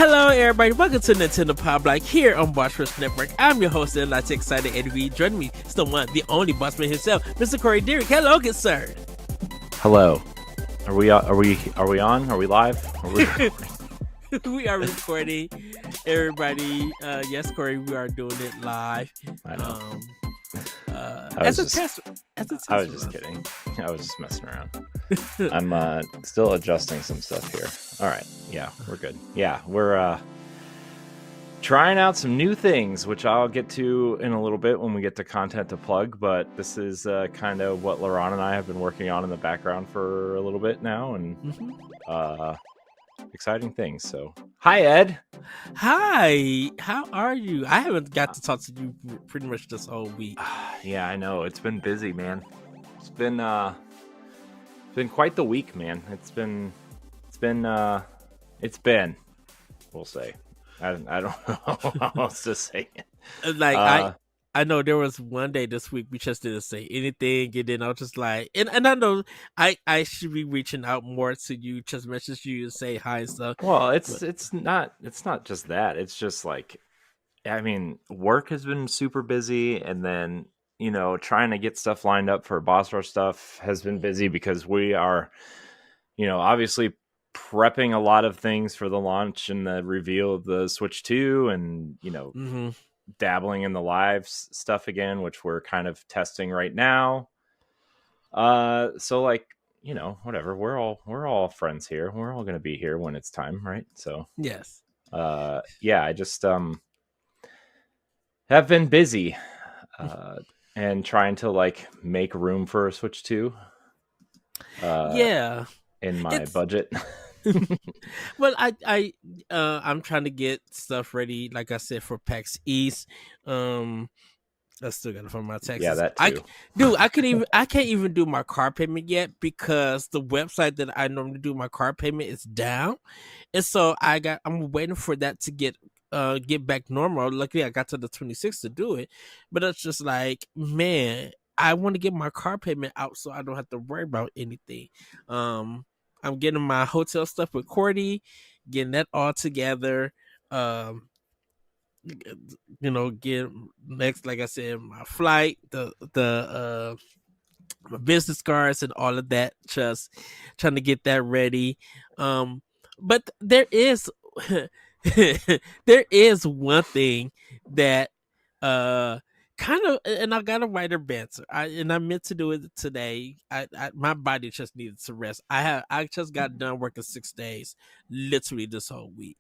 Hello, everybody. Welcome to Nintendo Pow Block here on Bossverse Network. I'm your host, and lots of excited Eddie Reed. Joining me is the one, the only bossman himself, Mr. Corey Dirrig. Hello, good sir. Hello. Are we on? Are we live? We are recording, everybody. Yes, Corey, we are doing it live. I know. I was just kidding. I was just messing around. I'm still adjusting some stuff here. All right. Yeah, we're good. Yeah, we're trying out some new things, which I'll get to in a little bit when we get to content to plug. But this is kind of what Laron and I have been working on in the background for a little bit now, and exciting things. So, hi, Ed. Hi. How are you? I haven't got to talk to you pretty much this whole week. Yeah, I know. It's been busy, man. It's been quite the week, man. It's been. We'll say. I don't know how else to say it. Like I know there was one day this week we just didn't say anything, and then I was just like, and I know I should be reaching out more to you, just message you and say hi and stuff. Well, it's not just that. It's just like, I mean, work has been super busy, and then trying to get stuff lined up for Boss Rush stuff has been busy because we are, obviously prepping a lot of things for the launch and the reveal of the Switch 2, and dabbling in the live stuff again, which we're kind of testing right now. So like, whatever, we're all friends here. We're all going to be here when it's time, right? So yes. Yeah, I just have been busy and trying to like make room for a Switch 2. In my budget. Well, I'm trying to get stuff ready, like I said, for PAX East. I still gotta find my taxes. Yeah, that too. I can't even do my car payment yet because the website that I normally do my car payment is down, and so I'm waiting for that to get back normal. Luckily, I got to the 26th to do it, but it's just like, man, I want to get my car payment out so I don't have to worry about anything. I'm getting my hotel stuff with Cordy, getting that all together. Get next, like I said, my flight, the my business cards and all of that, just trying to get that ready. But there is there is one thing that kind of, and I got a writer banter. I meant to do it today. My body just needed to rest. I just got done working 6 days, literally this whole week.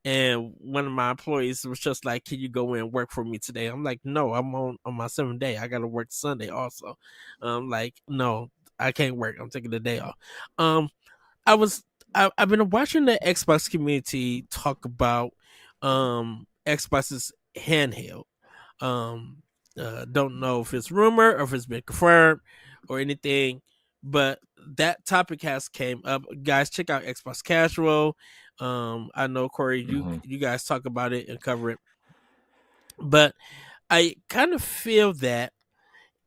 And one of my employees was just like, "Can you go in and work for me today?" I'm like, "No, I'm on my 7th day. I got to work Sunday also." Like, no, I can't work. I'm taking the day off. I've been watching the Xbox community talk about Xbox's handheld. Don't know if it's rumor or if it's been confirmed or anything, but that topic has came up. Guys, check out Xbox Casual. I know, Corey, you guys talk about it and cover it, but I kind of feel that,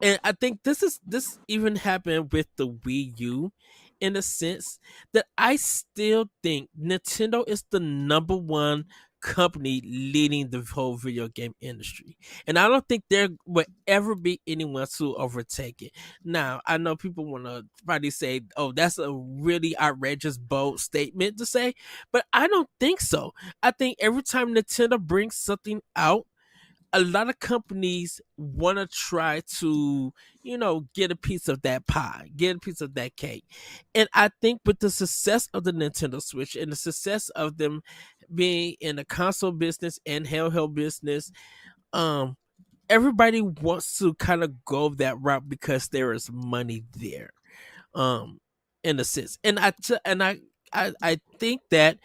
and I think this even happened with the Wii U, in a sense that I still think Nintendo is the number one company leading the whole video game industry, and I don't think there will ever be anyone to overtake it. Now, I know people want to probably say, "Oh, that's a really outrageous, bold statement to say," but I don't think so. I think every time Nintendo brings something out, a lot of companies want to try to, get a piece of that pie, get a piece of that cake. And I think with the success of the Nintendo Switch and the success of them being in the console business and handheld business, everybody wants to kind of go that route because there is money there, in a sense. And I think that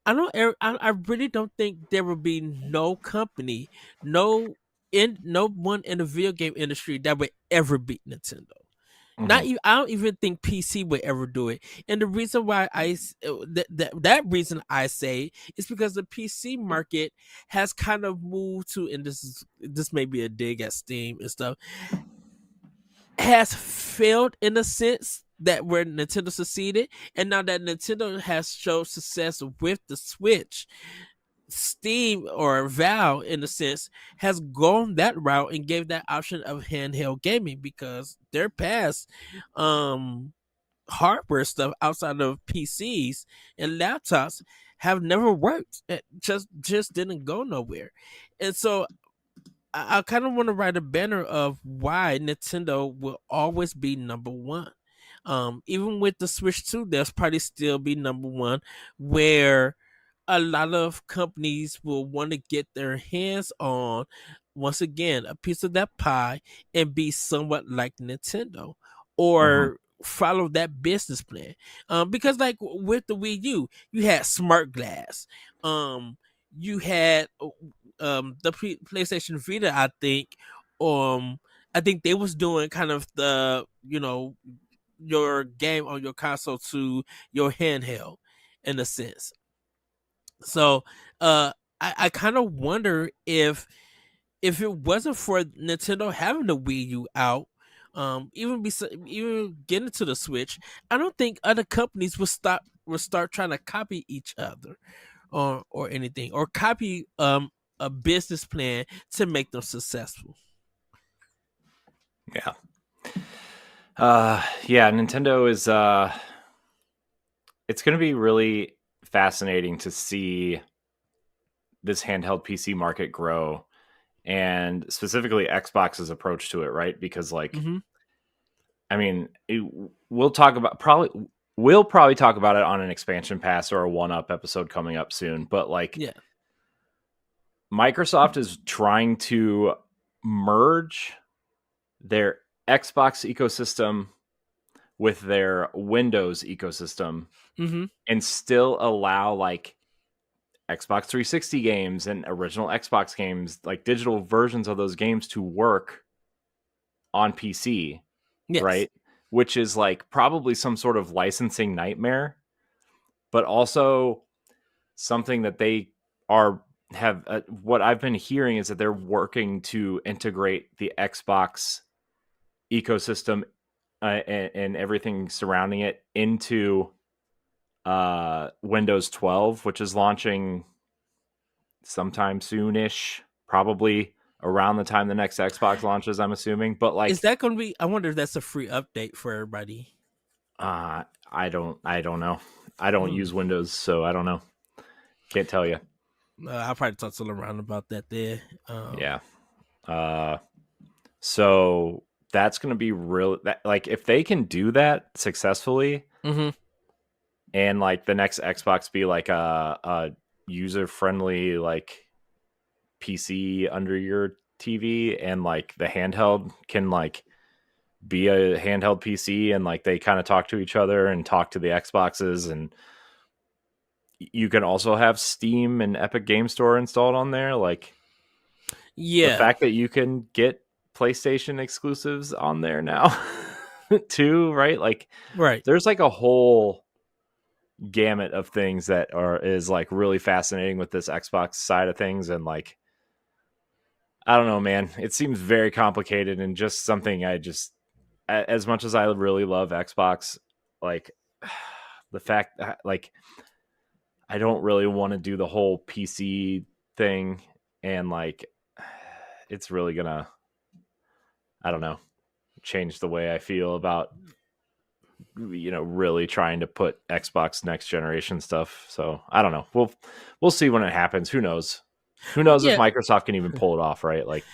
I really don't think there will be no company, no one in the video game industry that would ever beat Nintendo. Not even, I don't even think PC would ever do it. And the reason why that reason I say is because the PC market has kind of moved to, and this may be a dig at Steam and stuff, has failed in a sense that where Nintendo succeeded, and now that Nintendo has shown success with the Switch, Steam or Valve, in a sense, has gone that route and gave that option of handheld gaming because their past hardware stuff outside of PCs and laptops have never worked. It just didn't go nowhere. And so I kind of want to write a banner of why Nintendo will always be number one. Even with the Switch 2, they'll probably still be number one, where a lot of companies will want to get their hands on, once again, a piece of that pie and be somewhat like Nintendo Mm-hmm. or follow that business plan. Because like with the Wii U, you had smart glass. You had the PlayStation Vita, I think they was doing kind of the, your game on your console to your handheld in a sense. So I kind of wonder if it wasn't for Nintendo having the Wii U out, even getting to the Switch, I don't think other companies would start trying to copy each other or anything, or copy a business plan to make them successful. Yeah. Yeah, Nintendo is it's going to be really fascinating to see this handheld PC market grow, and specifically Xbox's approach to it, right? Because like, Mm-hmm. I mean, we'll probably talk about it on an expansion pass or a one up episode coming up soon, but like, Yeah. Microsoft is trying to merge their Xbox ecosystem with their Windows ecosystem Mm-hmm. and still allow like Xbox 360 games and original Xbox games, like digital versions of those games, to work on PC, Yes. right? Which is like probably some sort of licensing nightmare, but also something that they are have what I've been hearing is that they're working to integrate the Xbox ecosystem and everything surrounding it into Windows 12, which is launching sometime soonish, probably around the time the next Xbox launches, I'm assuming. But Is like, that going to be? I wonder if that's a free update for everybody. I don't know. I don't Hmm. use Windows, so I don't know. Can't tell you. I'll probably talk to them around about that there. Yeah. Uh, so that's going to be real. That, like, if they can do that successfully, Mm-hmm. and like the next Xbox be like a user friendly like PC under your TV, and like the handheld can like be a handheld PC, and like they kind of talk to each other and talk to the Xboxes, and you can also have Steam and Epic Game Store installed on there. Like, the Yeah. fact that you can get PlayStation exclusives on there now too, right? Like, Right. there's like a whole gamut of things that is like really fascinating with this Xbox side of things. And like, I don't know, man, it seems very complicated, and just something I just, as much as I really love Xbox, like, the fact that like I don't really want to do the whole PC thing, and like, it's really gonna, I don't know, change the way I feel about, really trying to put Xbox next generation stuff. So I don't know. We'll see when it happens. Who knows? Who knows if Yeah. Microsoft can even pull it off, right? Like,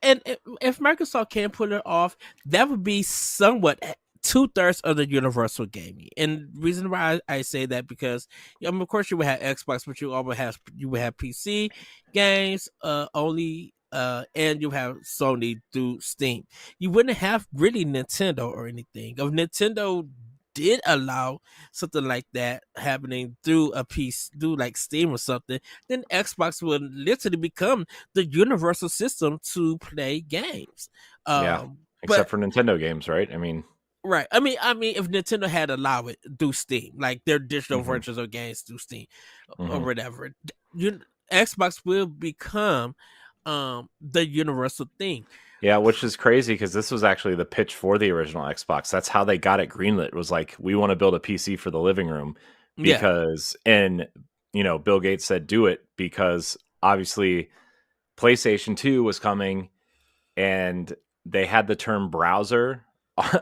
And if Microsoft can pull it off, that would be somewhat 2/3 of the universal gaming. And reason why I say that because of course you would have Xbox, but you would have PC games only, and you have Sony through Steam. You wouldn't have really Nintendo or anything. If Nintendo did allow something like that happening through a piece through like Steam or something, then Xbox would literally become the universal system to play games. yeah, But except for Nintendo games, right? I mean, right, I mean, if Nintendo had allowed it through Steam, like their digital hmm versions of games through Steam or hmm whatever, you, Xbox will become the universal thing. yeah, which is crazy because this was actually the pitch for the original Xbox. That's how they got it greenlit. Was like, we want to build a PC for the living room, Yeah, because and Bill Gates said do it because obviously PlayStation 2 was coming and they had the term browser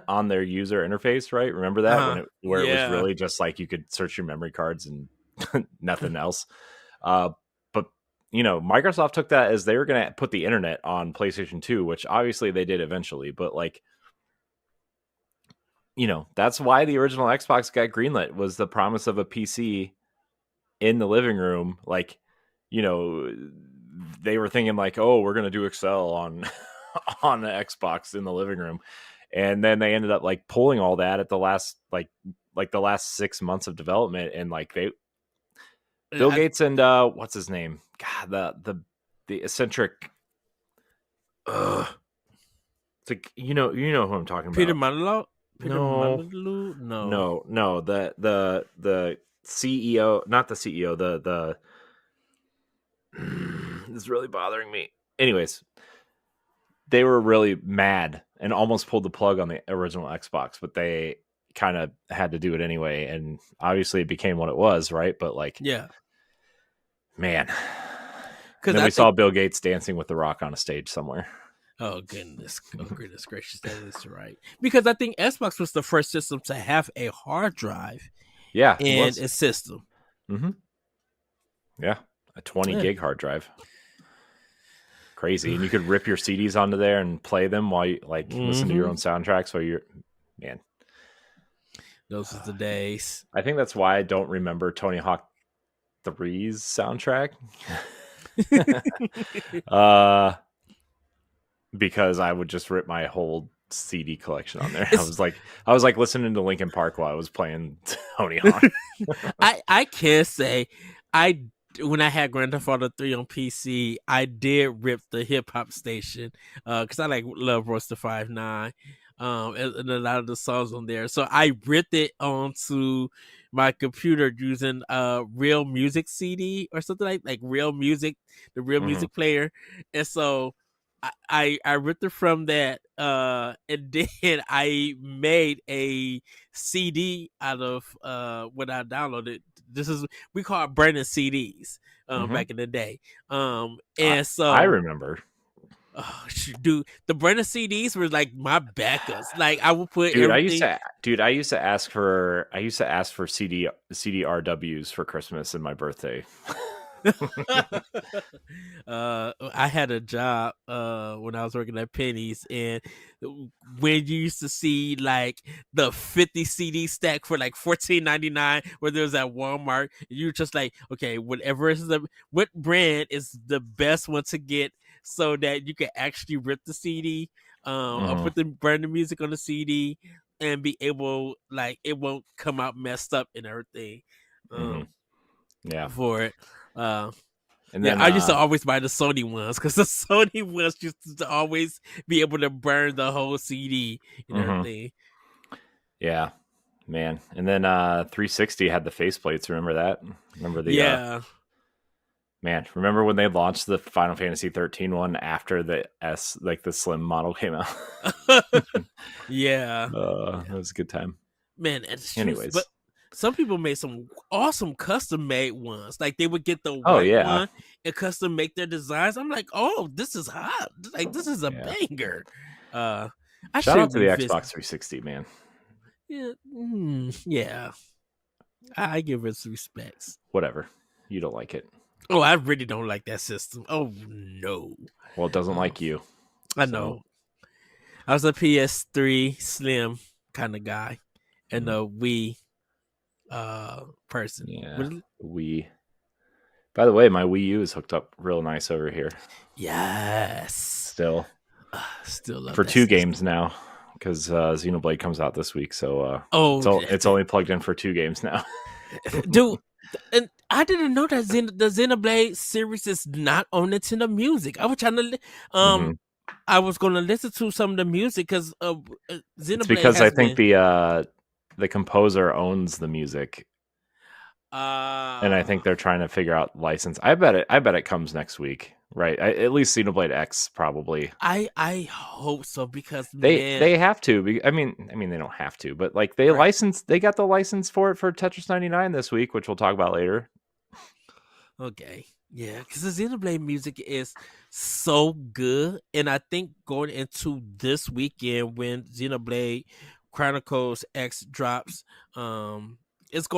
on their user interface, right? Remember that where it was Yeah. really just like you could search your memory cards and nothing else. But Microsoft took that as they were going to put the internet on PlayStation 2, which obviously they did eventually. But like, that's why the original Xbox got greenlit, was the promise of a PC in the living room. Like, they were thinking like, oh, we're going to do Excel on on the Xbox in the living room. And then they ended up like pulling all that at the last like the last 6 months of development, and like Bill Gates and what's his name? God, the eccentric. It's like you know who I'm talking Peter about. Monologue. No. The CEO, not the CEO. The this is really bothering me. Anyways, they were really mad and almost pulled the plug on the original Xbox, but they kind of had to do it anyway, and obviously it became what it was, right? But like, yeah, man. And then we saw Bill Gates dancing with The Rock on a stage somewhere. Oh goodness gracious, that is right. Because I think Xbox was the first system to have a hard drive. Yeah, in its system. Mm-hmm. Yeah, a 20 gig hard drive. Crazy, and you could rip your CDs onto there and play them while you listen to your own soundtracks while you're man. Those are the days. I think that's why I don't remember Tony Hawk 3's soundtrack. Because I would just rip my whole CD collection on there. I was like listening to Linkin Park while I was playing Tony Hawk. I can't say when I had Grand Theft Auto 3 on PC, I did rip the hip hop station because I love Royster 5'9", and a lot of the songs on there. So I ripped it onto my computer using Real Music CD or something like Real Music, the Real Music player, and so I ripped it from that, and then I made a CD out of what I downloaded. We call it burning CDs back in the day. And so I remember. Oh, dude, the burner CDs were like my backups. Like I would put I used to ask for CDRWs for Christmas and my birthday. I had a job when I was working at Penny's, and when you used to see like the 50 CD stack for like $14.99, where there was at Walmart, you were just like, okay, what brand is the best one to get so that you can actually rip the CD, or burn the music on the CD, and be able it won't come out messed up and everything. For it. And then I used to always buy the Sony ones because the Sony ones used to always be able to burn the whole CD and everything. Yeah, man. And then 360 had the faceplates. Remember that? Remember the man, remember when they launched the Final Fantasy 13 one after the the slim model came out? Yeah. That was a good time. Man, anyways. But some people made some awesome custom made ones. Like they would get the white one and custom make their designs. I'm like, oh, this is hot. Like this is a banger. Shout out to the Xbox 360, man. Yeah. Yeah. I give it some respects. Whatever. You don't like it. Oh, I really don't like that system. Oh no. Well, it doesn't like you. I know. I was a PS3 Slim kind of guy and a Wii person. Yeah. Wii. By the way, my Wii U is hooked up real nice over here. Yes. Still love for 2 games now because Xenoblade comes out this week. So it's only plugged in for 2 games now. Dude, and I didn't know that the Xenoblade series is not on Nintendo Music. I was trying to I was going to listen to some of the music because Xenoblade. It's because I think the composer owns the music, and I think they're trying to figure out license. I bet it comes next week, right? At least Xenoblade X probably. I hope so because they have to. I mean they don't have to, but like they got the license for it for Tetris 99 this week, which we'll talk about later. Okay. Yeah, because the Xenoblade music is so good. And I think going into this weekend when Xenoblade Chronicles X drops, um, it's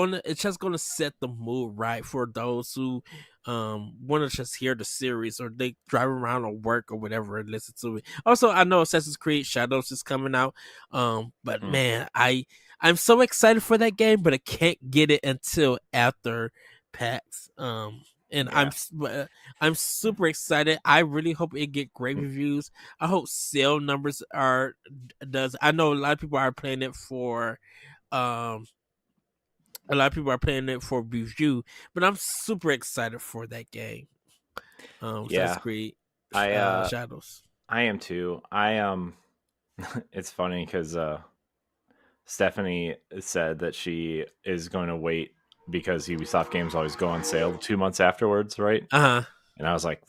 just gonna set the mood right for those who want to just hear the series or they drive around or work or whatever and listen to it. Also, I know Assassin's Creed Shadows is coming out. But Mm, man, I'm so excited for that game, but I can't get it until after PAX. And yeah. I'm super excited. I really hope it get great reviews. I hope sale numbers are does. I know a lot of people are playing it for um a lot of people are playing it for review, but I'm super excited for that game. Assassin's Yeah. Creed I Shadows. I am too. It's funny because Stephanie said that she is going to wait because Ubisoft games always go on sale 2 months afterwards, right? Uh And I was like,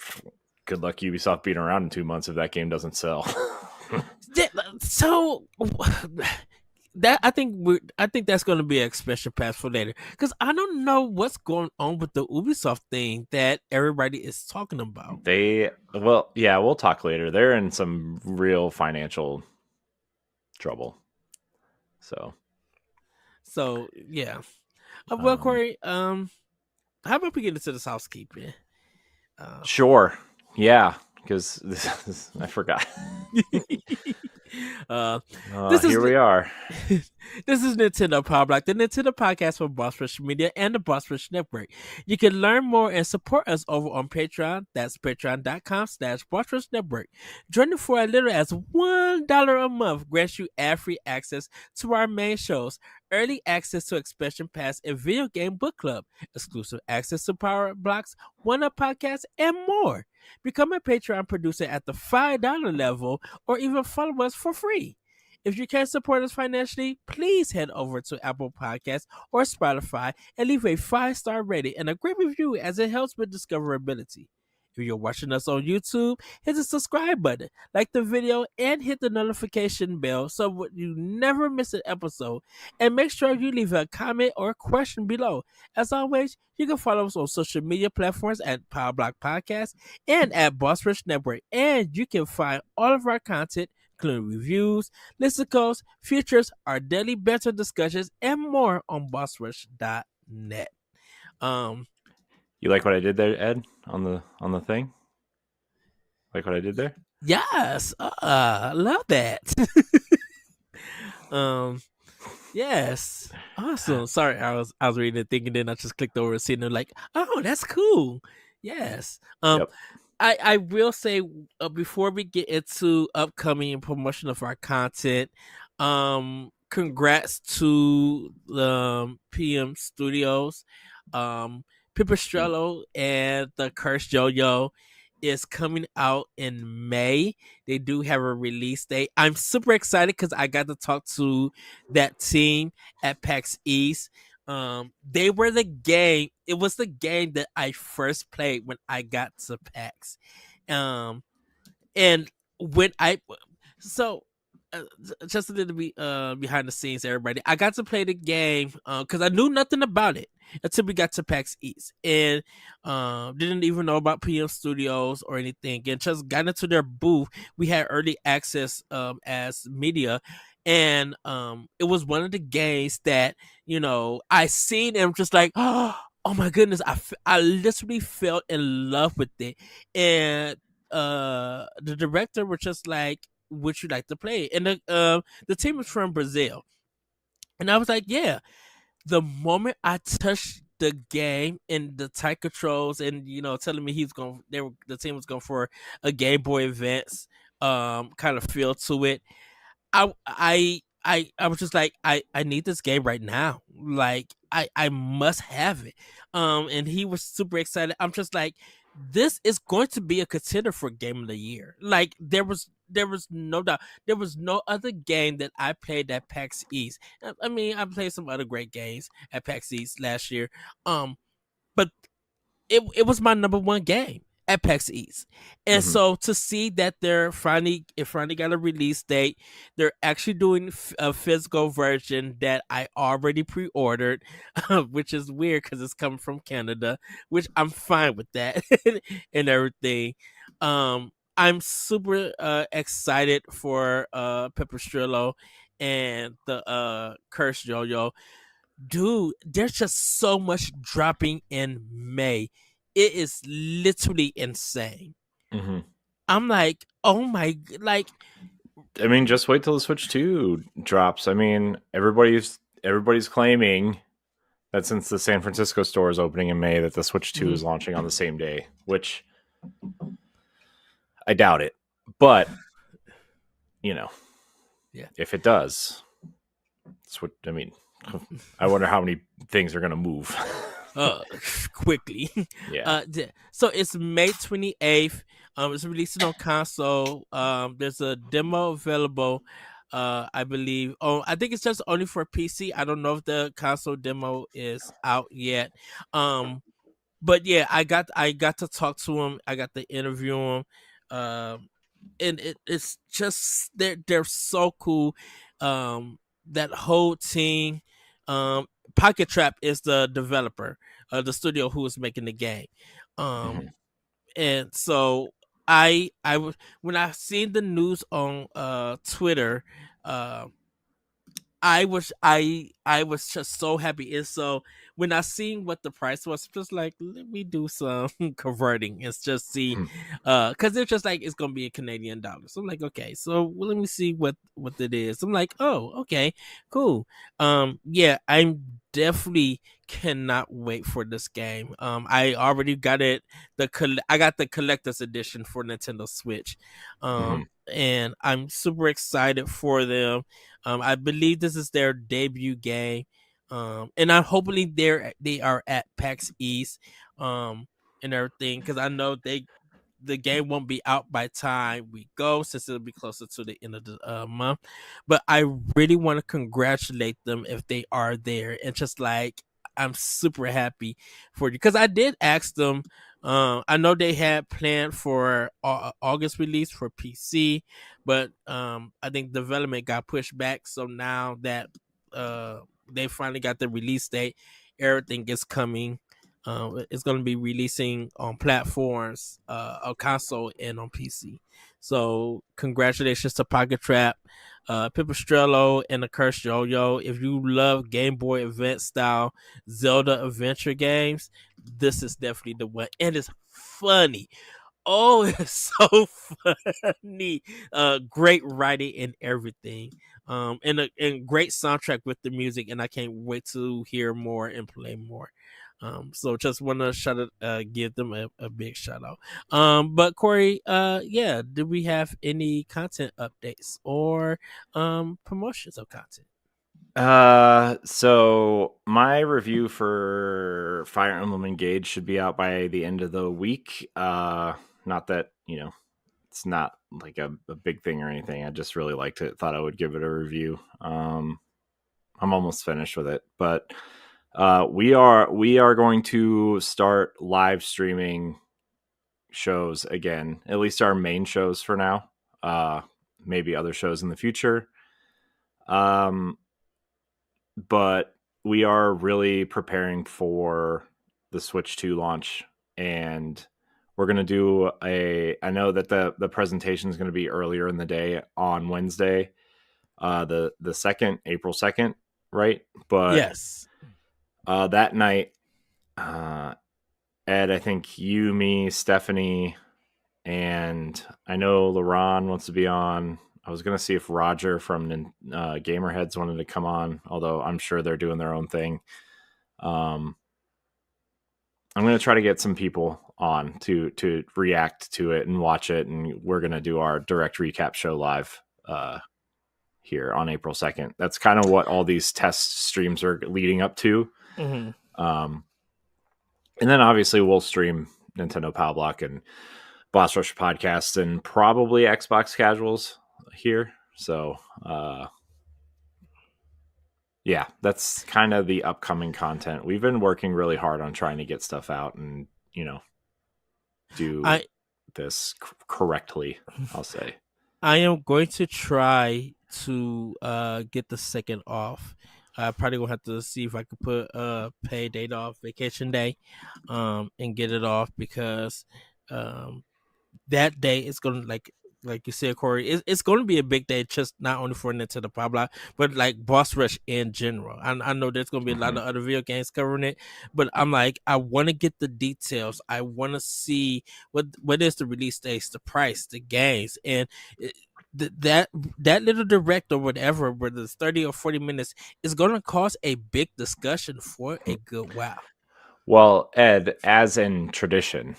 good luck Ubisoft being around in 2 months if that game doesn't sell. huh. So that I think that's going to be an expansion pass for later because I don't know what's going on with the Ubisoft thing that everybody is talking about. Well, yeah, we'll talk later. They're in some real financial trouble. So, So yeah, well, um, Corey, how about we get into this housekeeping? Uh, sure. Yeah, because I forgot. uh, this is Here we are. this is Nintendo Pow Block, the Nintendo podcast for Boss Rush Media and the Boss Rush Network. You can learn more and support us over on Patreon. That's patreon.com/Boss Rush Network. Joining for as little as $1 a month grants you ad-free access to our main shows, early access to Expansion Pass and Video Game Book Club, exclusive access to Power Blocks, One-Up Podcasts, and more. Become a Patreon producer at the $5 level or even follow us for free. If you can't support us financially, please head over to Apple Podcasts or Spotify and leave a 5-star rating and a great review as it helps with discoverability. If you're watching us on YouTube, hit the subscribe button, like the video, and hit the notification bell so you never miss an episode. And make sure you leave a comment or question below. As always, you can follow us on social media platforms at Power Block Podcast and at Boss Rush Network. And you can find all of our content, including reviews, listicles, features, our daily banter discussions, and more on bossrush.net. Um, You like what I did there, Ed, on the thing? Like what I did there? yes, love that. um, yes, awesome. Sorry, I was reading it, thinking, then I just clicked over and seeing it, like, oh, that's cool. Yes. Yep. I will say before we get into upcoming and promotion of our content, congrats to PM Studios, Pipistrello and the Cursed Yo-Yo is coming out in May. They do have a release date. I'm super excited because I got to talk to that team at PAX East. They were the game. It was the game that I first played when I got to PAX. Um, and when I so just a little bit behind the scenes, everybody. I got to play the game because I knew nothing about it until we got to PAX East and didn't even know about PM Studios or anything. And just got into their booth. We had early access as media. And it was one of the games that, I seen and just like, oh my goodness, I literally fell in love with it. And the director was just like, would you like to play? And the team was from Brazil. And I was like, yeah. The moment I touched the game and the tight controls and telling me the team was going for a Game Boy Advance kind of feel to it. I was just like, I need this game right now. Like I must have it. And he was super excited. I'm just like, this is going to be a contender for game of the year. Like there was no doubt. There was no other game that I played at PAX East. I mean, I played some other great games at PAX East last year. But it was my number one game at PAX East. And so to see that it finally got a release date, they're actually doing a physical version that I already pre-ordered, which is weird because it's coming from Canada, which I'm fine with that and everything. I'm super excited for Pepperstrillo and the Curse Yo-Yo. Dude, there's just so much dropping in May. It is literally insane. Mm-hmm. I'm like, oh my, like, I mean, just wait till the Switch 2 drops. I mean, everybody's claiming that since the San Francisco store is opening in May, that the Switch 2 is launching on the same day, which I doubt it. But, you know, yeah. if it does, I mean, I wonder how many things are going to move. Quickly. Yeah. So it's May 28th. It's releasing on console. There's a demo available. I believe. Oh, I think it's just only for PC. I don't know if the console demo is out yet. But yeah, I got to talk to him. I got to interview him. And it's just they're so cool. That whole team. Pocket Trap is the developer, the studio who is making the game. Mm-hmm. And so I was when I seen the news on Twitter, uh, I was just so happy. And so when I seen what the price was, just like let me do some converting and just see, because it's just like it's gonna be in Canadian dollars. So I'm like, okay, so let me see what it is. I'm like, oh, okay, cool. Yeah, I'm definitely cannot wait for this game. I already got it. I got the collector's edition for Nintendo Switch. Mm-hmm. And I'm super excited for them. I believe this is their debut game, and I hopefully they are at PAX East, and everything because I know the game won't be out by time we go since it'll be closer to the end of the month. But I really want to congratulate them if they are there and just like I'm super happy for you because I did ask them. I know they had planned for August release for PC, but I think development got pushed back. So now that they finally got the release date, everything is coming. It's going to be releasing on platforms, on console and on PC. So congratulations to Pocket Trap, Pipistrello, and the Cursed Yo-Yo. If you love Game Boy Advance style Zelda adventure games, this is definitely the one. And it's funny. Oh, it's so funny. Great writing and everything. And great soundtrack with the music, and I can't wait to hear more and play more. So just want to give them a big shout out. But Corey, yeah, do we have any content updates or promotions of content? So my review for Fire Emblem Engage should be out by the end of the week. Not that, it's not like a big thing or anything. I just really liked it. Thought I would give it a review. I'm almost finished with it, but we are going to start live streaming shows again, at least our main shows for now. Maybe other shows in the future. But we are really preparing for the Switch 2 launch, and we're going to do I know that the presentation is going to be earlier in the day on Wednesday, the 2nd, April 2nd, right? But Yes. that night, Ed, I think you, me, Stephanie, and I know LaRon wants to be on. I was going to see if Roger from Gamerheads wanted to come on, although I'm sure they're doing their own thing. I'm going to try to get some people on to react to it and watch it, and we're going to do our direct recap show live here on April 2nd. That's kind of what all these test streams are leading up to. Mm-hmm. And then obviously we'll stream Nintendo Pow Block and Boss Rush podcasts and probably Xbox Casuals here. So, yeah, that's kind of the upcoming content. We've been working really hard on trying to get stuff out and, do I this correctly, I'll say. I am going to try to get the second off. I probably gonna have to see if I could put paid date off, vacation day, and get it off because um that day is gonna like you said, Corey, it's going to be a big day, just not only for Nintendo Pow Block, but like Boss Rush in general. I know there's going to be a lot Mhm. of other video games covering it, but I'm like, I want to get the details. I want to see what is the release dates, the price, the games, and it, that that little direct or whatever, whether it's 30 or 40 minutes, is going to cause a big discussion for a good while. Well, Ed, as in tradition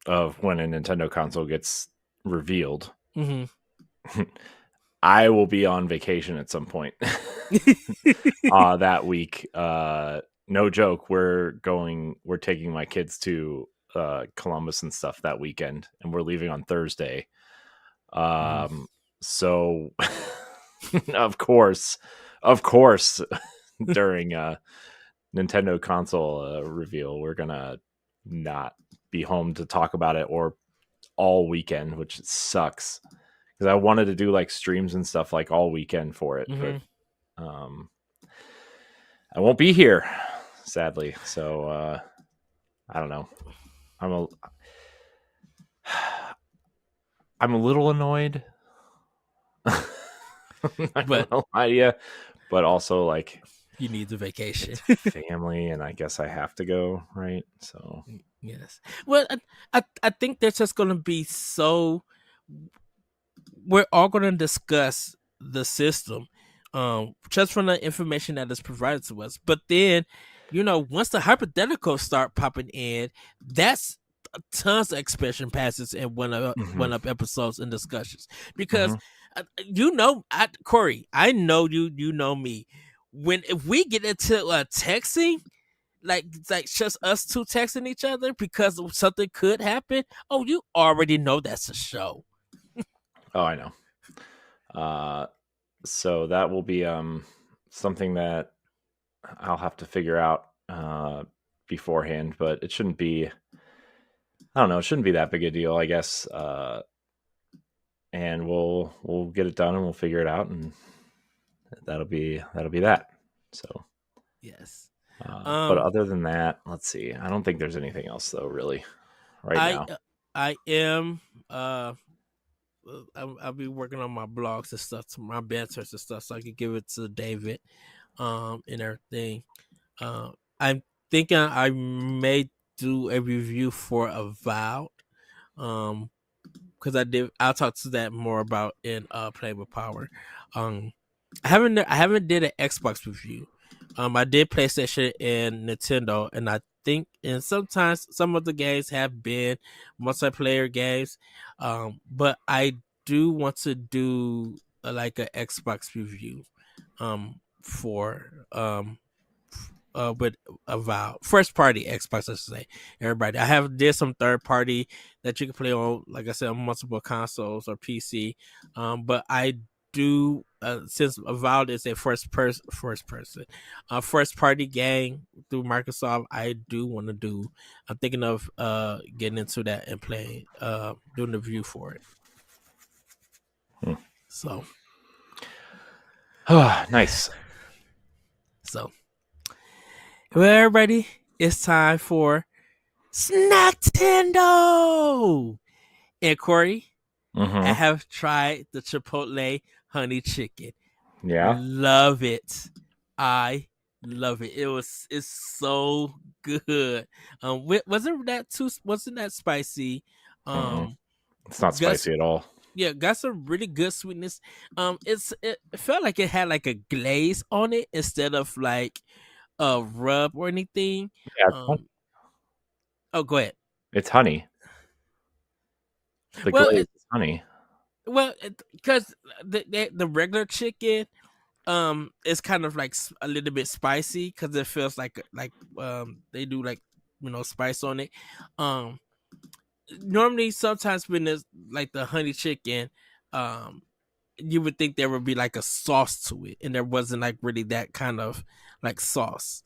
of when a Nintendo console gets revealed, Mm-hmm. I will be on vacation at some point that week. No joke. We're taking my kids to Columbus and stuff that weekend, and we're leaving on Thursday. Mm-hmm. So of course, during Nintendo console reveal, we're gonna not be home to talk about it or all weekend, which sucks because I wanted to do like streams and stuff like all weekend for it, but Mm-hmm. um, I won't be here, sadly. So I don't know. I'm a I'm a little annoyed. I'm not But gonna lie to you, but also like you need the it's vacation. family, and I guess I have to go, right? So Yes. Well, I think there's just going to be so we're all going to discuss the system, just from the information that is provided to us. But then, once the hypotheticals start popping in, that's tons of expression passes and mhm, one up episodes and discussions because mhm. Corey, I know you know me. When if we get into texting, like just us two texting each other because something could happen. Oh, you already know that's a show. Oh, I know. Uh, so that will be something that I'll have to figure out beforehand, but it shouldn't be. I don't know. It shouldn't be that big a deal, I guess. And we'll get it done, and we'll figure it out, and that'll be that. So, Yes. but Um, other than that, let's see. I don't think there's anything else though, really, right I now. I am I'll be working on my blogs and stuff, to my banters and stuff, so I can give it to David, and everything. I'm thinking I may do a review for Avowed, um, because I'll talk to that more about in Play with Power. Um, I haven't did an Xbox review. I did PlayStation and Nintendo, and I think and sometimes some of the games have been multiplayer games. But I do want to do like an Xbox review for with Avowed first party Xbox, I should say. Everybody, I have did some third party that you can play on, like I said, on multiple consoles or PC. But I do since Avowed is a first party game through Microsoft. I do want to do. I'm thinking of getting into that and playing doing the review for it. Hmm. So Nice. so well, everybody, it's time for Snacktendo. And Corey, I Hmm. have tried the Chipotle honey chicken. Yeah. Love it. I love it. It's so good. Wasn't that spicy? Mm-mm. Um, It's not got spicy at all. yeah, got some really good sweetness. It felt like it had like a glaze on it instead of like a rub or anything. Yeah, Um, oh, go ahead. it's honey. The Well, glaze is honey. well, because the regular chicken is kind of like a little bit spicy because it feels like they do like spice on it. Um, Normally sometimes when there's like the honey chicken, um, you would think there would be like a sauce to it, and there wasn't like really that kind of like sauce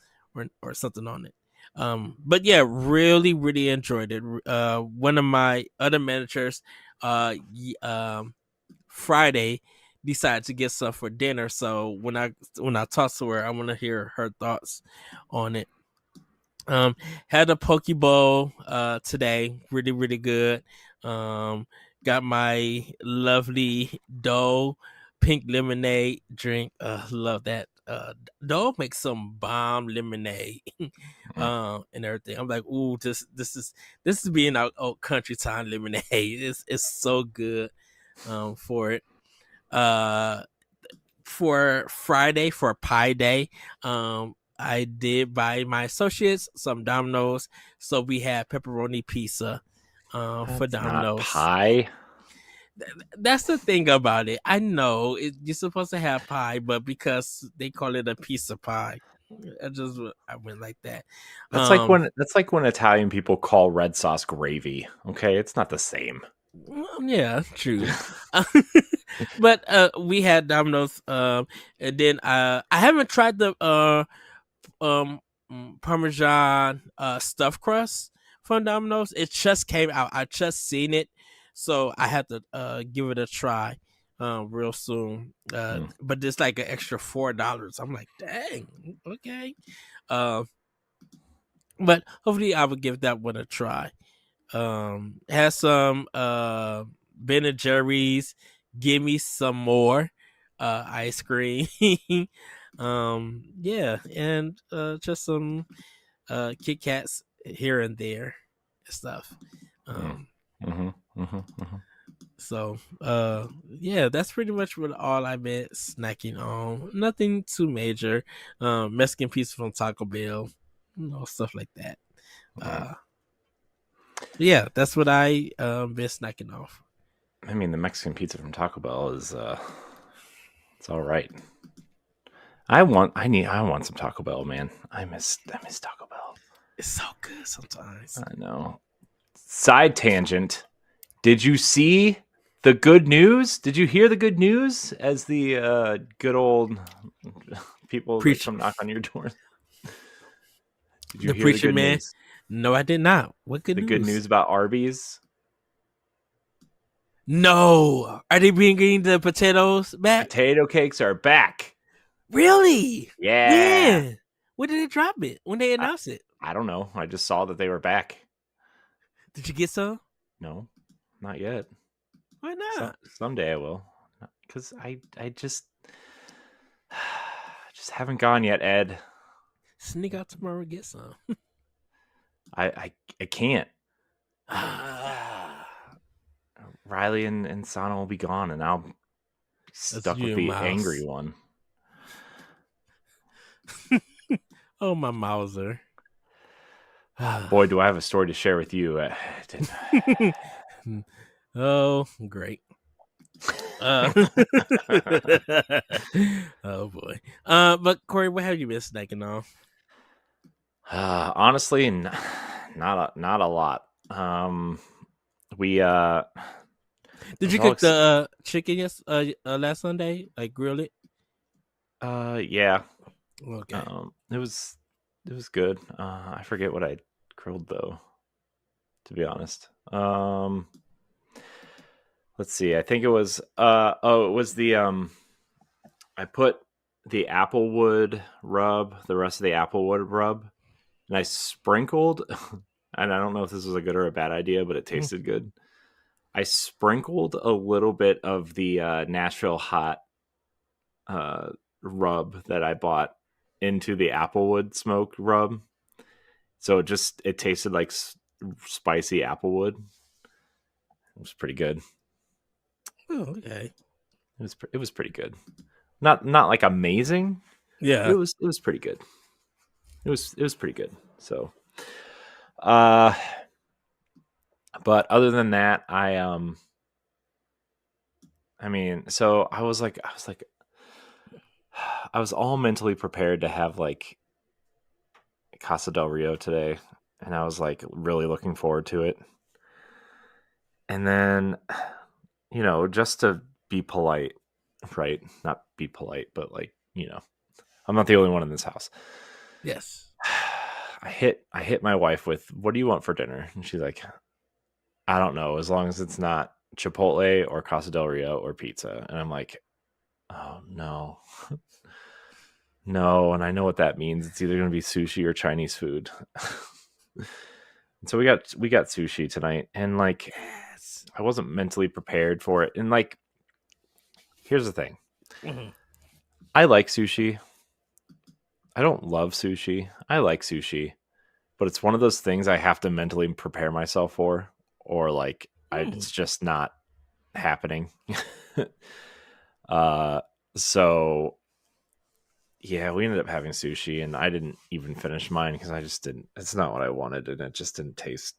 or something on it. But yeah, really, really enjoyed it. One of my other managers, Friday, decided to get some for dinner. So when I talk to her, I want to hear her thoughts on it. Um, had a poke bowl today, really, really good. Um, got my lovely Dole pink lemonade drink. Love that. Dole makes some bomb lemonade. Mm. And everything. I'm like, ooh, this is being out country time lemonade. It's so good for it. Uh for Friday for Pie Day, I did buy my associates some Domino's, so we had pepperoni pizza for That's not Domino's. pie. That's the thing about it. I know you're supposed to have pie, but because they call it a pizza pie, I went like that. Um, That's like when Italian people call red sauce gravy. Okay, it's not the same. yeah, true. But we had Domino's, and then I haven't tried the um Parmesan stuffed crust from Domino's. It just came out. I just seen it, so I had to give it a try real soon. Mm. But it's like an extra $4. I'm like, dang, okay. Uh, but hopefully I will give that one a try. Has some Ben and Jerry's. Give me some more ice cream. Yeah, and just some Kit Kats here and there and stuff. Mm. Um, Mm-hmm. so yeah, that's pretty much what all I've been snacking on. Nothing too major. Mexican pizza from Taco Bell, stuff like that. Mm. Uh, yeah, that's what I been snacking off. I mean, the Mexican pizza from Taco Bell is it's all right. I want some Taco Bell, man. I miss Taco Bell. It's so good sometimes. I know. Side tangent. Did you see the good news? Did you hear the good news as the good old people that Preach come knock on your door? Did you the hear the preacher good man. news? No, I did not. What good The good news? news about Arby's? No, are they bringing the potatoes back? Potato cakes are back. Really? Yeah. When? When did they drop it? When they I, announced it? I don't know. I just saw that they were back. Did you get some? No, not yet. Why not? Someday I will. Because I just just haven't gone yet, Ed. Sneak out tomorrow and get some. I can't. Ah, Riley and Sana will be gone, and I'll be that's stuck with you and the angry Mouse. one. Oh, my Mauser. Boy, do I have a story to share with you. Oh, great. Uh, oh boy. But Corey, what have you been snacking on? Honestly, not a lot. We Did you cook folks, the chicken last Sunday? Like grill it? yeah. Okay. It was good. I forget what I grilled though, to be honest. Let's see. I think it was it was the I put the applewood rub, the rest of the applewood rub, and I sprinkled and I don't know if this was a good or a bad idea, but it tasted good. I sprinkled a little bit of the Nashville hot rub that I bought into the applewood smoked rub. So it tasted like spicy applewood. It was pretty good. Oh, okay. It was pretty good. Not like amazing. Yeah. It was pretty good. It was pretty good. So, uh, but other than that, I mean, so I was like, I was all mentally prepared to have like Casa del Rio today, and I was like really looking forward to it. And then, just to be polite, right? Not be polite, but like, I'm not the only one in this house. Yes. I hit my wife with, "What do you want for dinner?" And she's like, "I don't know, as long as it's not Chipotle or Casa del Rio or pizza." And I'm like, "Oh no." No, and I know what that means. It's either going to be sushi or Chinese food. And so we got sushi tonight, and like Yes. I wasn't mentally prepared for it. And like here's the thing. Mm-hmm. I like sushi. I don't love sushi. I like sushi, but it's one of those things I have to mentally prepare myself for, or like it's just not happening. uh so yeah, we ended up having sushi, and I didn't even finish mine because I just didn't. It's not what I wanted, and it just didn't taste.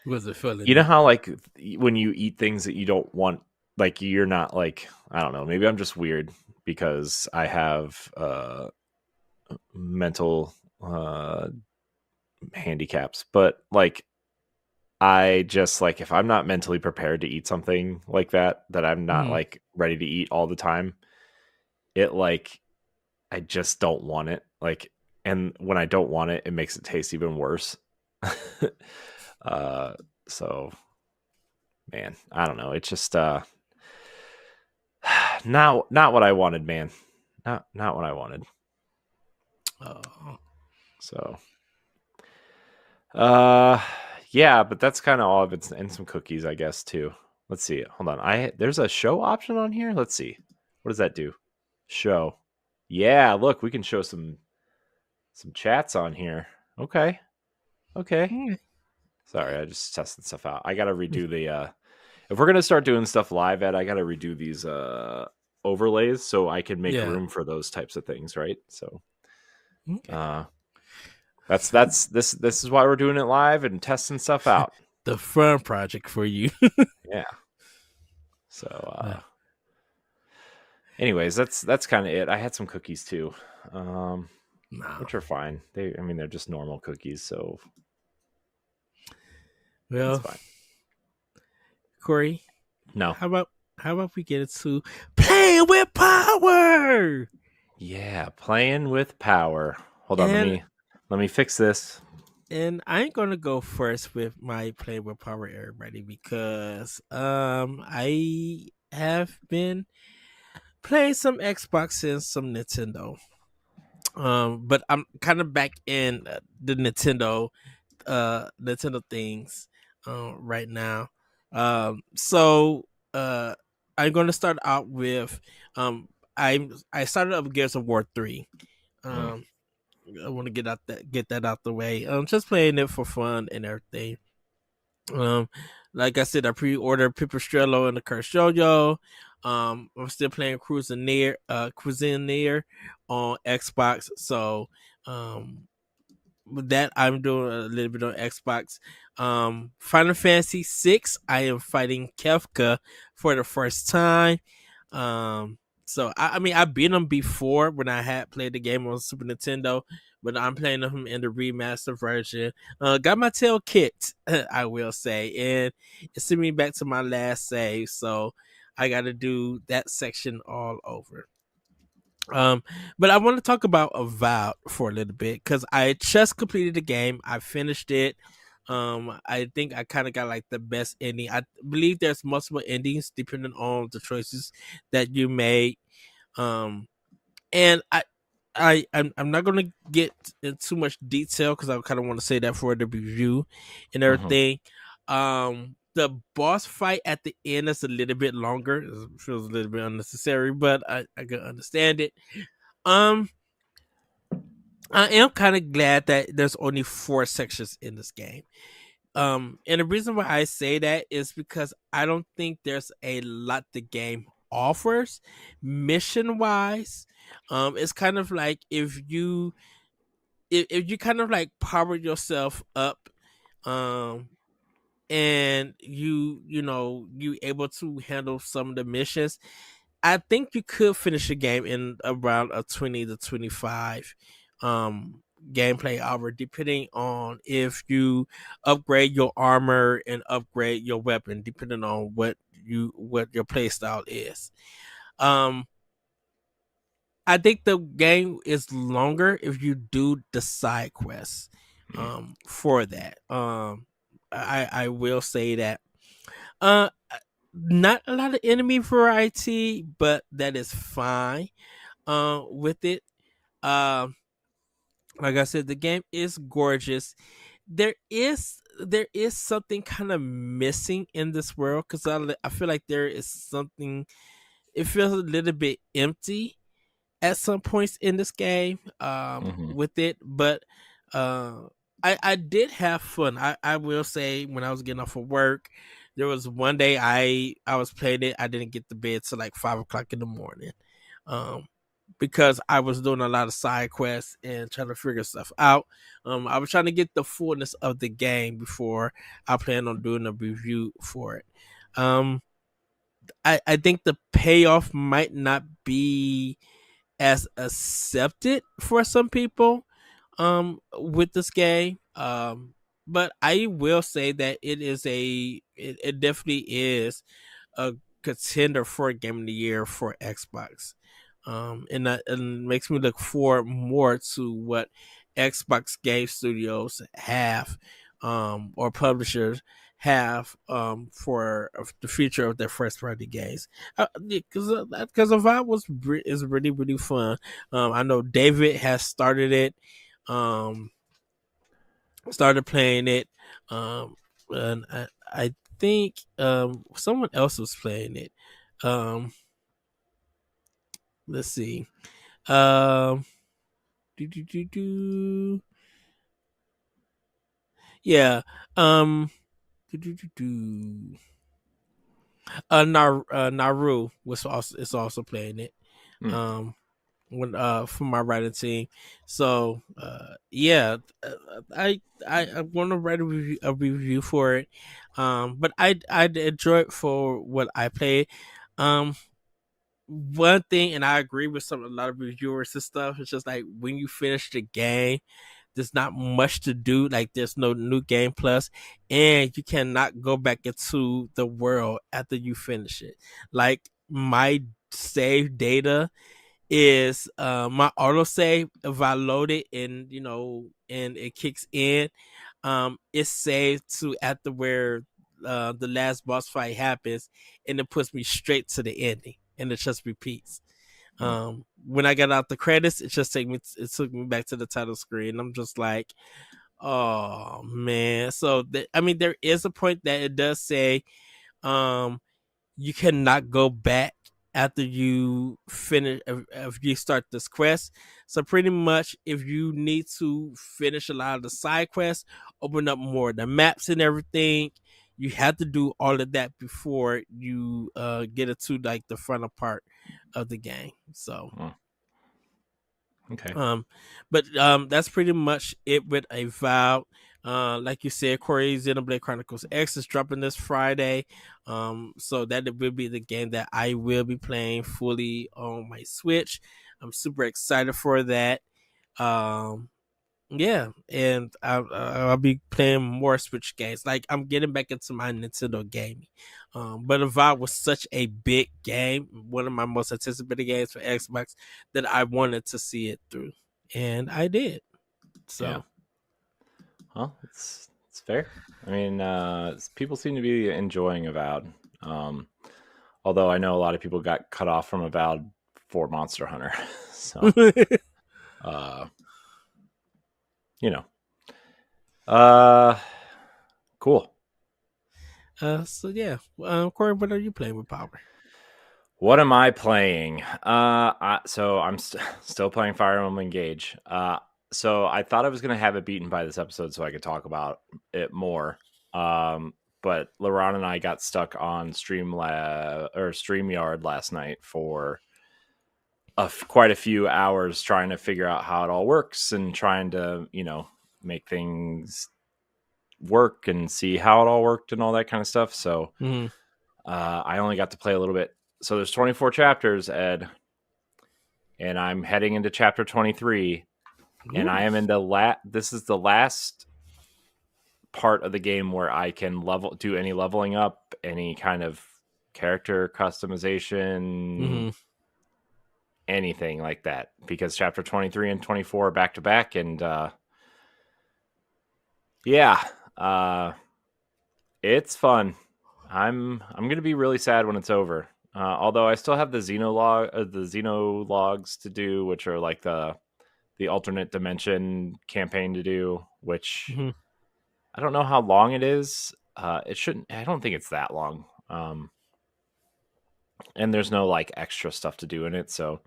Was it feeling You know it? how like when you eat things that you don't want, like you're not like, I don't know. Maybe I'm just weird because I have mental handicaps, but like I just like if I'm not mentally prepared to eat something like that I'm not Mm-hmm. like ready to eat all the time, it like I just don't want it. Like, and when I don't want it, it makes it taste even worse. uh, so man, I don't know. It's just not what I wanted, man. Not what I wanted. Oh. So uh, yeah, but that's kind of all of it, and some cookies, I guess too. Let's see. Hold on. There's a show option on here. Let's see. What does that do? Show. Yeah, look, we can show some chats on here. Okay. Okay. Mm-hmm. Sorry, I just tested stuff out. I gotta redo the if we're gonna start doing stuff live I gotta redo these overlays so I can make Yeah. room for those types of things, right? So Okay. uh this is why we're doing it live and testing stuff out. The fun project for you. Yeah. So Well, anyways, that's kind of it. I had some cookies too. no. Which are fine. I mean they're just normal cookies, so it's Well, fine. Corey, No. how about we get into playing with power? Yeah, playing with power. Hold on, And let me fix this. I'm gonna go first with my play with power, everybody, because I have been playing some Xbox and some Nintendo. But I'm kind of back in the Nintendo things right now. So I'm gonna start out with I started up Gears of War 3. Mm, Um I want to get that out the way. Just playing it for fun and everything. Um, like I said, I pre-ordered Pipistrello and the Cursed Jojo. I'm still playing Cruising Near on Xbox. So, with that, I'm doing a little bit on Xbox. Final Fantasy 6. I am fighting Kefka for the first time. So I mean I beat him before when I had played the game on Super Nintendo, but I'm playing him in the remastered version. Got my tail kicked, I will say, and it sent me back to my last save, so I got to do that section all over. Um, but I want to talk about Avowed for a little bit because I just completed the game. I finished it. I think I kind of got like the best ending. I believe there's multiple endings depending on the choices that you made. Um, and I'm not gonna get in too much detail because I kind of want to say that for the review and mhm. everything. The boss fight at the end is a little bit longer. It feels a little bit unnecessary, but I can understand it. Um, I am kind of glad that there's only 4 sections in this game. And the reason why I say that is because I don't think there's a lot the game offers mission wise. It's kind of like if you kind of like power yourself up, um, and you able to handle some of the missions. I think you could finish a game in around a 20 to 25 um gameplay hour, depending on if you upgrade your armor and upgrade your weapon, depending on what your play style is. Um I think the game is longer if you do the side quests Mm. for that. I will say that. Uh Not a lot of enemy variety, but that is fine with it. Um like I said, the game is gorgeous. There is something kind of missing in this world because I feel like there is something. It feels a little bit empty at some points in this game Mm-hmm. with it, but uh, I did have fun. I will say when I was getting off of work, there was one day I was playing it. I didn't get to bed till like 5 o'clock in the morning. Um, because I was doing a lot of side quests and trying to figure stuff out. I was trying to get the fullness of the game before I plan on doing a review for it. Um, I think the payoff might not be as accepted for some people with this game. But I will say that it definitely is a contender for Game of the Year for Xbox. And makes me look forward more to what Xbox game studios have or publishers have for the future of their first party games. Because the vibe is really really fun. I know David has started it, um, started playing it, and I think someone else was playing it. Um, let's see. Um, do, do, do, do. Yeah. Um, do, do, do, do. Naru was also is also playing it. Mm. Um, when for my writing team. So yeah, I want to write a review for it. But I enjoy it for what I played. Um, One thing, and I agree with a lot of reviewers and stuff. It's just like when you finish the game, there's not much to do. Like there's no new game plus, and you cannot go back into the world after you finish it. Like my save data is my autosave. If I load it and and it kicks in, it's saved to after where the last boss fight happens, and it puts me straight to the ending, and it just repeats. Mm. When I got out the credits, it took me back to the title screen. I'm just like, oh man. So I mean, there is a point that it does say, um, you cannot go back after you finish if you start this quest. So pretty much if you need to finish a lot of the side quests, open up more of the maps and everything, you have to do all of that before you get it to like the final part of the game. So Oh, okay. um, but that's pretty much it with a vow. Like you said, Corey, Xenoblade Chronicles X is dropping this Friday. So that will be the game that I will be playing fully on my Switch. I'm super excited for that. Um, yeah, and I'll be playing more Switch games. Like I'm getting back into my Nintendo gaming. But Avowed was such a big game, one of my most anticipated games for Xbox, that I wanted to see it through, and I did. Yeah. So Well, it's fair. I mean, people seem to be enjoying Avowed. Um, although I know a lot of people got cut off from Avowed for Monster Hunter. So, uh, you know, uh, cool. so yeah, Corey, what are you playing with Power? What am I playing? So I'm still playing Fire Emblem Engage. So I thought I was gonna have it beaten by this episode so I could talk about it more. But LaRon and I got stuck on StreamYard last night for quite a few hours trying to figure out how it all works and trying to make things work and see how it all worked and all that kind of stuff. So Mm-hmm. I only got to play a little bit. So there's 24 chapters, Ed, and I'm heading into chapter 23, and I am in this is the last part of the game where I can do any leveling up, any kind of character customization, Mm-hmm. anything like that, because chapter 23 and 24 are back to back, and yeah, it's fun. I'm gonna be really sad when it's over. Although I still have the xenologs to do, which are like the alternate dimension campaign to do, which Mm-hmm. I don't know how long it is. It shouldn't. I don't think it's that long. And there's no like extra stuff to do in it, so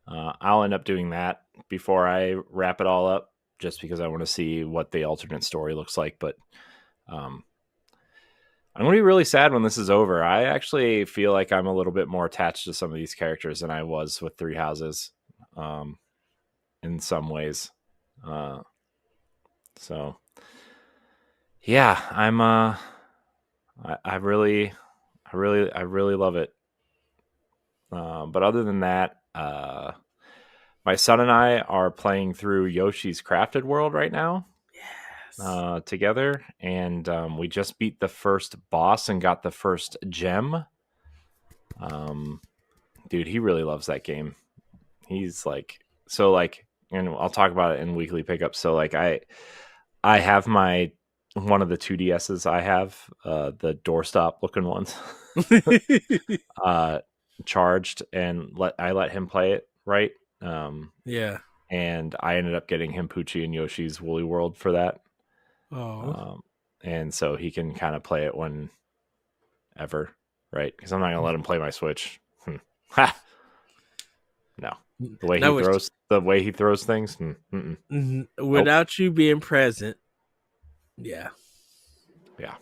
I'll end up doing that before I wrap it all up, just because I want to see what the alternate story looks like. But um, I'm going to be really sad when this is over. I actually feel like I'm a little bit more attached to some of these characters than I was with Three Houses, um, in some ways. So yeah, I really love it. But other than that, my son and I are playing through Yoshi's Crafted World right now, Yes. together, and we just beat the first boss and got the first gem. Um, dude, he really loves that game. He's like, so like, and I'll talk about it in weekly pickups. So like, I have my one of the 2DSs. I have the doorstop looking ones, uh, charged, and I let him play it, right. Yeah. And I ended up getting him Poochie and Yoshi's Woolly World for that. Oh. Um, and so he can kind of play it whenever, right? Because I'm not gonna let him play my Switch. Ha! No, Now, the way he throws things. Nope. without you being present, yeah. Yeah.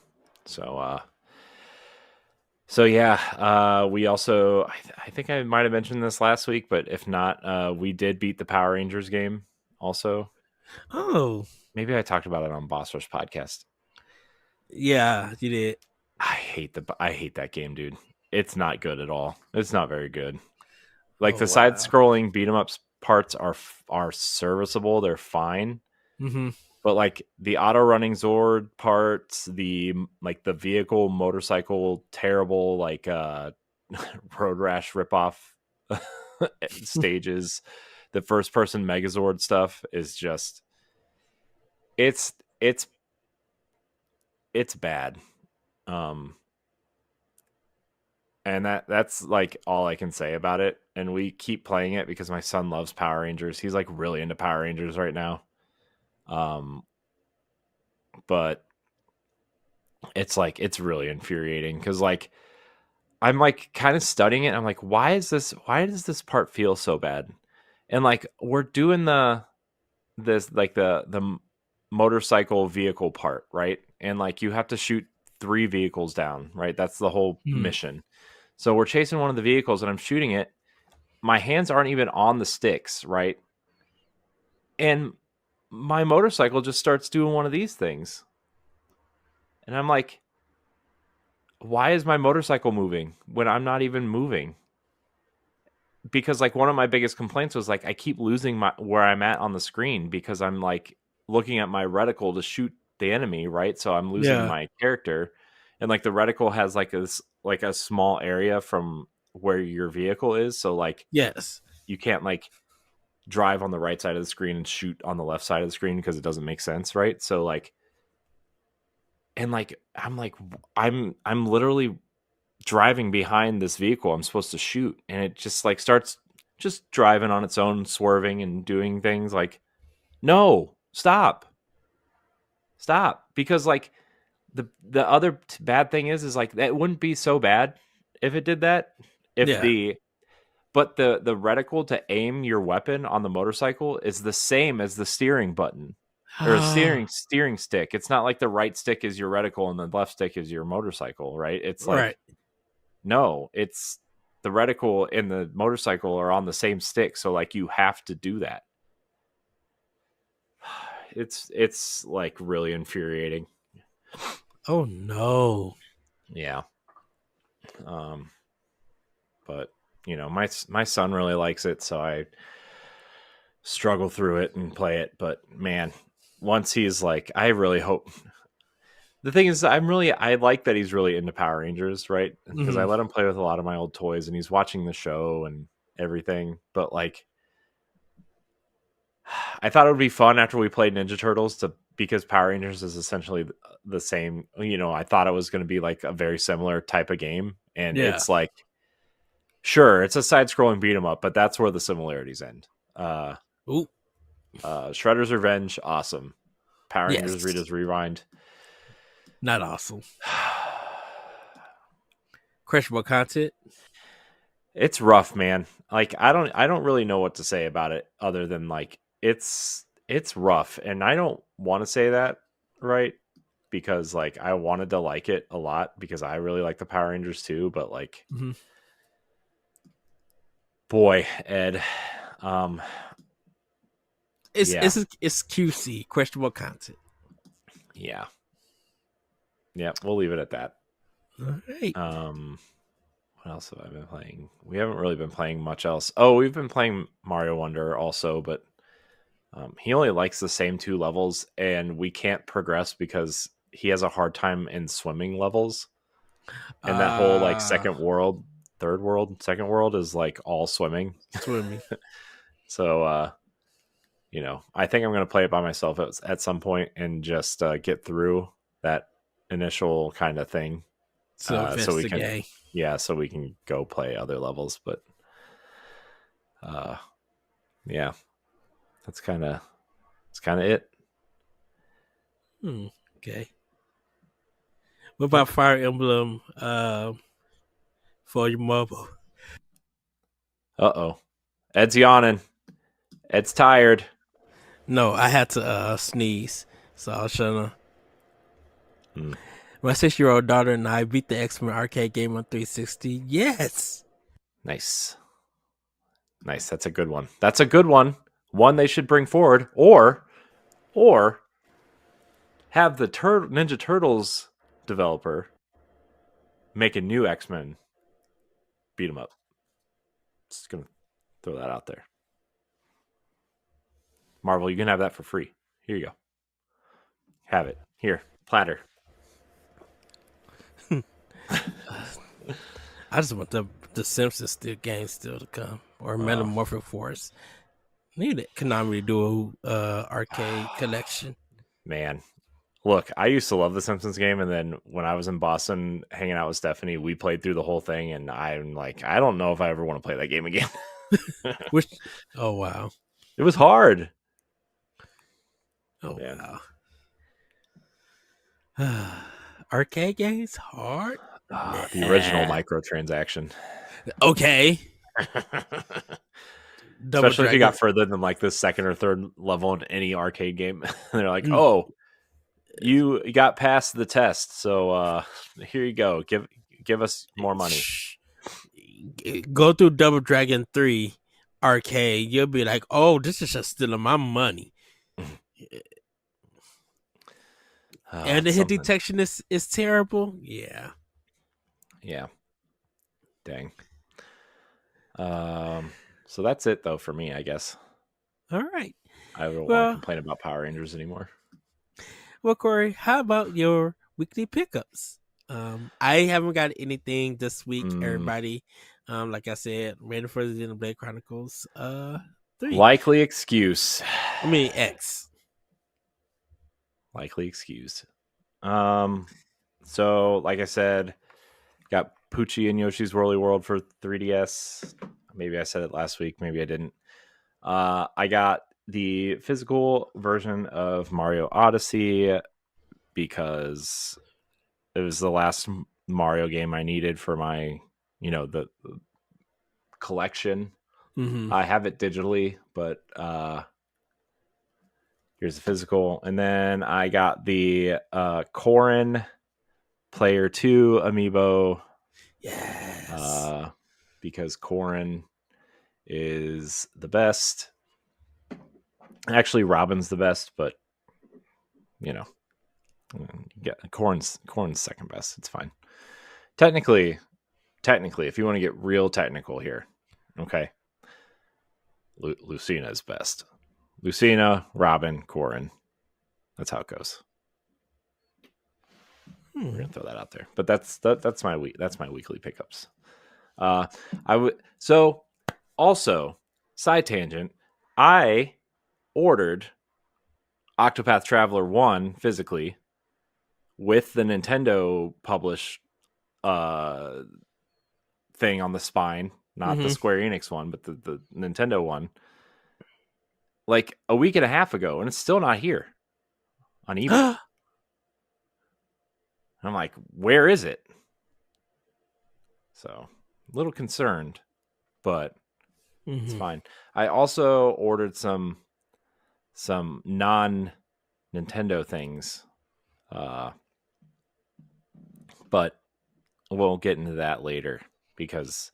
So yeah, we also, I think I might have mentioned this last week, but if not, we did beat the Power Rangers game also. Oh, Maybe I talked about it on Boss Rush podcast. yeah, you did. I hate that game, dude. It's not good at all. It's not very good. Like Oh the side wow. scrolling beat 'em ups parts are serviceable. They're fine. Mm-hmm. But like the auto running Zord parts, the vehicle motorcycle terrible like road rash ripoff stages, the first person Megazord stuff is just it's it's it's bad. Um and that's like all I can say about it. And we keep playing it because my son loves Power Rangers. He's like really into Power Rangers right now. Um but it's really infuriating because like I'm like kind of studying it. I'm like, why does this part feel so bad? And like we're doing the motorcycle vehicle part, right? And like you have to shoot 3 vehicles down, right? That's the whole Mm. mission. So we're chasing one of the vehicles and I'm shooting it. My hands aren't even on the sticks, right? And my motorcycle just starts doing one of these things. And I'm like, why is my motorcycle moving when I'm not even moving? Because like one of my biggest complaints was like I keep losing my where I'm at on the screen because I'm like looking at my reticle to shoot the enemy, right? So I'm losing Yeah. my character. And like the reticle has like a small area from where your vehicle is, so like Yes. you can't like drive on the right side of the screen and shoot on the left side of the screen because it doesn't make sense, right? So like and like I'm literally driving behind this vehicle I'm supposed to shoot, and it just like starts just driving on its own, swerving and doing things like, no, stop, because like the other bad thing is like that wouldn't be so bad if it did that, if Yeah. the but the reticle to aim your weapon on the motorcycle is the same as the steering button or a steering stick. It's not like the right stick is your reticle and the left stick is your motorcycle, right? It's Right. like, no, it's the reticle and the motorcycle are on the same stick, so like you have to do that. It's like really infuriating. Oh no. Yeah. Um but you know, my son really likes it, so I struggle through it and play it, but man, once he's like, I really hope, the thing is, I like that he's really into Power Rangers, right? Because I Mm-hmm. let him play with a lot of my old toys and he's watching the show, and everything, but like I thought it would be fun after we played Ninja Turtles because Power Rangers is essentially the same. I thought it was going to be like a very similar type of game, and Yeah. it's like, sure, it's a side-scrolling beat 'em up, but that's where the similarities end. Ooh. Shredder's Revenge, awesome. Power Rangers Yes. Rita's Rewind, Not awesome. Questionable content. it's rough, man. Like I don't really know what to say about it other than like it's rough, and I don't want to say that, right? Because like I wanted to like it a lot because I really like the Power Rangers too, but like Mm-hmm. boy, Ed, um It's yeah. it's it's QC, questionable content. Yeah. Yeah, we'll leave it at that. All right. What else have I been playing? We haven't really been playing much else. Oh, we've been playing Mario Wonder also, but he only likes the same 2 levels, and we can't progress because he has a hard time in swimming levels. And that whole like second world, third world, second world is like all swimming. Swimming. So, I think I'm going to play it by myself at some point and just get through that initial kind of thing. So So we can, investigate. so we can go play other levels. But, yeah, that's kind of it. Okay. What about Fire Emblem for your mobile? Uh-oh. Ed's yawning. Ed's tired. No, I had to sneeze. So I was trying to. Hmm. My 6-year-old daughter and I beat the X-Men arcade game on 360. Yes. Nice. Nice. That's a good one. That's a good one. One they should bring forward, or have the Ninja Turtles developer make a new X-Men beat 'em up. Just gonna throw that out there. Marvel, you can have that for free. Here you go. Have it. Here. Platter. I just want the Simpsons game still to come, or Metamorphic Force. Need Konami to do a arcade collection. Man. Look, I used to love the Simpsons game, and then when I was in Boston hanging out with Stephanie, we played through the whole thing, and I'm like, I don't know if I ever want to play that game again. Which, oh wow, it was hard. oh Man. wow. Arcade games hard. The original microtransaction. Okay. Double Especially if you Dragon. got further than like the second or third level in any arcade game. They're like, Mm. oh, you got past the test, so here you go. Give us more money. Go through Double Dragon 3 arcade. You'll be like, oh, this is just stealing my money. And the hit detection is terrible. Yeah. Yeah. Dang. So that's it though for me, I guess. All right. I don't want to complain about Power Rangers anymore. Well, Corey, how about your weekly pickups? I haven't got anything this week, everybody. Like I said, ready for the Xenoblade Chronicles 3. Likely excuse. I mean X. Likely excused. So like I said, got Poochie and Yoshi's Woolly World for 3DS. Maybe I said it last week, maybe I didn't. I got the physical version of Mario Odyssey because it was the last Mario game I needed for my, the collection. Mm-hmm. I have it digitally, but here's the physical. And then I got the Corrin Player 2 amiibo. Yes. Because Corrin is the best. Actually, Robin's the best, but Corrin's second best. It's fine. Technically, if you want to get real technical here, okay, Lucina is best. Lucina, Robin, Corrin. That's how it goes. We're gonna throw that out there, but that's my weekly pickups. I would Also, side tangent, I ordered Octopath Traveler 1 physically with the Nintendo published thing on the spine, not the Square Enix one, but the Nintendo one, like a week and a half ago, and it's still not here on eBay. I'm like, where is it? So, a little concerned, but it's fine. I also ordered some non Nintendo things, but we'll get into that later because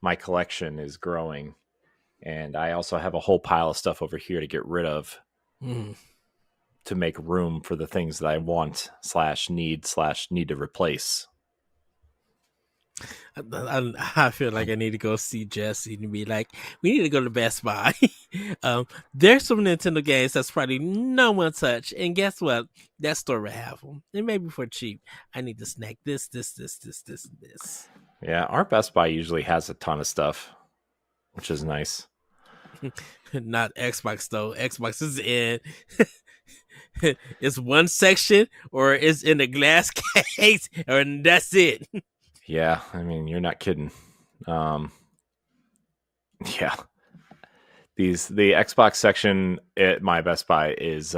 my collection is growing, and I also have a whole pile of stuff over here to get rid of to make room for the things that I want / need to replace. I feel like I need to go see Jesse and be like, we need to go to Best Buy. There's some Nintendo games that's probably no one touch, and guess what? That store will have them, and maybe for cheap. I need to snack this. Yeah, our Best Buy usually has a ton of stuff, which is nice. Not Xbox though. Xbox is in. It's one section, or it's in a glass case, and that's it. Yeah, I mean, you're not kidding. Yeah. The Xbox section at my Best Buy is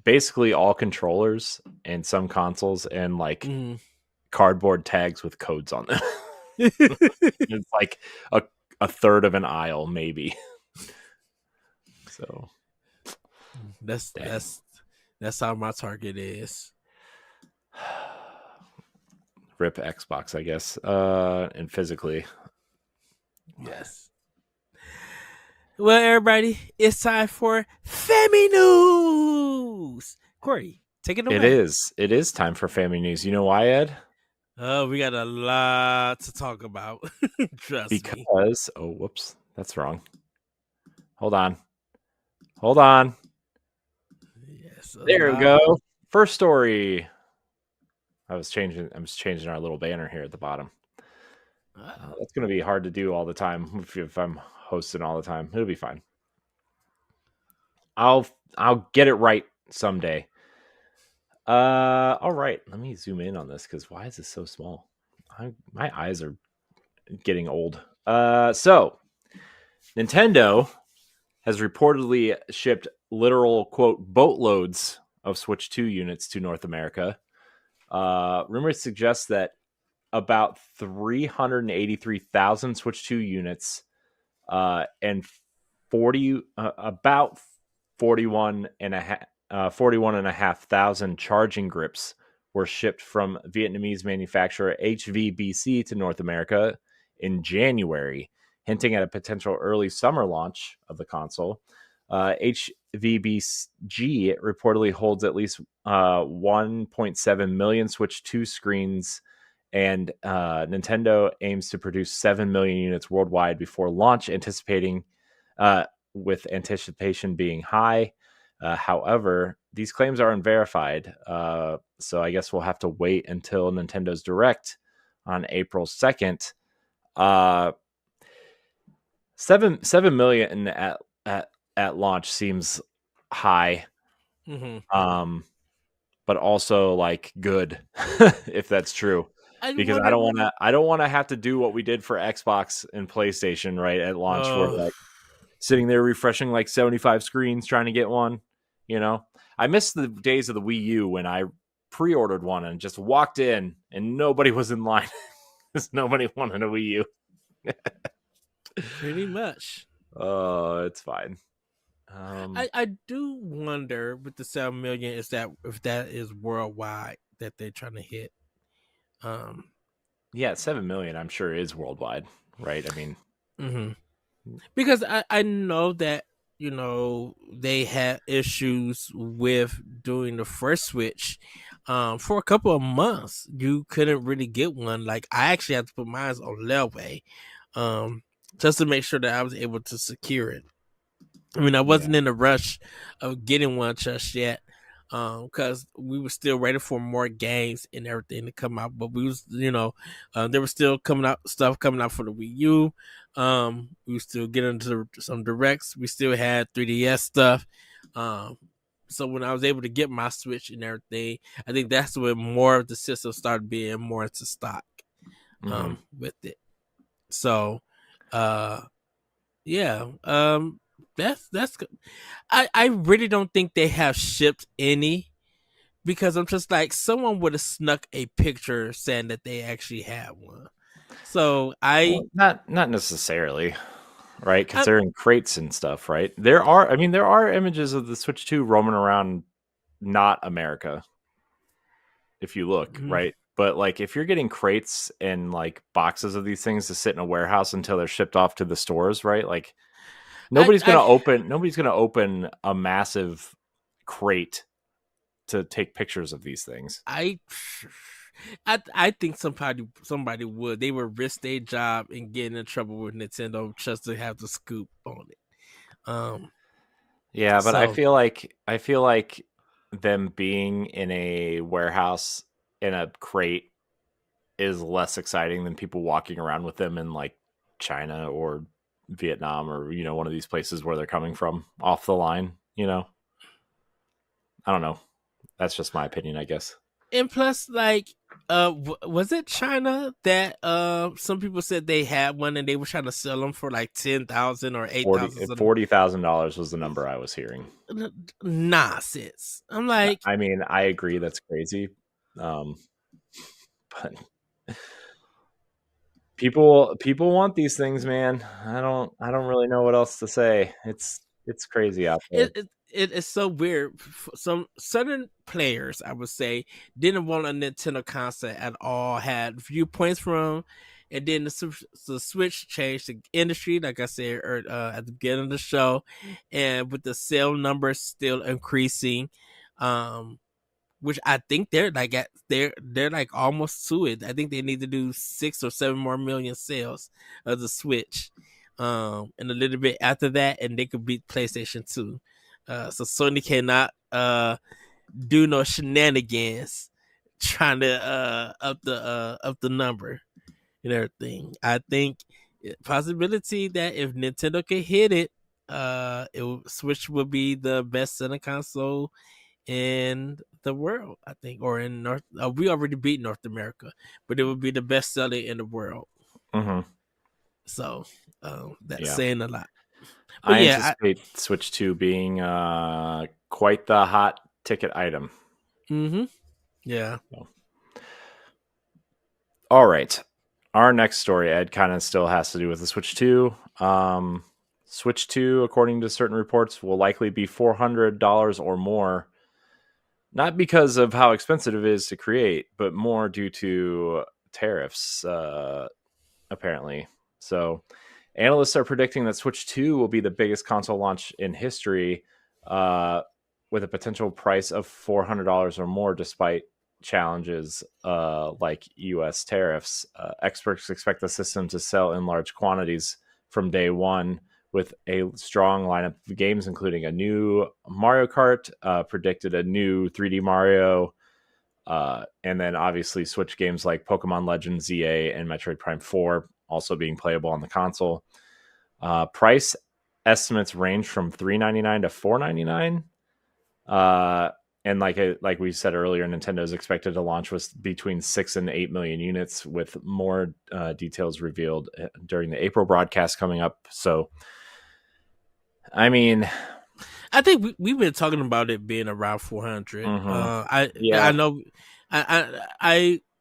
basically all controllers and some consoles and like cardboard tags with codes on them. It's like a third of an aisle, maybe. So that's how my Target is. Rip Xbox, I guess, and physically. Yes. Well, everybody, it's time for Family News. Corey, take it away. It is time for Family News. You know why, Ed? We got a lot to talk about. Trust me. Because, oh, whoops, that's wrong. Hold on. Yes, there we go. First story. I was changing our little banner here at the bottom. That's going to be hard to do all the time if I'm hosting all the time. It'll be fine. I'll get it right someday. All right. Let me zoom in on this because why is this so small? My eyes are getting old. So Nintendo has reportedly shipped literal quote boatloads of Switch 2 units to North America. Rumors suggest that about 383,000 Switch 2 units and about 41,500 charging grips were shipped from Vietnamese manufacturer HVBC to North America in January, hinting at a potential early summer launch of the console. HVBG reportedly holds at least 1.7 million Switch 2 screens, and Nintendo aims to produce 7 million units worldwide before launch, with anticipation being high. However, these claims are unverified, so I guess we'll have to wait until Nintendo's Direct on April 2nd. 7 million at launch seems high, but also like good if that's true. Because I don't want to have to do what we did for Xbox and PlayStation right at launch, where like sitting there refreshing like 75 screens trying to get one. You know, I miss the days of the Wii U when I pre-ordered one and just walked in and nobody was in line because nobody wanted a Wii U. Pretty much. Oh, it's fine. I do wonder with the 7 million if that is worldwide that they're trying to hit. Yeah, 7 million I'm sure is worldwide, right? I mean, because I know that, you know, they had issues with doing the first Switch. For a couple of months, you couldn't really get one. Like I actually had to put mine on layaway, just to make sure that I was able to secure it. I mean, I wasn't in a rush of getting one just yet, because we were still waiting for more games and everything to come out. But we was, you know, there was still stuff coming out for the Wii U. We still get into some directs. We still had 3DS stuff. So when I was able to get my Switch and everything, I think that's when more of the system started being more into stock. With it. So, yeah. That's. I really don't think they have shipped any because I'm just like someone would have snuck a picture saying that they actually had one. So Well, not necessarily, right? Because I they're in crates and stuff, right? There are images of the Switch 2 roaming around not America, if you look, mhm. right? But like if you're getting crates and like boxes of these things to sit in a warehouse until they're shipped off to the stores, right? Like I nobody's gonna open a massive crate to take pictures of these things. I I think somebody would. They would risk their job and get in trouble with Nintendo just to have the scoop on it. Um Yeah, but I so feel like them being in a warehouse in a crate is less exciting than people walking around with them in like China or Vietnam or one of these places where they're coming from off the line. I don't know. That's just my opinion, I guess. and plus like was it China that some people said they had one and they were trying to sell them for like 10,000 or 40 8,000 $40,000 was the number I was hearing. nonsense. I'm like I mean, I agree that's crazy. Um, but people want these things, man. I don't really know what else to say. It's crazy out there. it is so weird. Some certain players, I would say, didn't want a Nintendo console at all. Had viewpoints from, and then the Switch changed the industry, like I said at the beginning of the show, and with the sale numbers still increasing, which I think they're like almost to it. I think they need to do 6 or 7 more million sales of the Switch, and a little bit after that, and they could beat PlayStation 2. So Sony cannot do no shenanigans trying to up the number and everything. I think possibility that if Nintendo could hit it, Switch will be the best selling console in the world, I think, or in North. We already beat North America, but it would be the best seller in the world. Mm-hmm. So that's Yeah. saying a lot. But I yeah, anticipate Switch 2 being quite the hot ticket item. yeah, So. All right. Our next story, Ed, kind of still has to do with the Switch 2. Switch 2, according to certain reports, will likely be $400 or more. Not because of how expensive it is to create, but more due to tariffs, apparently. So, analysts are predicting that Switch 2 will be the biggest console launch in history, with a potential price of $400 or more, despite challenges like U.S. tariffs. Experts expect the system to sell in large quantities from day one, with a strong lineup of games, including a new Mario Kart, predicted a new 3D Mario, and then obviously Switch games like Pokemon Legends ZA and Metroid Prime 4 also being playable on the console. Price estimates range from $399 to $499. And like we said earlier, Nintendo is expected to launch with between 6 and 8 million units, with more details revealed during the April broadcast coming up. So, I mean, I think we've been talking about it being around 400. mm-hmm. I Yeah. know,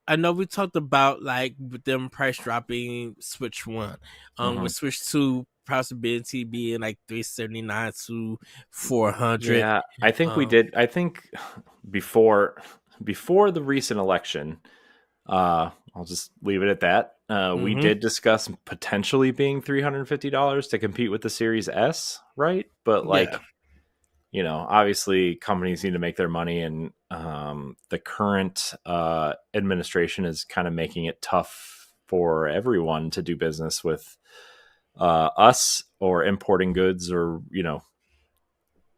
I know we talked about like with them price dropping Switch One, Mm-hmm. with Switch Two possibility being like 379 to 400. Yeah, I think we Um, did. I think before the recent election, I'll just leave it at that. We mm-hmm. did discuss potentially being $350 to compete with the Series S, right? But Yeah, obviously companies need to make their money, and the current administration is kind of making it tough for everyone to do business with us or importing goods, or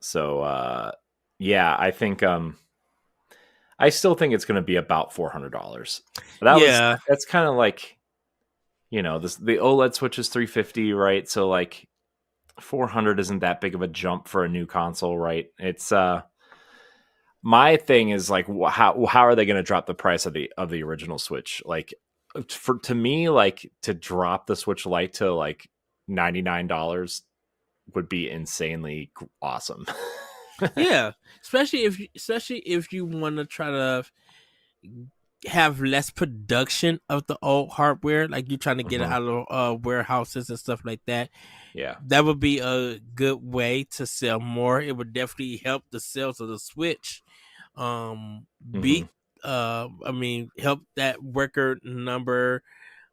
so yeah, I think I still think it's going to be about $400. yeah. That's kind of like the OLED Switch is $350, right? So like $400 isn't that big of a jump for a new console, right? It's my thing is like how are they going to drop the price of the original Switch? Like to me, like to drop the Switch Lite to like $99 would be insanely awesome. Yeah, especially if you want to try to have less production of the old hardware, like you trying to get it out of warehouses and stuff like that. Yeah, That would be a good way to sell more. It would definitely help the sales of the Switch. Beat I mean help that record number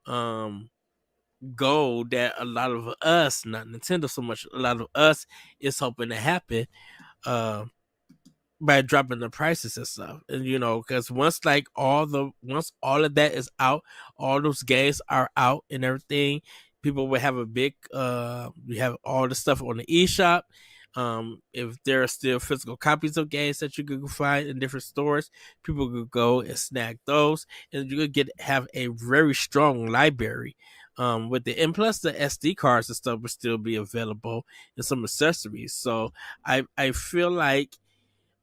goal that a lot of us, not Nintendo so much, a lot of us is hoping to happen. Um by dropping the prices and stuff, and because once all of that is out, all those games are out and everything, people will have a big we have all the stuff on the eShop. If there are still physical copies of games that you could find in different stores, people could go and snag those, and you could have a very strong library. With the and plus the SD cards and stuff will still be available, and some accessories. So I feel like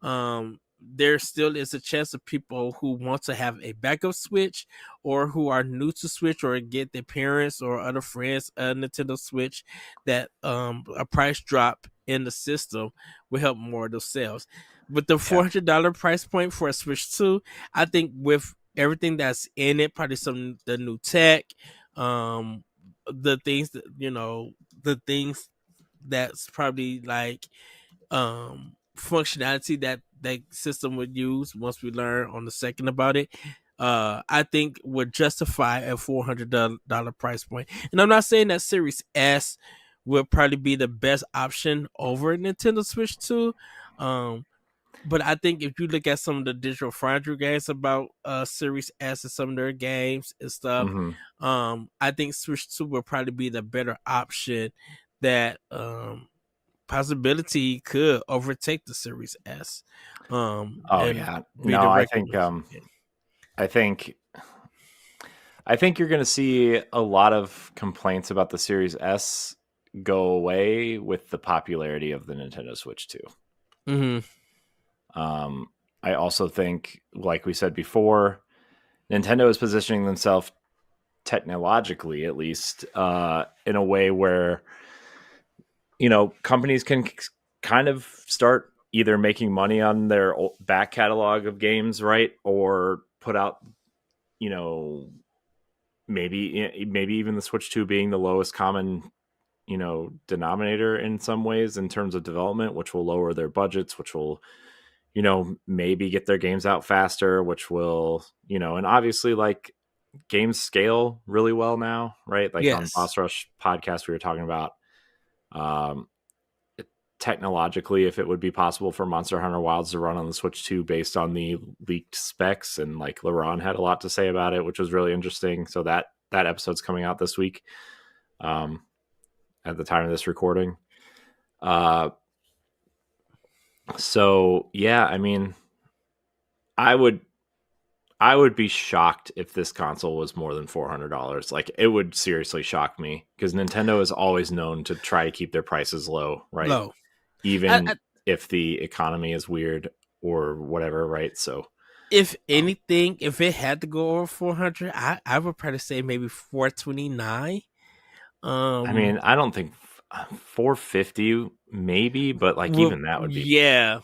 there still is a chance of people who want to have a backup Switch, or who are new to Switch, or get their parents or other friends a Nintendo Switch, that a price drop in the system will help more of those sales. With the yeah. $400 price point for a Switch 2, I think with everything that's in it, probably the new tech, the things that the things that's probably like functionality that system would use once we learn on the second about it, I think would justify a $400 price point. And I'm not saying that Series S would probably be the best option over Nintendo Switch 2. But I think if you look at some of the Digital Foundry games about Series S and some of their games and stuff, I think Switch 2 would probably be the better option that possibility could overtake the Series S. Oh And yeah. be No, the I record. think I think I think you're going to see a lot of complaints about the Series S go away with the popularity of the Nintendo Switch 2. I also think, like we said before, Nintendo is positioning themselves technologically, at least, in a way where companies can kind of start either making money on their back catalog of games, right, or put out, maybe even the Switch 2 being the lowest common denominator in some ways in terms of development, which will lower their budgets, which will maybe get their games out faster, which will and obviously like games scale really well now, right? Like on Yes. Boss Rush podcast we were talking about technologically if it would be possible for Monster Hunter Wilds to run on the Switch 2 based on the leaked specs, and like LeRon had a lot to say about it, which was really interesting. So that episode's coming out this week at the time of this recording. So yeah, I mean, I would be shocked if this console was more than $400. Like, it would seriously shock me, because Nintendo is always known to try to keep their prices low, right? Low. Even if the economy is weird or whatever, right? So, if anything, if it had to go over 400, I would probably say maybe 429. I mean, I don't think 450 maybe, but like even that would be. Yeah.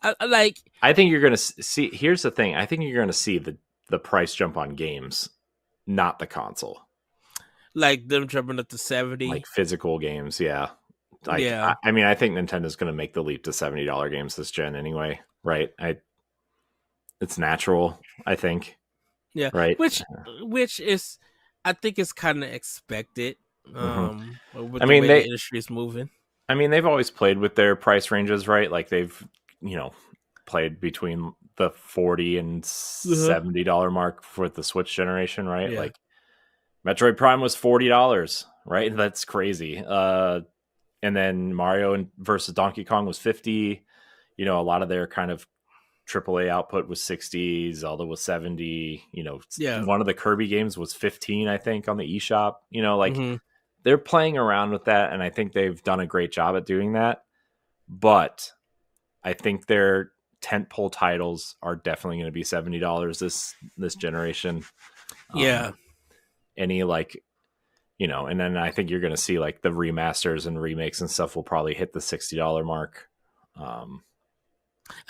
I think you're gonna see. Here's the thing. I think you're gonna see the price jump on games, not the console. Like them jumping up to 70, like physical games. Yeah. Like, yeah. I mean, I think Nintendo's going to make the leap to $70 games this gen anyway, right? It's natural, I think. Yeah, Right. which is, I think, it's kind of expected. With I the mean, way the industry is moving. they've always played with their price ranges, right? Like they've, played between the $40 and $70 mark for the Switch generation, right? Yeah. Like Metroid Prime was $40, right? That's crazy. And then Mario versus Donkey Kong was $50. A lot of their kind of AAA output was 60, Zelda was 70. Yeah. One of the Kirby games was 15, I think, on the eShop. Like Mm-hmm. they're playing around with that, and I think they've done a great job at doing that. But I think their tentpole titles are definitely going to be $70 this generation. Yeah. Any like and then I think you're going to see like the remasters and remakes and stuff will probably hit the $60 mark. I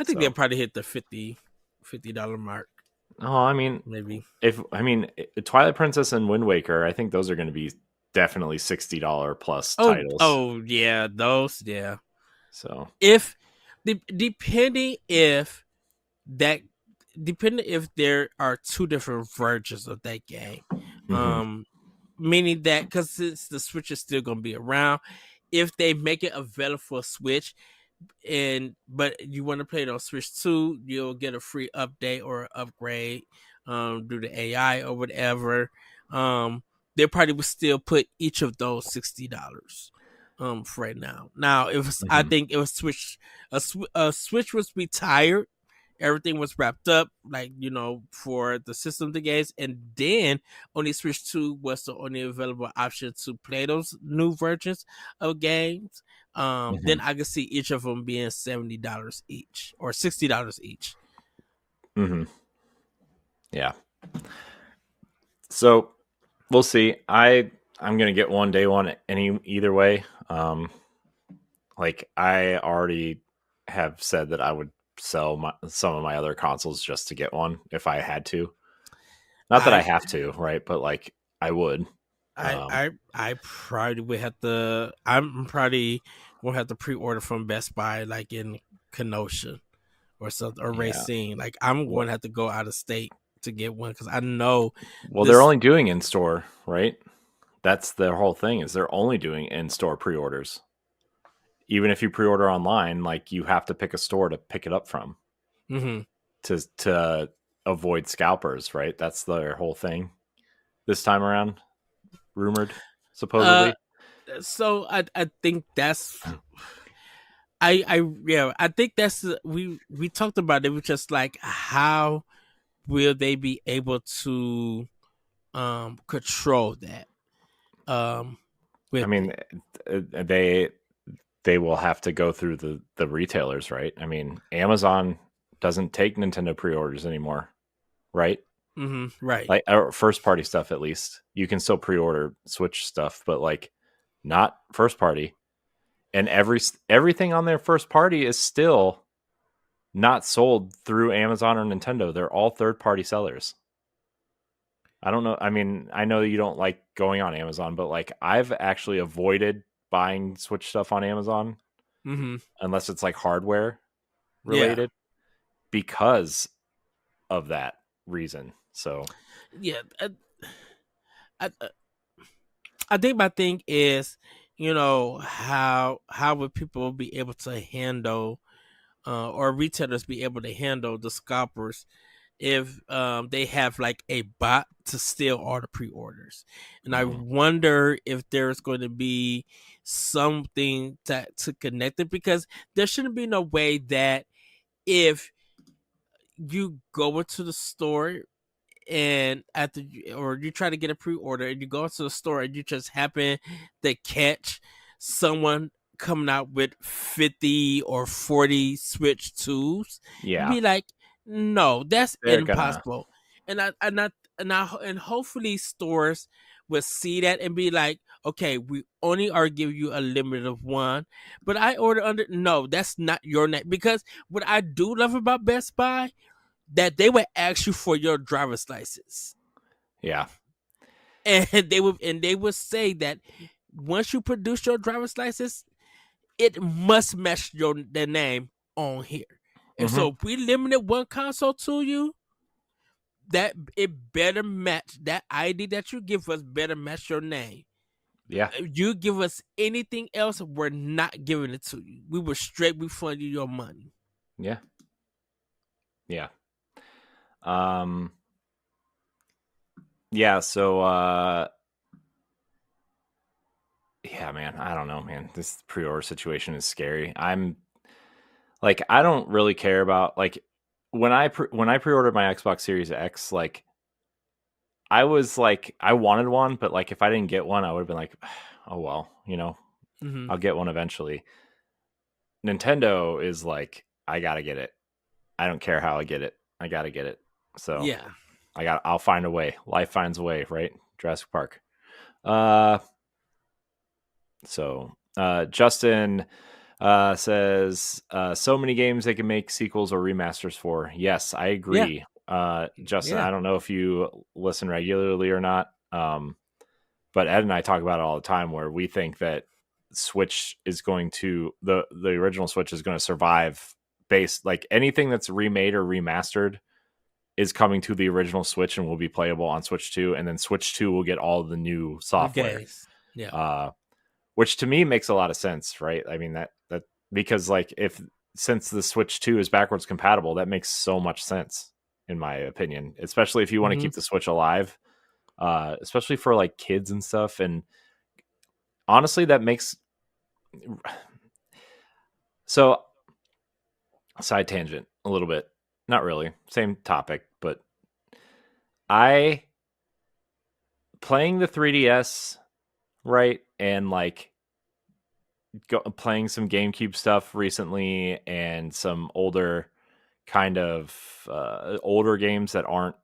think they'll probably hit the $50 mark. I mean, Maybe. Twilight Princess and Wind Waker, I think those are going to be definitely $60 plus Oh, titles. oh yeah, those, yeah. So If depending if that depending if there are two different versions of that game, meaning that because since the Switch is still going to be around, if they make it available for Switch, but you want to play it on Switch 2, you'll get a free update or upgrade due to AI or whatever. They probably would still put each of those $60 for right now. Now, I think it was a Switch was retired, everything was wrapped up, like for the system to games, and then only Switch 2 was the only available option to play those new versions of games. Then I could see each of them being $70 each or $60 each. Yeah. So we'll see. I'm gonna get one day one either way. Like I already have said that I would sell some of my other consoles just to get one if I had to. Not that I have to, right? But like I would. I probably would have to. I'm probably gonna have to pre-order from Best Buy, like in Kenosha or something, or Racine. Like I'm going to have to go out of state to get one because I know. Well, they're only doing in store, right? That's the whole thing. Is they're only doing in store pre-orders. Even if you pre-order online, like you have to pick a store to pick it up from to avoid scalpers, right? That's their whole thing this time around. Rumored, supposedly. So I think that's I think that's we talked about it. It was just like how will they be able to control that? I mean, they will have to go through the retailers, right? I mean, Amazon doesn't take Nintendo pre-orders anymore, right? Right. Like first party stuff, at least you can still pre-order Switch stuff, but like not first party. And everything on their first party is still not sold through Amazon or Nintendo. They're all third party sellers. I don't know. I mean, I know you don't like going on Amazon, but like I've actually avoided buying Switch stuff on Amazon unless it's like hardware related because of that reason. So yeah, I think my thing is, how would people be able to handle, or retailers be able to handle the scalpers if they have like a bot to steal all the pre-orders? And I wonder if there's going to be something to connect it, because there shouldn't be no way that if you go into the store and or you try to get a pre-order and you go into the store and you just happen to catch someone coming out with 50 or 40 Switch 2s, you'd be like, no, that's impossible. And hopefully stores will see that and be like, okay, we only are giving you a limit of one, but I order under, no, that's not your name. Because what I do love about Best Buy, that they would ask you for your driver's license. Yeah. And they would say that once you produce your driver's license, it must match the name on here. And so if we limited one console to you, that it better match that ID that you give us, better match your name. Yeah. If you give us anything else, we're not giving it to you. We will straight refund you your money. Yeah. Yeah. Yeah, so yeah, man, I don't know, man. This pre-order situation is scary. I'm like, I don't really care about like when I pre-ordered my Xbox Series X, like I was like, I wanted one, but like if I didn't get one, I would have been like, oh well, Mm-hmm. I'll get one eventually. Nintendo is like, I gotta get it. I don't care how I get it. I gotta get it. So Yeah. I'll find a way. Life finds a way, right? Jurassic Park. Uh Justin says so many games they can make sequels or remasters for. Yes, I Yeah. agree. Justin, Yeah. I don't know if you listen regularly or not. But Ed and I talk about it all the time where we think that Switch is going to the original Switch is going to survive based like anything that's remade or remastered is coming to the original Switch and will be playable on Switch 2, and then Switch 2 will get all the new The software. games. Yeah. Which to me makes a lot of sense, right? I mean that because like if since the Switch 2 is backwards compatible, that makes so much sense in my opinion, especially if you want to Mm-hmm. keep the Switch alive, especially for like kids and stuff. And honestly, that makes so side tangent a little bit, not really same topic, but I playing the 3DS, right, and like playing some GameCube stuff recently and some older kind of older games that aren't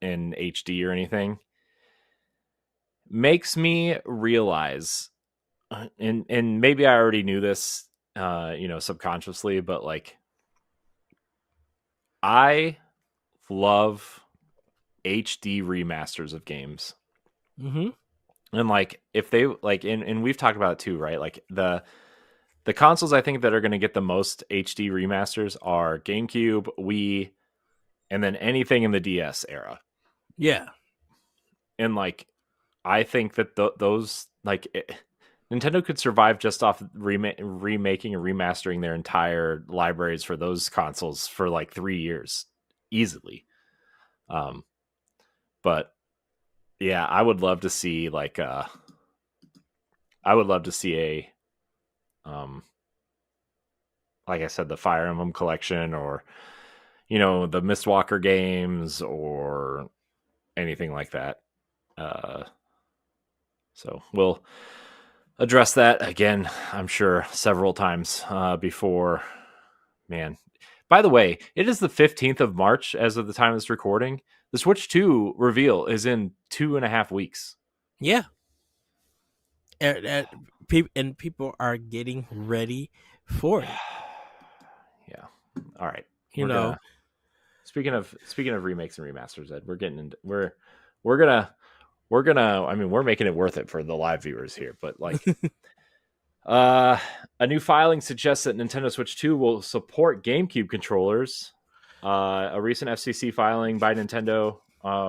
in HD or anything makes me realize, and maybe I already knew this, subconsciously, but like I love HD remasters of games. Mm-hmm. And like if they like, and we've talked about it too, right? Like the consoles I think that are going to get the most HD remasters are GameCube, Wii, and then anything in the DS era. Yeah. And like I think that those like Nintendo could survive just off remaking and remastering their entire libraries for those consoles for like 3 years easily. But yeah, I would love to see like I would love to see a like I said, the Fire Emblem collection, or the Mistwalker games, or anything like that. Uh, so we'll address that again, I'm sure, several times before. Man, by the way, it is the 15th of March as of the time of this recording. The Switch 2 reveal is in 2.5 weeks. Yeah. And people are getting ready for it. Yeah. All right. You know. Speaking of remakes and remasters, Ed, we're gonna I mean, we're making it worth it for the live viewers here, but like a new filing suggests that Nintendo Switch 2 will support GameCube controllers. A recent FCC filing by Nintendo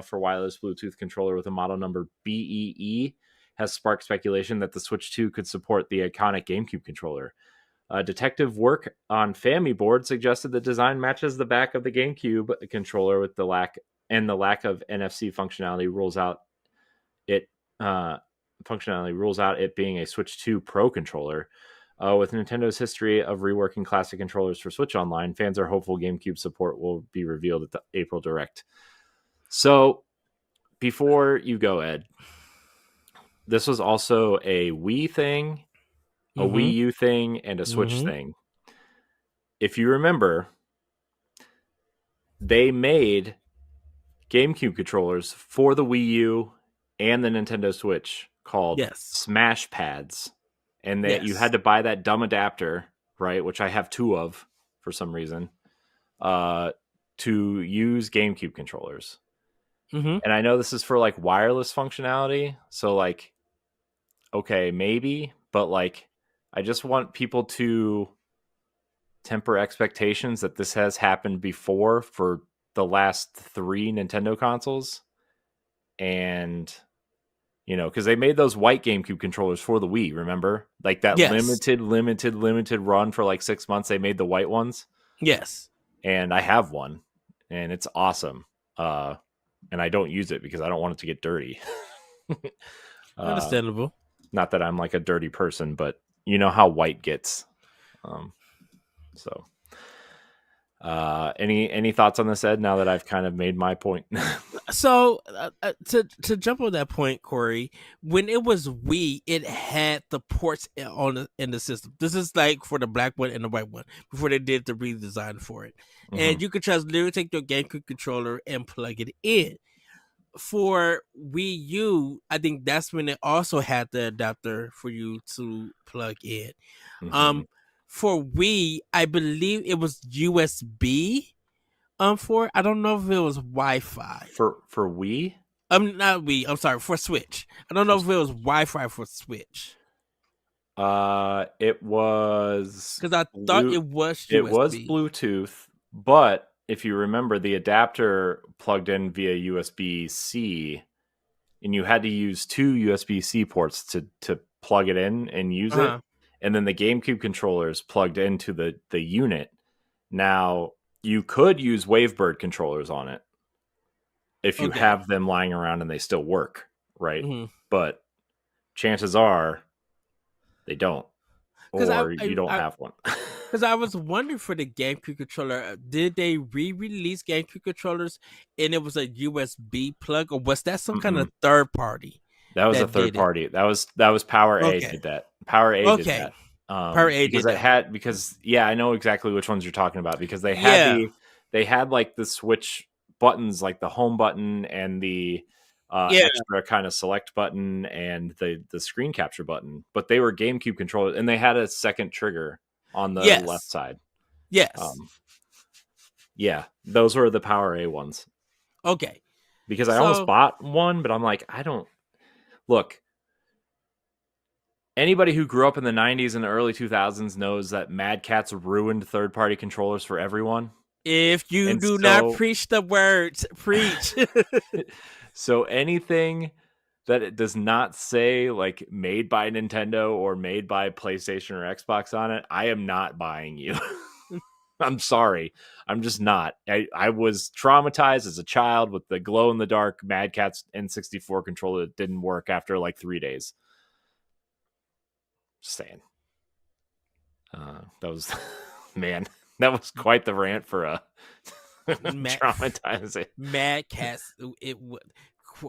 for wireless Bluetooth controller with a model number BEE has sparked speculation that the Switch 2 could support the iconic GameCube controller. Detective work on Family Board suggested the design matches the back of the GameCube controller with the lack of NFC functionality rules out it being a Switch 2 Pro controller. With Nintendo's history of reworking classic controllers for Switch Online, fans are hopeful GameCube support will be revealed at the April Direct. So, before you go, Ed, this was also a Wii thing, a Wii U thing, and a Switch thing. If you remember, they made GameCube controllers for the Wii U and the Nintendo Switch called Smash Pads. And that you had to buy that dumb adapter, right? Which I have 2 of for some reason, to use GameCube controllers. Mm-hmm. And I know this is for like wireless functionality. So like, okay, maybe, but like, I just want people to temper expectations that this has happened before for the last 3 Nintendo consoles. And because they made those white GameCube controllers for the Wii, remember? Like that limited run for like 6 months, they made the white ones. Yes. And I have one, and it's awesome. And I don't use it because I don't want it to get dirty. Understandable. Not that I'm like a dirty person, but you know how white gets. So, Any thoughts on this, Ed? Now that I've kind of made my point. So to jump on that point, Corey, when it was Wii, it had the ports in the system. This is like for the black one and the white one before they did the redesign for it, Mm-hmm. and you could just literally take your GameCube controller and plug it in. For Wii U, I think that's when it also had the adapter for you to plug in. Mm-hmm. Um, for Wii, I believe it was USB. For I don't know if it was Wi-Fi. For Wii, Not Wii. I'm sorry, for Switch. I don't know for if it was Wi-Fi for Switch it was because I thought blue. it was It was USB. Bluetooth, but if you remember, the adapter plugged in via USB C, and you had to use two USB C ports to plug it in and use Uh it. huh. And then the GameCube controllers plugged into the unit. Now you could use Wavebird controllers on it if you Okay. have them lying around and they still work, right? Mm-hmm. But chances are they don't, Because or you don't I have one. because I was wondering for the GameCube controller, did they re-release GameCube controllers and it was a USB plug, or was that some kind Mm-mm. of third party That was a that third did it? party. That was Power A Okay. did that. Power A did Okay. that. Power A Because did it that one. had because yeah, I know exactly which ones you're talking about because Yeah. they had like the switch buttons like the home button and the Yeah. extra kind of select button and the screen capture button, but they were GameCube controllers and they had a second trigger on the left Yes. side. Yes. Um, yeah, those were the Power A ones Okay. because I almost So bought one, but I'm like, I don't look. Anybody who grew up in the 90s and the early 2000s knows that Mad Catz ruined third-party controllers for everyone. if you And do not so preach the words, preach. so anything that it does not say like made by Nintendo or made by PlayStation or Xbox on it, I am not buying you. I'm sorry. I'm just not. I was traumatized as a child with the glow in the dark Mad Catz N64 controller that didn't work after like 3 days. Just saying. That was man, that was quite the rant for a Mad, traumatizing. Mad Cats, it would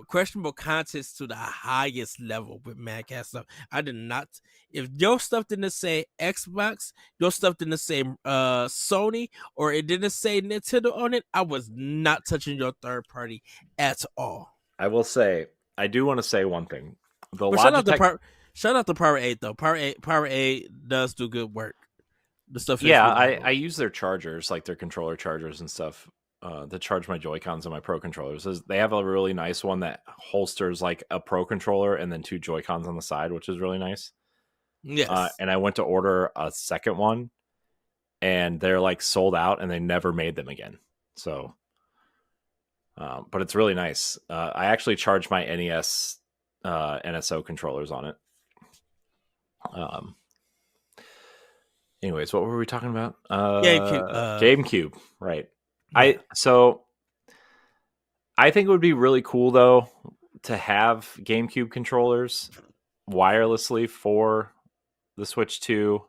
questionable context to the highest level with Mad Cat stuff. I did not. If your stuff didn't say Xbox, your stuff didn't say Sony, or it didn't say Nintendo on it, I was not touching your third party at all. I will say, I do want to say one thing. The But Logitech, shout out to Power 8 though. Power 8 does do good work. The stuff is yeah, I reliable. use their chargers, like their controller chargers and stuff, to charge my Joy Cons and my Pro controllers. They have a really nice one that holsters like a Pro controller and then two Joy Cons on the side, which is really nice. Yes. And I went to order a second one, and they're like sold out, and they never made them again. So, but it's really nice. I actually charge my NES NSO controllers on it. Um, anyways, what were we talking about? GameCube. GameCube, right? Yeah. So I think it would be really cool though to have GameCube controllers wirelessly for the Switch 2.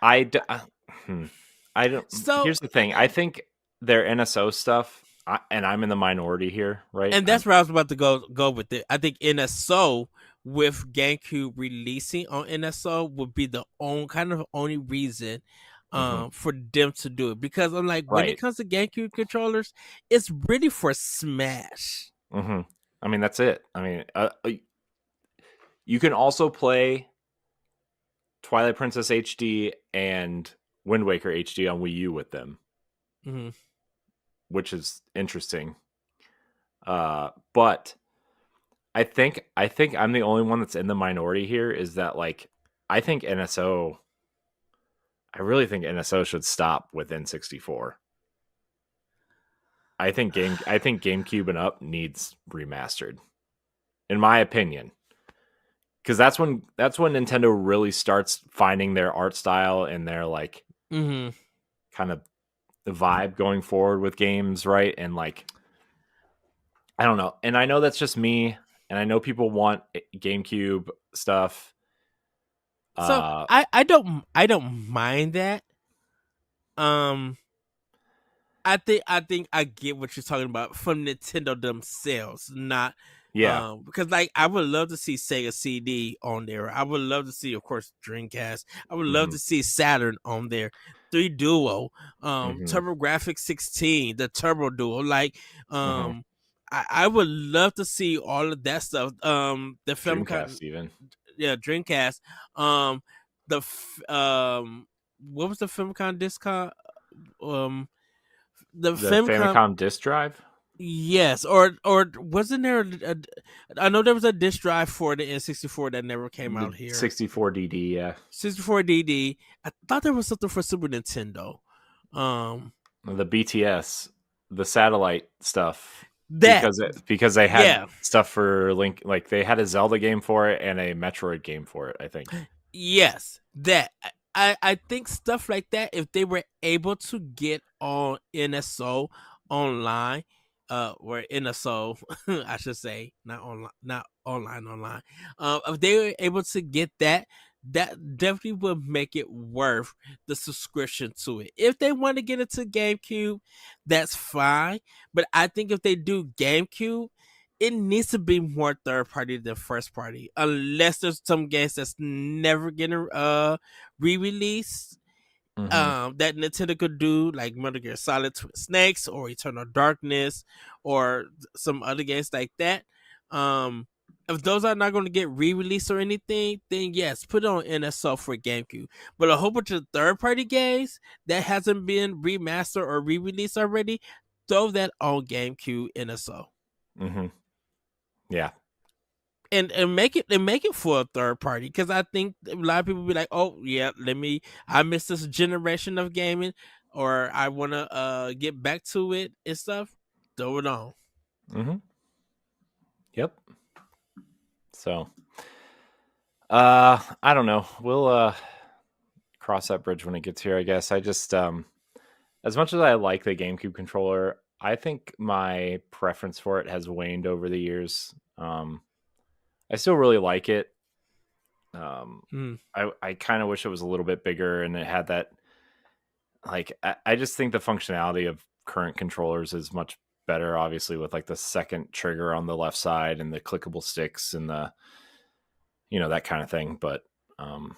I d- uh, hmm. I don't. So, Here's the thing. I think their NSO stuff, and I'm in the minority here, right? and that's where I was about to go with it. I think NSO with GameCube releasing on NSO would be the only reason Mhm. for them to do it, because I'm like, when it Right. comes to GameCube controllers, it's really for Smash. hmm I mean, that's it. I mean, you can also play Twilight Princess HD and Wind Waker HD on Wii U with them, Mm-hmm. which is interesting. But I think I'm the only one that's in the minority here. Is that like I think NSO. I really think NSO should stop with N64. I think GameCube and up needs remastered, in my opinion, because that's when Nintendo really starts finding their art style and their like Mm-hmm. kind of vibe going forward with games, right? And like I don't know, and I know that's just me, and I know people want GameCube stuff. So Uh, I don't mind that. Um, I think I get what you're talking about from Nintendo themselves, not Yeah. because like I would love to see Sega CD on there. I would love to see, of course, Dreamcast. I would love Mm-hmm. to see Saturn on there. 3 Duo, Mm-hmm. TurboGrafx 16, the Turbo Duo. Like, Mm-hmm. I would love to see all of that stuff. The Famicom, Dreamcast even. yeah, Dreamcast. Um, what was the Famicom disc? Um, the The Famicom, Famicom disk drive. yes, or wasn't there? I know there was a disc drive for the N64 that never came The out here. 64DD. Yeah. 64DD. I thought there was something for Super Nintendo. Um, The BTS, the satellite stuff, that because they had yeah, stuff for Link, like they had a Zelda game for it and a Metroid game for it, I think. yes, that I think stuff like that. If they were able to get on NSO online, or NSO, I should say, not online, not online, online. If they were able to get that, that definitely would make it worth the subscription to it. If they want to get into GameCube, that's fine. But I think if they do GameCube, it needs to be more third party than first party, unless there's some games that's never getting re-released, Mm-hmm. that Nintendo could do, like Metal Gear Solid Twin Snakes or Eternal Darkness or some other games like that. If those are not going to get re-released or anything, then yes, put it on NSO for GameCube. But a whole bunch of third-party games that hasn't been remastered or re-released already, throw that on GameCube NSO. Mm-hmm. Yeah. And make it for a third party, because I think a lot of people be like, oh yeah, I missed this generation of gaming, or I want to get back to it and stuff. Throw it on. Mm-hmm. Yep. So, I don't know. We'll cross that bridge when it gets here, I guess. I just as much as I like the GameCube controller, I think my preference for it has waned over the years. I still really like it. Mm. I kind of wish it was a little bit bigger and it had that, like, I just think the functionality of current controllers is much better, obviously, with like the second trigger on the left side and the clickable sticks and the, that kind of thing. But, um,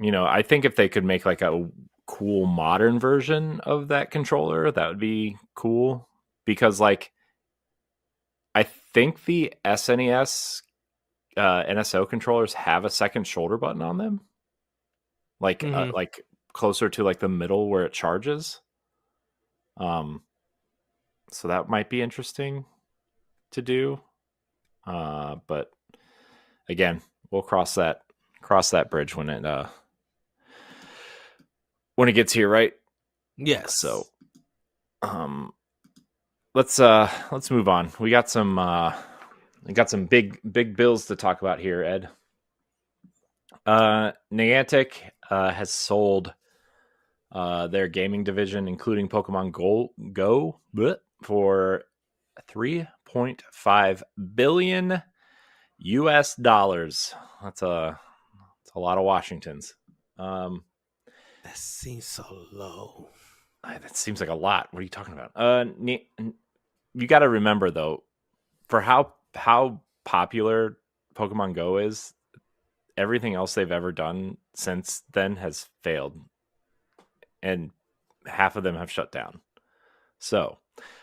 I think if they could make like a cool modern version of that controller, that would be cool, because like I think the SNES NSO controllers have a second shoulder button on them, Hmm. like closer to like the middle where it charges. Um, so that might be interesting to do. But again, we'll cross that bridge when it gets here, right? So, Yes. um, let's move on. We got some big bills to talk about here, Ed. Niantic has sold their gaming division, including Pokemon Go for $3.5 billion US. That's a lot of Washingtons. Um, That seems so low. that seems like a lot. What are you talking about? You got to remember though, for how popular Pokemon Go is, everything else they've ever done since then has failed, and half of them have shut down. So,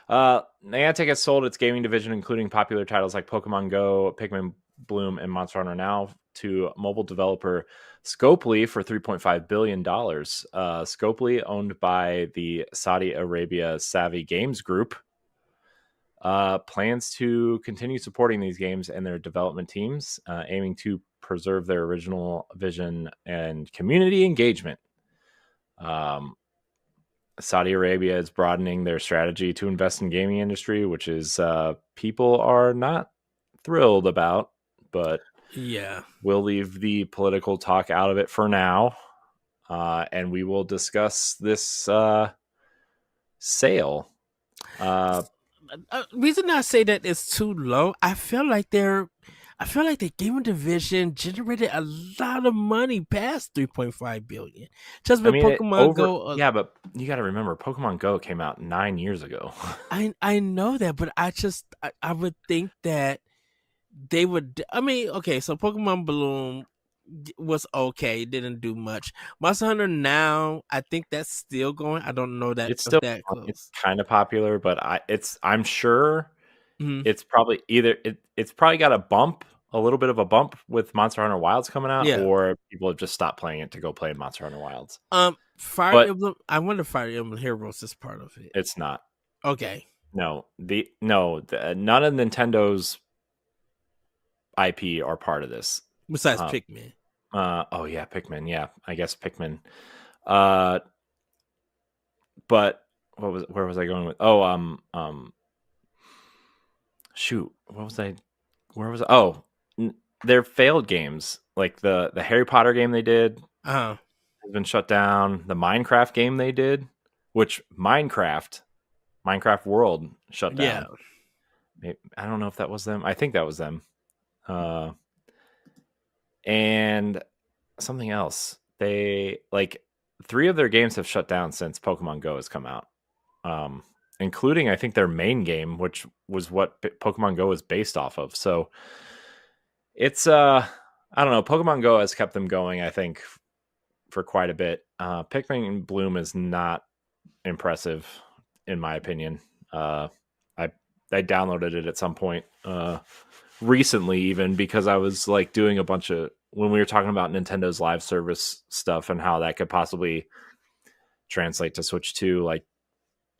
Niantic has sold its gaming division, including popular titles like Pokemon Go, Pikmin Bloom, and Monster Hunter Now, to mobile developer Scopely for $3.5 billion. Scopely, owned by the Saudi Arabia Savvy Games Group, plans to continue supporting these games and their development teams, aiming to preserve their original vision and community engagement. Saudi Arabia is broadening their strategy to invest in gaming industry, which is people are not thrilled about, but Yeah. we'll leave the political talk out of it for now, and we will discuss this sale. Reason I say that is too low, I feel like they're I feel like the gaming division generated a lot of money past 3.5 billion. Just I with mean, it Pokemon over Go. yeah, but you got to remember, Pokemon Go came out 9 years ago. I know that, but I would think that they would. I mean, okay, so Pokemon Bloom was okay, didn't do much. Monster Hunter now, I think that's still going. I don't know that It's if still that it's close. kind of popular, but I'm sure Mhm. it's probably it's probably got a little bit of a bump with Monster Hunter Wilds coming out, Yeah. or people have just stopped playing it to go play Monster Hunter Wilds. Fire But Emblem. I wonder if Fire Emblem Heroes is part of it. it's not. Okay. None of Nintendo's IP are part of this. Besides Uh, Pikmin. oh yeah, Pikmin. Yeah, I guess Pikmin. Uh, but where was I going with? Oh, shoot, what was I? Where was I? Oh, they're failed games. Like the Harry Potter game they did Uh-huh. has been shut down. The Minecraft game they did, which Minecraft World shut Yeah. down. I don't know if that was them. I think that was them. Uh, and something else. They like three of their games have shut down since Pokemon Go has come out, including I think their main game, which was what Pokemon Go is based off of. So it's I don't know. Pokemon Go has kept them going, I think, for quite a bit. Pikmin Bloom is not impressive, in my opinion. I I downloaded it at some point recently, even because I was like doing a bunch of when we were talking about Nintendo's live service stuff and how that could possibly translate to Switch 2. Like,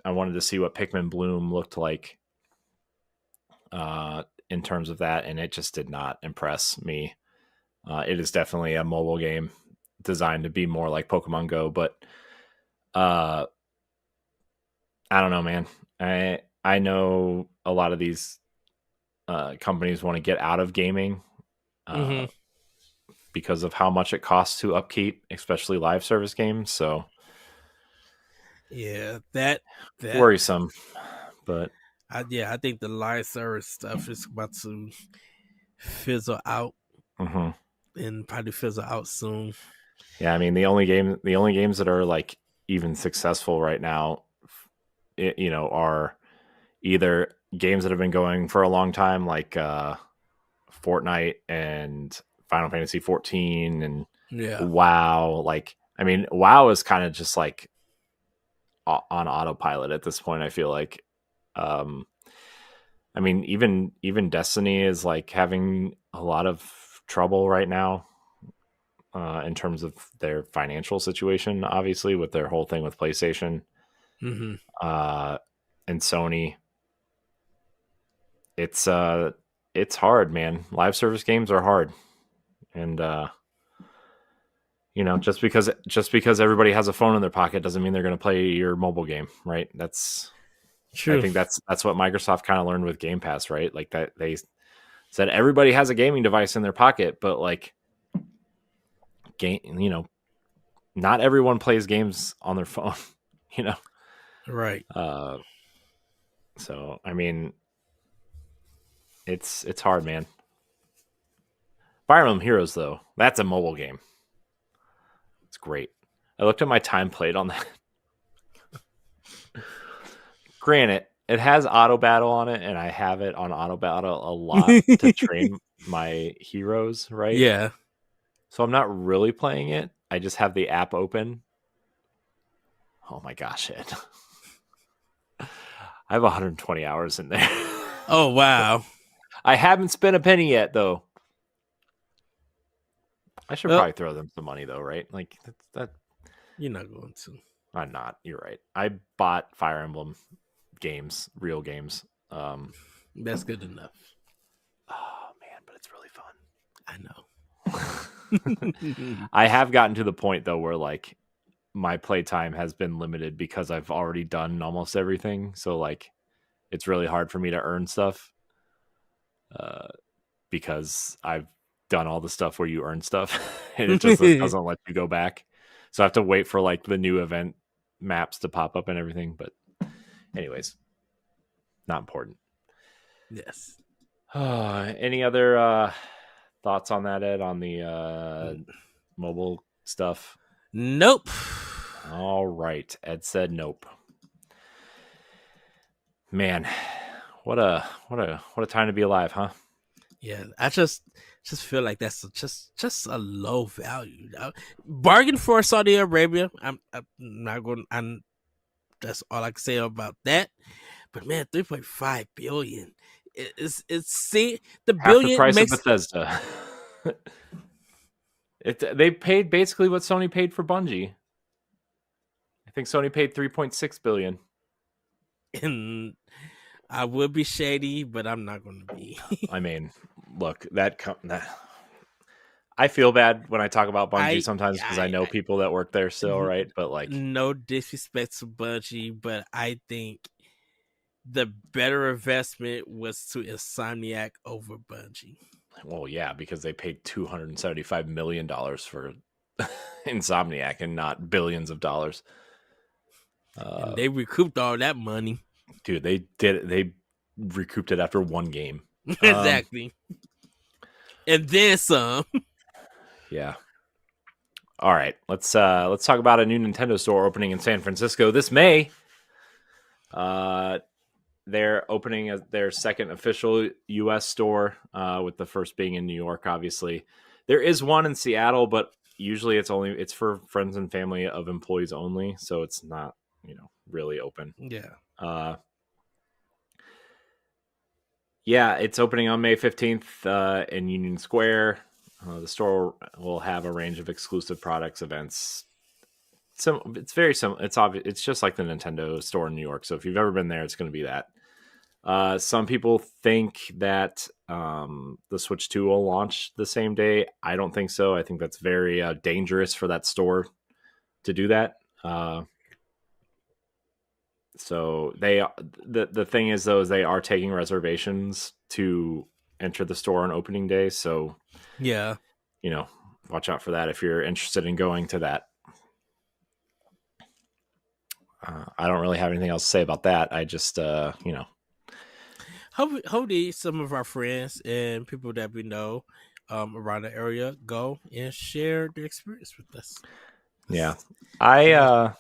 I wanted to see what Pikmin Bloom looked like in terms of that, and it just did not impress me. It is definitely a mobile game designed to be more like Pokemon Go, but uh, I don't know, man. I know a lot of these companies want to get out of gaming uh, Mm-hmm. because of how much it costs to upkeep, especially live service games. So Yeah. That worrisome, but I think the live service stuff is about to fizzle out mhm. and probably fizzle out soon. Yeah, I mean the only games that are like even successful right now, are either games that have been going for a long time, like Fortnite and Final Fantasy 14 and Yeah. WoW. Like, I mean, WoW is kind of just like on autopilot at this point. I feel like, um, I mean, even Destiny is like having a lot of trouble right now in terms of their financial situation. Obviously, with their whole thing with PlayStation Mm-hmm. uh, and Sony, it's it's hard, man. Live service games are hard, and just because everybody has a phone in their pocket doesn't mean they're going to play your mobile game, right? I True. think that's what Microsoft kind of learned with Game Pass, right? Like that they said everybody has a gaming device in their pocket, but like game, not everyone plays games on their phone, you know. Right. Uh, so I mean, it's hard, man. Fire Emblem Heroes, though, that's a mobile game. It's great. I looked at my time played on that. Granted, it has auto battle on it, and I have it on auto battle a lot to train my heroes, right? Yeah. So I'm not really playing it. I just have the app open. Oh my gosh, it. I have 120 hours in there. Oh wow. I haven't spent a penny yet, though. I should Well, probably throw them some money, though, right? Like that. you're not going to. I'm not. You're right. I bought Fire Emblem games, real games. That's good enough. Oh man, but it's really fun. I know. I have gotten to the point though where like my playtime has been limited because I've already done almost everything. So like it's really hard for me to earn stuff uh, because I've done all the stuff where you earn stuff and it just doesn't let you go back. So I have to wait for like the new event maps to pop up and everything. But anyways, not important. Yes. Any other thoughts on that, Ed, on the mobile stuff? Nope. All right. Ed said nope. Man, what a time to be alive, huh? Yeah, I just feel like that's just a low value. Bargain for Saudi Arabia. I'm not going. I'm That's all I can say about that. But man, 3.5 billion. It's see the Half the billion price of makes Bethesda. They paid basically what Sony paid for Bungie. I think Sony paid 3.6 billion. and I would be shady, but I'm not going to be. I mean, look, that I feel bad when I talk about Bungie I sometimes because I know I people that work there still, right? But like, no disrespect to Bungie, but I think the better investment was to Insomniac over Bungie. well, yeah, because they paid $275 million for Insomniac and not billions of dollars. And they recouped all that money. Dude, they did it. They recouped it after one game. Exactly. And then some. Yeah. All right, let's talk about a new Nintendo store opening in San Francisco this May. They're opening their second official U.S. store, with the first being in New York. Obviously, there is one in Seattle, but usually it's for friends and family of employees only, so it's not really open. Yeah. Yeah, it's opening on May 15th in Union Square. The store will have a range of exclusive products, events. So it's very similar. It's obvious. It's just like the Nintendo store in New York. So if you've ever been there, it's going to be that. Some people think that the Switch 2 will launch the same day. I don't think so. I think that's very dangerous for that store to do that. So the thing is though, is they are taking reservations to enter the store on opening day. So Yeah. Watch out for that if you're interested in going to that. I don't really have anything else to say about that. I just Hopefully some of our friends and people that we know around the area go and share their experience with us. Yeah. I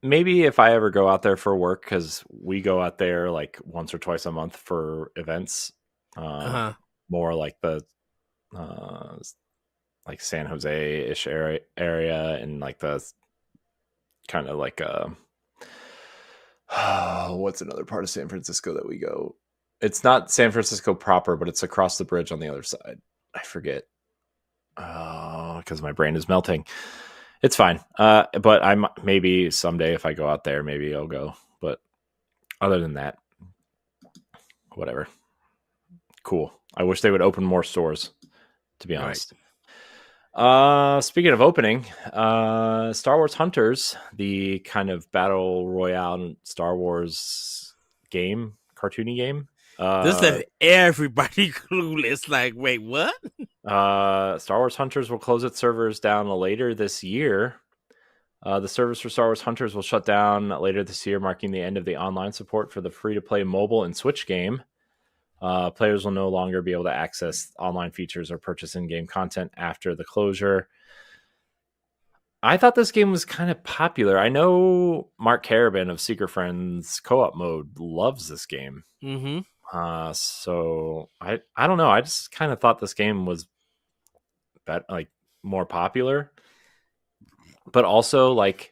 maybe if I ever go out there for work, because we go out there like once or twice a month for events, more like the like San Jose ish area and like the kind of like what's another part of San Francisco that we go? It's not San Francisco proper, but it's across the bridge on the other side. I forget. Because my brain is melting. It's fine. But I'm maybe someday if I go out there, maybe I'll go. But other than that, whatever. Cool. I wish they would open more stores, to be honest. Right. Speaking of opening, Star Wars Hunters, the kind of battle royale Star Wars game, cartoony game. This left everybody clueless. Like, wait, what? Star Wars Hunters will close its servers down later this year. The servers for Star Wars Hunters will shut down later this year, marking the end of the online support for the free-to-play mobile and Switch game. Players will no longer be able to access online features or purchase in-game content after the closure. I thought this game was kind of popular. I know Mark Carabin of Secret Friends co-op mode loves this game. Mm-hmm. So I don't know. I just kind of thought this game was like more popular, but also like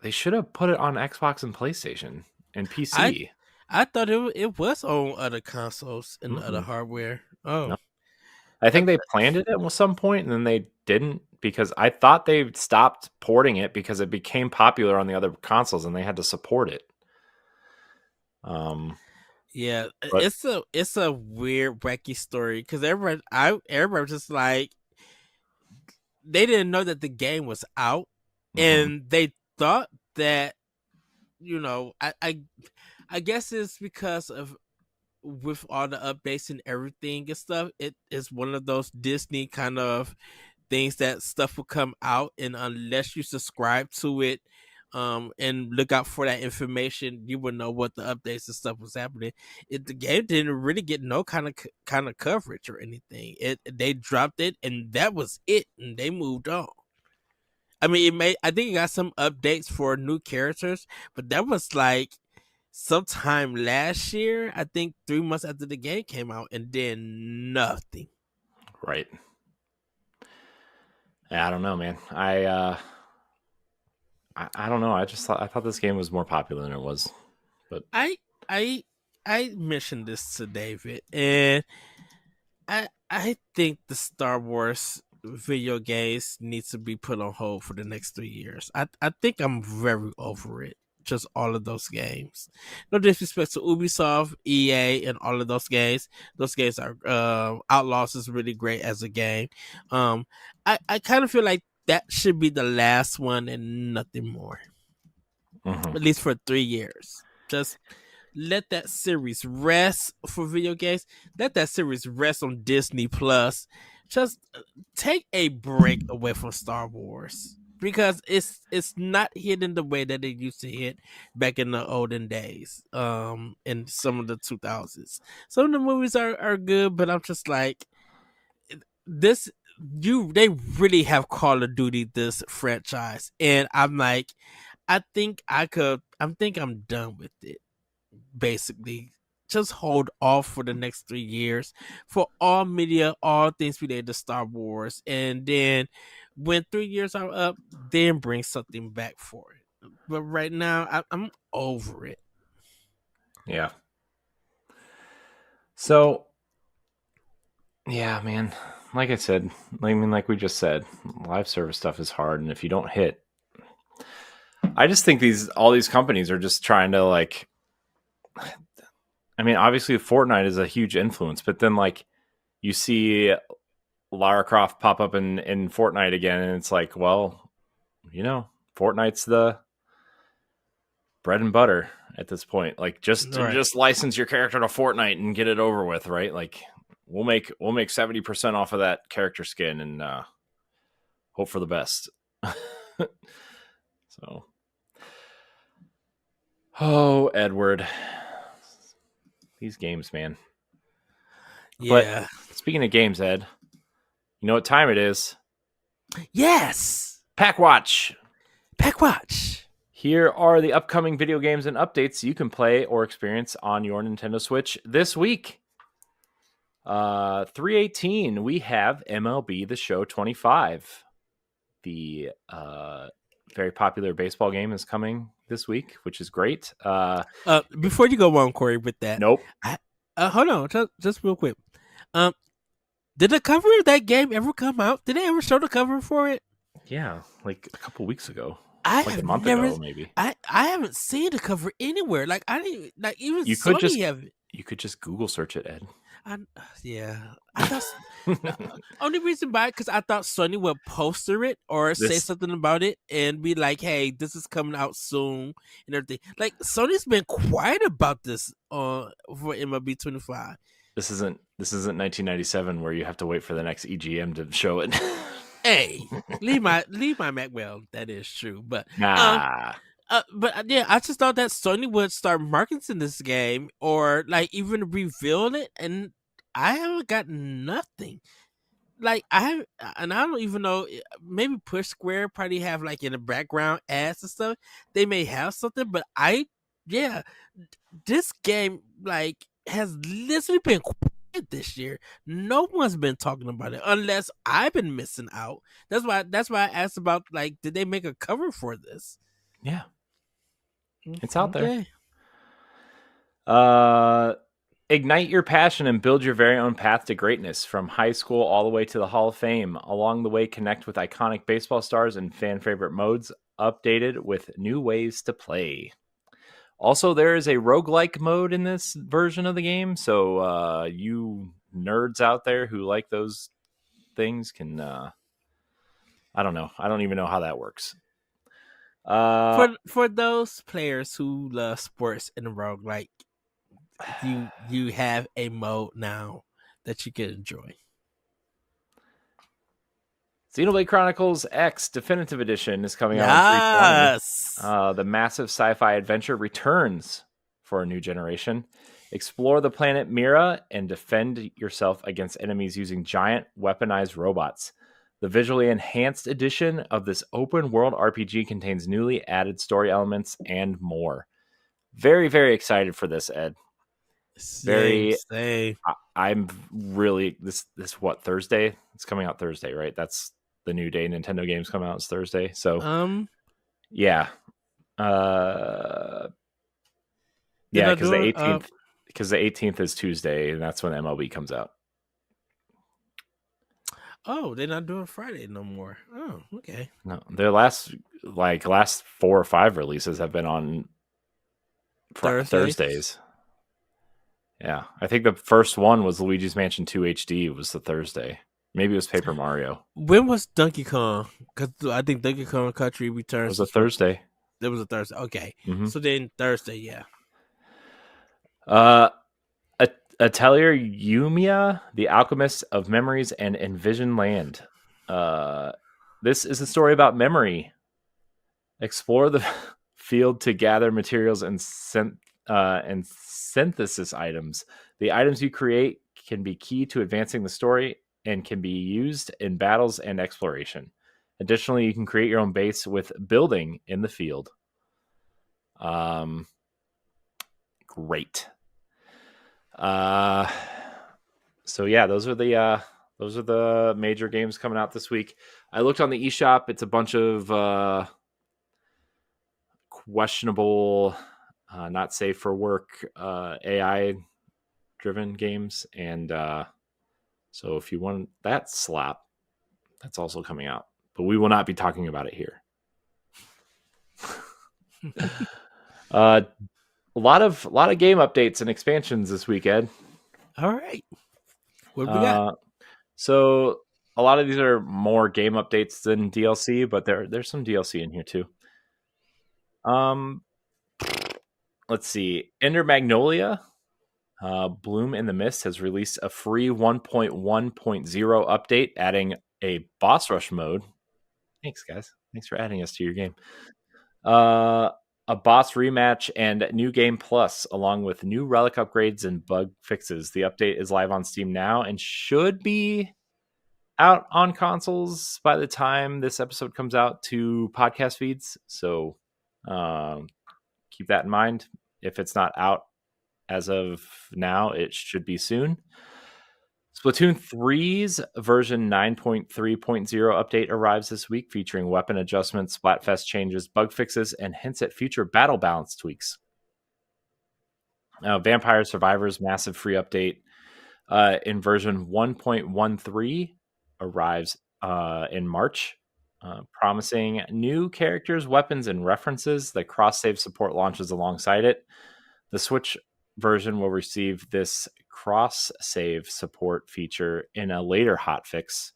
they should have put it on Xbox and PlayStation and PC. I thought it was on other consoles and other hardware. Oh, no. I think they planned it at some point and then they didn't, because I thought they stopped porting it because it became popular on the other consoles and they had to support it. Yeah, it's a weird, wacky story because everybody was just like, they didn't know that the game was out, and they thought that I guess it's because of with all the updates and everything and stuff. It is one of those Disney kind of things that stuff will come out, and unless you subscribe to it and look out for that information, you would know what the updates and stuff was happening. The game didn't really get no kind of coverage or anything. They dropped it and that was it, and they moved on. I mean, I think it got some updates for new characters, but that was like sometime last year. I think 3 months after the game came out, and then nothing. Right. Yeah, I don't know, man. I don't know. I thought this game was more popular than it was, but I mentioned this to David, and I think the Star Wars video games needs to be put on hold for the next 3 years. I think I'm very over it. Just all of those games. No disrespect to Ubisoft, EA, and all of those games. Those games are Outlaws is really great as a game. I kind of feel like that should be the last one and nothing more. At least for 3 years. Just let that series rest for video games. Let that series rest on Disney Plus. Just take a break away from Star Wars because it's not hitting the way that it used to hit back in the olden days. In some of the 2000s, some of the movies are good, but I'm just like this. They really have Call of Duty this franchise, and I'm like, I think I'm done with it. Basically, just hold off for the next 3 years for all media, all things related to Star Wars, and then when 3 years are up, then bring something back for it. But right now, I'm over it. yeah. So, yeah, man. Like I said, like we just said, live service stuff is hard, and if you don't hit, I just think all these companies are just trying to like. I mean, obviously, Fortnite is a huge influence, but then like you see Lara Croft pop up in Fortnite again, and it's like, well, Fortnite's the bread and butter at this point. Like, just license your character to Fortnite and get it over with, right? Like, we'll make 70% off of that character skin and hope for the best. So, oh, Edward, these games, man. Yeah. But speaking of games, Ed, you know what time it is? Yes. Pack Watch. Here are the upcoming video games and updates you can play or experience on your Nintendo Switch this week. 3/18, we have MLB The Show 25. The very popular baseball game is coming this week, which is great. Before you go on, Corey, with that, nope. Hold on, just real quick. Did the cover of that game ever come out? Did they ever show the cover for it? Yeah, like a couple weeks ago. Like a month ago, maybe. I haven't seen the cover anywhere. Like I didn't like even you Sony could just have it. You could just Google search it, Ed. I thought only reason why because I thought Sony would poster it or say something about it and be like, "Hey, this is coming out soon" and everything. Like Sony's been quiet about this for MLB 25. This isn't 1997 where you have to wait for the next EGM to show it. Hey, leave my Mac. Well, that is true, but nah. Yeah, I just thought that Sony would start marketing this game or like even reveal it, and I haven't got nothing. Like I don't even know. Maybe Push Square probably have like in the background ads and stuff. They may have something, but this game like has literally been quiet this year. No one's been talking about it unless I've been missing out. That's why I asked about like, did they make a cover for this? Yeah. It's out there. Ignite your passion and build your very own path to greatness from high school all the way to the Hall of Fame. Along the way, connect with iconic baseball stars and fan favorite modes updated with new ways to play. Also, there is a roguelike mode in this version of the game. So you nerds out there who like those things can... I don't know. I don't even know how that works. For those players who love sports and roguelike, you have a mode now that you can enjoy. Xenoblade Chronicles X Definitive Edition is coming out on 320. Yes. The massive sci-fi adventure returns for a new generation. Explore the planet Mira and defend yourself against enemies using giant weaponized robots. The visually enhanced edition of this open world RPG contains newly added story elements and more. Very, very excited for this, Ed. Same, same. I'm really this what, Thursday? It's coming out Thursday, right? That's the new day Nintendo games come out is Thursday. So yeah. Yeah, because the 18th is Tuesday, and that's when MLB comes out. Oh, they're not doing Friday no more. Oh, okay. No, their last 4 or 5 releases have been on Thursdays. Yeah, I think the first one was Luigi's Mansion 2 HD. Was the Thursday? Maybe it was Paper Mario. When was Donkey Kong? Because I think Donkey Kong Country Returns. It was a Thursday. It was a Thursday. Okay, mm-hmm. So then Thursday, yeah. Atelier Yumia, The Alchemist of Memories and Envision Land. This is a story about memory. Explore the field to gather materials and synthesis items. The items you create can be key to advancing the story and can be used in battles and exploration. Additionally, you can create your own base with building in the field. Great. So yeah, those are the major games coming out this week. I looked on the eShop. It's a bunch of questionable, not safe for work, AI driven games. And so if you want that slap, that's also coming out, but we will not be talking about it here. A lot of game updates and expansions this week, Ed. All right. What do we got? So a lot of these are more game updates than DLC, but there's some DLC in here too. Let's see. Ender Magnolia, Bloom in the Mist has released a free 1.1.0 update, adding a boss rush mode. Thanks, guys. Thanks for adding us to your game. A boss rematch and new game plus, along with new relic upgrades and bug fixes. The update is live on Steam now and should be out on consoles by the time this episode comes out to podcast feeds. So keep that in mind. If it's not out as of now, it should be soon. Splatoon 3's version 9.3.0 update arrives this week, featuring weapon adjustments, Splatfest changes, bug fixes, and hints at future battle balance tweaks. Vampire Survivors massive free update in version 1.13 arrives in March, promising new characters, weapons, and references. The cross-save support launches alongside it. The Switch version will receive this cross-save support feature in a later hotfix,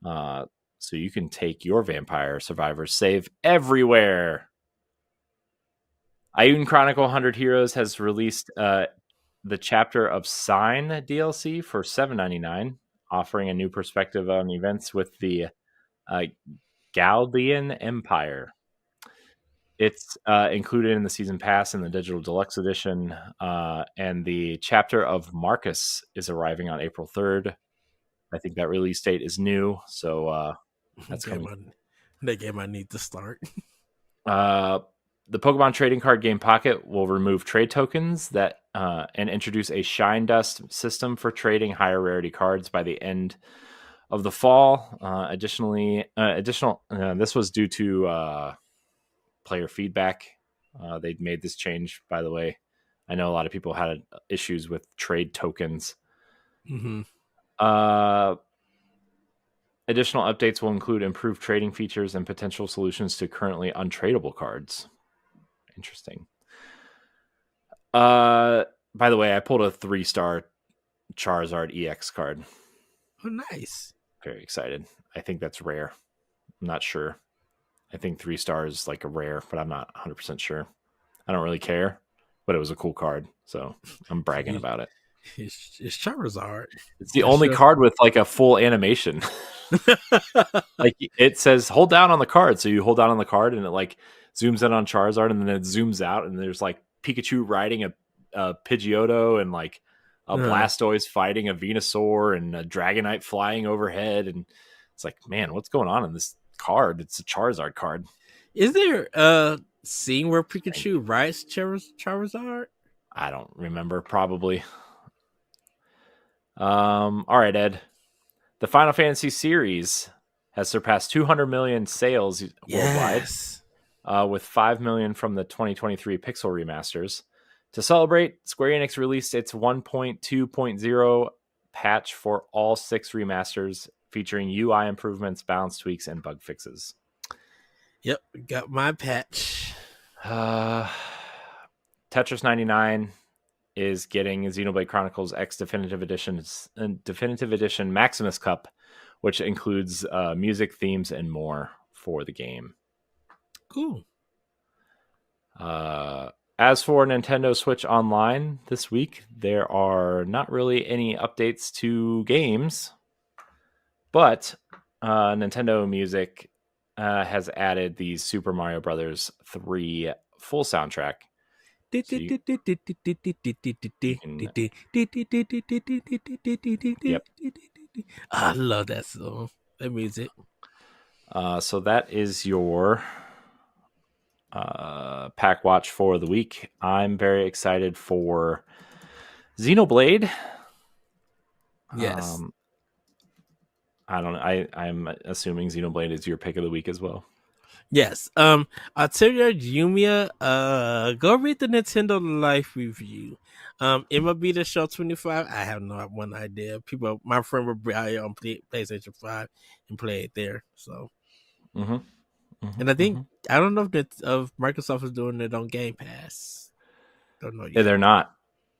so you can take your Vampire Survivors save everywhere. Ioun Chronicle 100 Heroes has released the Chapter of Sign DLC for $7.99, offering a new perspective on events with the Galdian Empire. It's included in the Season Pass and the Digital Deluxe Edition, and the Chapter of Marcus is arriving on April 3rd. I think that release date is new, so that's coming. That game I need to start. The Pokemon Trading Card Game Pocket will remove trade tokens that and introduce a Shine Dust system for trading higher rarity cards by the end of the fall. This was due to player feedback. They made this change, by the way. I know a lot of people had issues with trade tokens. Mm-hmm. Additional updates will include improved trading features and potential solutions to currently untradeable cards. Interesting. By the way, I pulled a 3-star Charizard EX card. Oh, nice. Very excited. I think that's rare. I'm not sure. I think 3 stars is like a rare, but I'm not 100% sure. I don't really care, but it was a cool card, so I'm bragging about it. It's Charizard. It's the only card with like a full animation. Like it says hold down on the card, so you hold down on the card and it like zooms in on Charizard and then it zooms out and there's like Pikachu riding a Pidgeotto and like a Blastoise fighting a Venusaur and a Dragonite flying overhead, and it's like, man, what's going on in this card? It's a Charizard card. Is there a scene where Pikachu rides Charizard? I don't remember. Probably. All right, Ed. The Final Fantasy series has surpassed 200 million sales worldwide, with 5 million from the 2023 Pixel remasters. To celebrate, Square Enix released its 1.2.0 patch for all 6 remasters, featuring UI improvements, balance tweaks, and bug fixes. Yep, got my patch. Tetris 99 is getting Xenoblade Chronicles X Definitive Edition Maximus Cup, which includes music, themes, and more for the game. Cool. As for Nintendo Switch Online this week, there are not really any updates to games, but Nintendo Music has added the Super Mario Brothers 3 full soundtrack. Yep. I love that song, that music. So that is your pack watch for the week. I'm very excited for Xenoblade. Yes. I don't know. I'm assuming Xenoblade is your pick of the week as well. Yes. Arteria Yumia, go read the Nintendo Life review. MLB The Show 25. I have no one idea. My friend will buy it on PlayStation 5 and play it there. So, and I think I don't know if Microsoft is doing it on Game Pass. Don't know yet. Yeah, they're not.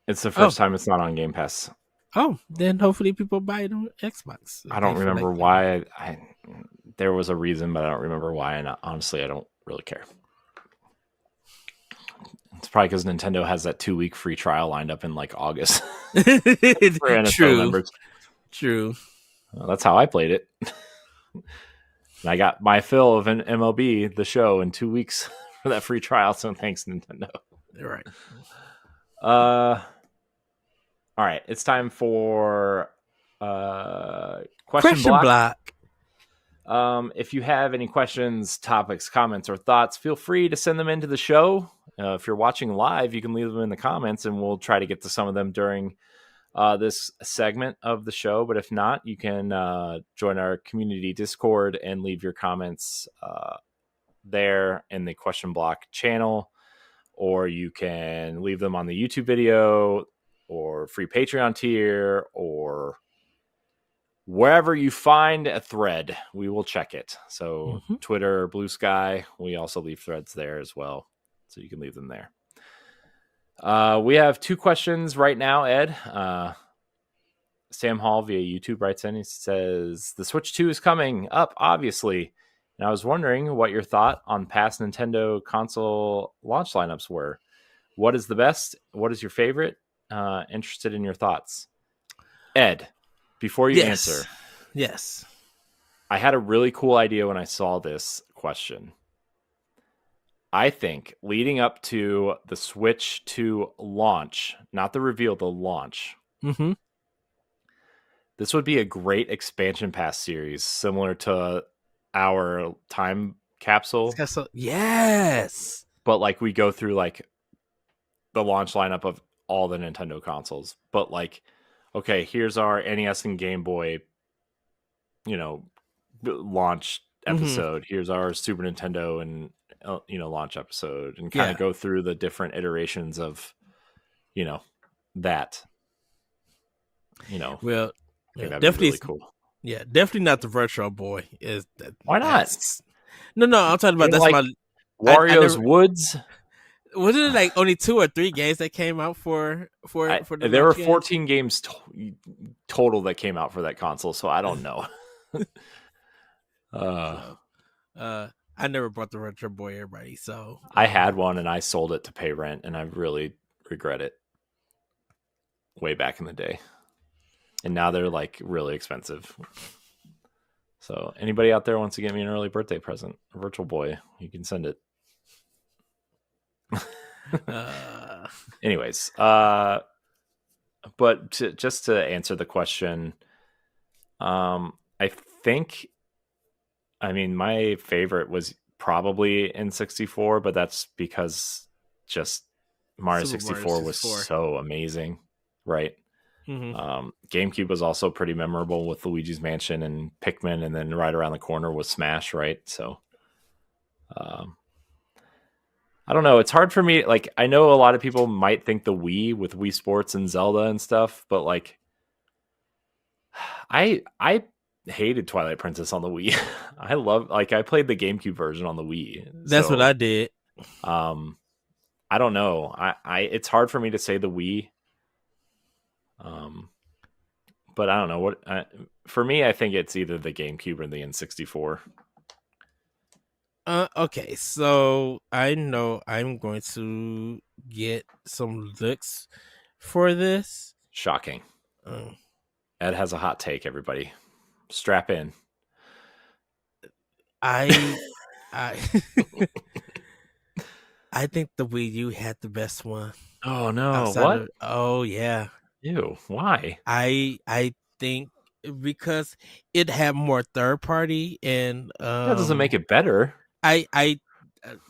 It's the first time it's not on Game Pass. Oh, then hopefully people buy it on Xbox. I don't remember why. There was a reason, but I don't remember why. And honestly, I don't really care. It's probably because Nintendo has that 2-week free trial lined up in like August. True. Well, that's how I played it. And I got my fill of an MLB The Show in 2 weeks for that free trial. So thanks, Nintendo. Right. All right, it's time for question block. If you have any questions, topics, comments, or thoughts, feel free to send them into the show. If you're watching live, you can leave them in the comments, and we'll try to get to some of them during this segment of the show. But if not, you can join our community Discord and leave your comments there in the question block channel, or you can leave them on the YouTube video or free Patreon tier, or wherever you find a thread, we will check it. So Twitter, Blue Sky, we also leave threads there as well. So you can leave them there. We have 2 questions right now, Ed. Sam Hall via YouTube writes in. He says, the Switch 2 is coming up, obviously. And I was wondering what your thought on past Nintendo console launch lineups were. What is the best? What is your favorite? Interested in your thoughts. Ed, before you answer. Yes. I had a really cool idea when I saw this question. I think leading up to the Switch 2 launch, not the reveal, the launch, this would be a great expansion pass series similar to our time capsule. Yes. But like we go through like the launch lineup of all the Nintendo consoles. But like, okay, here's our NES and Game Boy, launch episode. Here's our Super Nintendo and launch episode, and kind of go through the different iterations of that. Well, that'd definitely be really cool. Yeah, definitely not the Virtual Boy. Why not? No, I'm talking about that's like Wario's Woods. Wasn't it like only 2 or 3 games that came out for the there were 14 games total that came out for that console, so I don't know. I never bought the Retro Boy, everybody. So I had one and I sold it to pay rent, and I really regret it. Way back in the day, and now they're like really expensive. So anybody out there wants to get me an early birthday present, a Virtual Boy, you can send it. Uh, Anyways, but just to answer the question, I think, I mean, my favorite was probably N64, but that's because just Mario Super Mario 64 was 64. so amazing, right? GameCube was also pretty memorable with Luigi's Mansion and Pikmin, and then right around the corner was Smash, right? So, um, I don't know. It's hard for me. Like, I know a lot of people might think the Wii with Wii Sports and Zelda and stuff, but like, I hated Twilight Princess on the Wii. I played the GameCube version on the Wii. That's what So, I did. I don't know. It's hard for me to say the Wii. Um, but I don't know what. For me, I think it's either the GameCube or the N64. Okay, so I know I'm going to get some looks for this. Shocking. Um, Ed has a hot take. Everybody, strap in. I, I, I think the Wii U had the best one. Oh no! Outside What? of, oh yeah, Ew! Why? I think because it had more third party and That doesn't make it better. I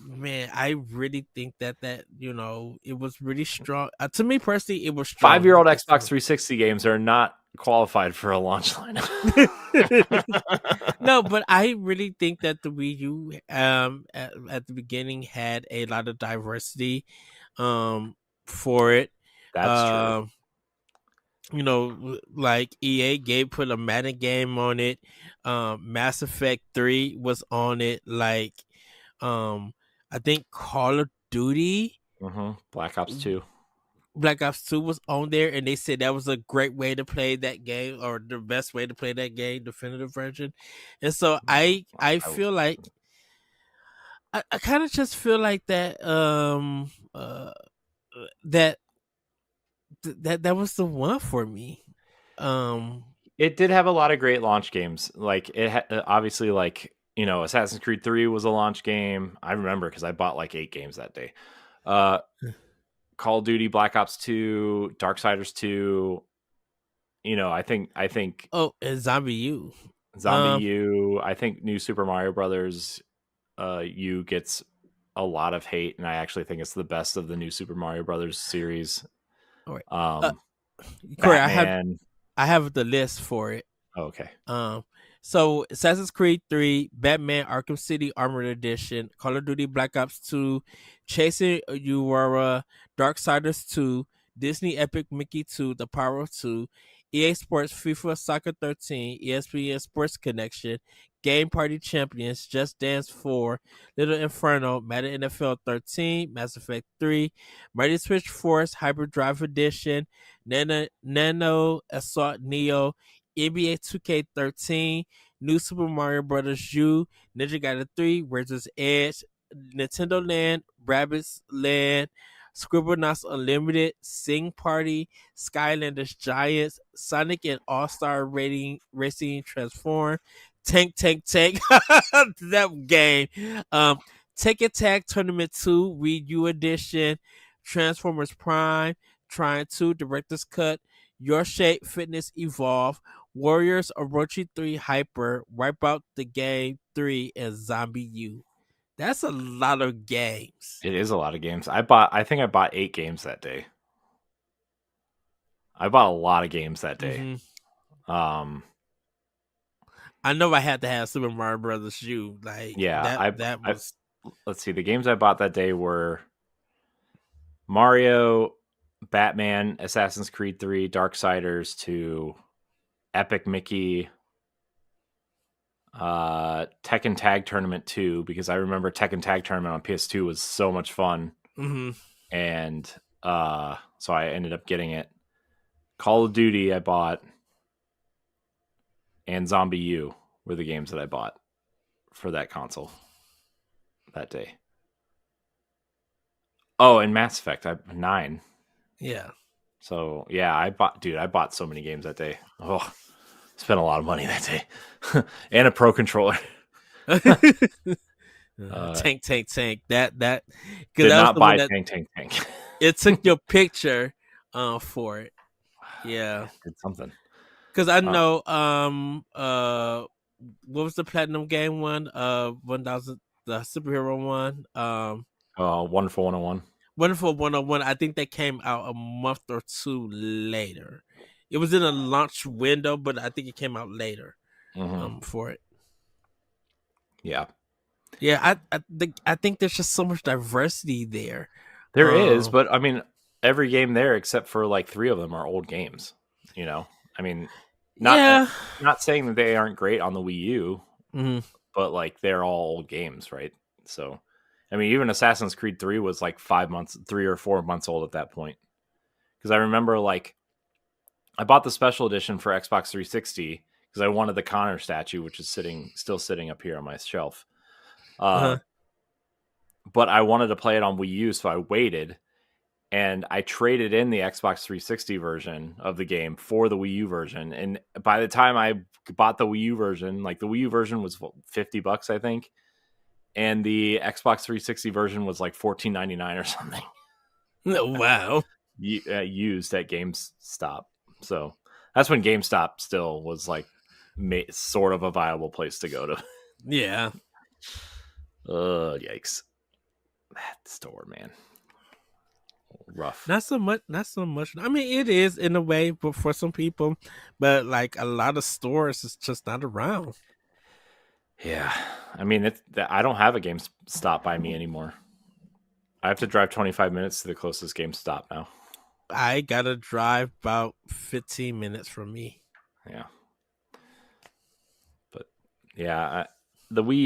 man, I really think that it was really strong. To me personally, it was strong. 5-year-old Xbox 360 games are not qualified for a launch lineup. No, but I really think that the Wii U at the beginning had a lot of diversity for it. That's true. Um like EA put a Madden game on it. Mass Effect 3 was on it. Like, I think Call of Duty Black Ops 2. Black Ops 2 was on there, and they said that was a great way to play that game, or the best way to play that game, definitive version. And so I feel like I kind of just feel like that that that was the one for me. It did have a lot of great launch games. Like obviously, like, Assassin's Creed 3 was a launch game. I remember because I bought like 8 games that day. Call of Duty, Black Ops 2, Darksiders 2. I think Oh, and Zombie U. Zombie U. I think New Super Mario Brothers U gets a lot of hate, and I actually think it's the best of the New Super Mario Brothers series. All right. Corey, Batman. I have the list for it. Oh, okay. So Assassin's Creed 3, Batman Arkham City Armored Edition, Call of Duty Black Ops 2, Chasing Aurora, Darksiders 2, Disney Epic Mickey 2, The Power of 2, EA Sports FIFA Soccer 13, ESPN Sports Connection, Game Party Champions, Just Dance 4, Little Inferno, Madden NFL 13, Mass Effect 3, Mighty Switch Force Hyperdrive Edition, Nano Assault Neo, NBA 2K13, New Super Mario Bros. U, Ninja Gaiden 3, Razor's Edge, Nintendo Land, Rabbids Land, Scribblenauts Unlimited, Sing Party, Skylanders Giants, Sonic and All-Star Racing Transform, Tank that game. Tekken Tag Tournament 2, Wii U Edition, Transformers Prime, Trine 2, Director's Cut, Your Shape Fitness Evolve, Warriors Orochi 3 Hyper, Wipeout the Game 3, and Zombie U. That's a lot of games. It is a lot of games. I think I bought 8 games that day. I bought a lot of games that day. I know I had to have Super Mario Brothers U. Like, yeah, that was. Let's see. The games I bought that day were Mario, Batman, Assassin's Creed 3, Darksiders 2, Epic Mickey, Tekken Tag Tournament 2, because I remember Tekken Tag Tournament on PS2 was so much fun. And so I ended up getting it. Call of Duty I bought, and Zombie U were the games that I bought for that console that day. Oh, and Mass Effect 9. Yeah. So yeah, I bought so many games that day. Oh, Spent a lot of money that day, and a pro controller. Tank, tank, tank. That because Did that was not the one buy that Tank. it took your picture for it. Yeah, Did something. because I Uh, know what was the platinum game one? 1000, the superhero one. Wonderful 101. Wonderful 101. I think they came out a month or two later. It was in a launch window, but I think it came out later for it. Yeah. Yeah, I think there's just so much diversity there. There is, but I mean, every game there except for like 3 of them are old games. You know, I mean, not Yeah. not saying that they aren't great on the Wii U, Mm-hmm. but like they're all old games, right? So, I mean, even Assassin's Creed 3 was like 3 or 4 months old at that point. Because I remember like I bought the special edition for Xbox 360 because I wanted the Connor statue, which is still sitting up here on my shelf. Uh-huh. But I wanted to play it on Wii U, so I waited and I traded in the Xbox 360 version of the game for the Wii U version. And by the time I bought the Wii U version, like the Wii U version was $50, I think, and the Xbox 360 version was like $14.99 or something. Wow. Used at GameStop. So that's when GameStop still was like sort of a viable place to go to. Yeah. Yikes! That store, man, rough. Not so much. Not so much. I mean, it is in a way, but for some people, but like a lot of stores, is just not around. Yeah, I mean, I don't have a GameStop by me anymore. I have to drive 25 minutes to the closest GameStop now. I gotta drive about 15 minutes from me. Yeah, but yeah, the Wii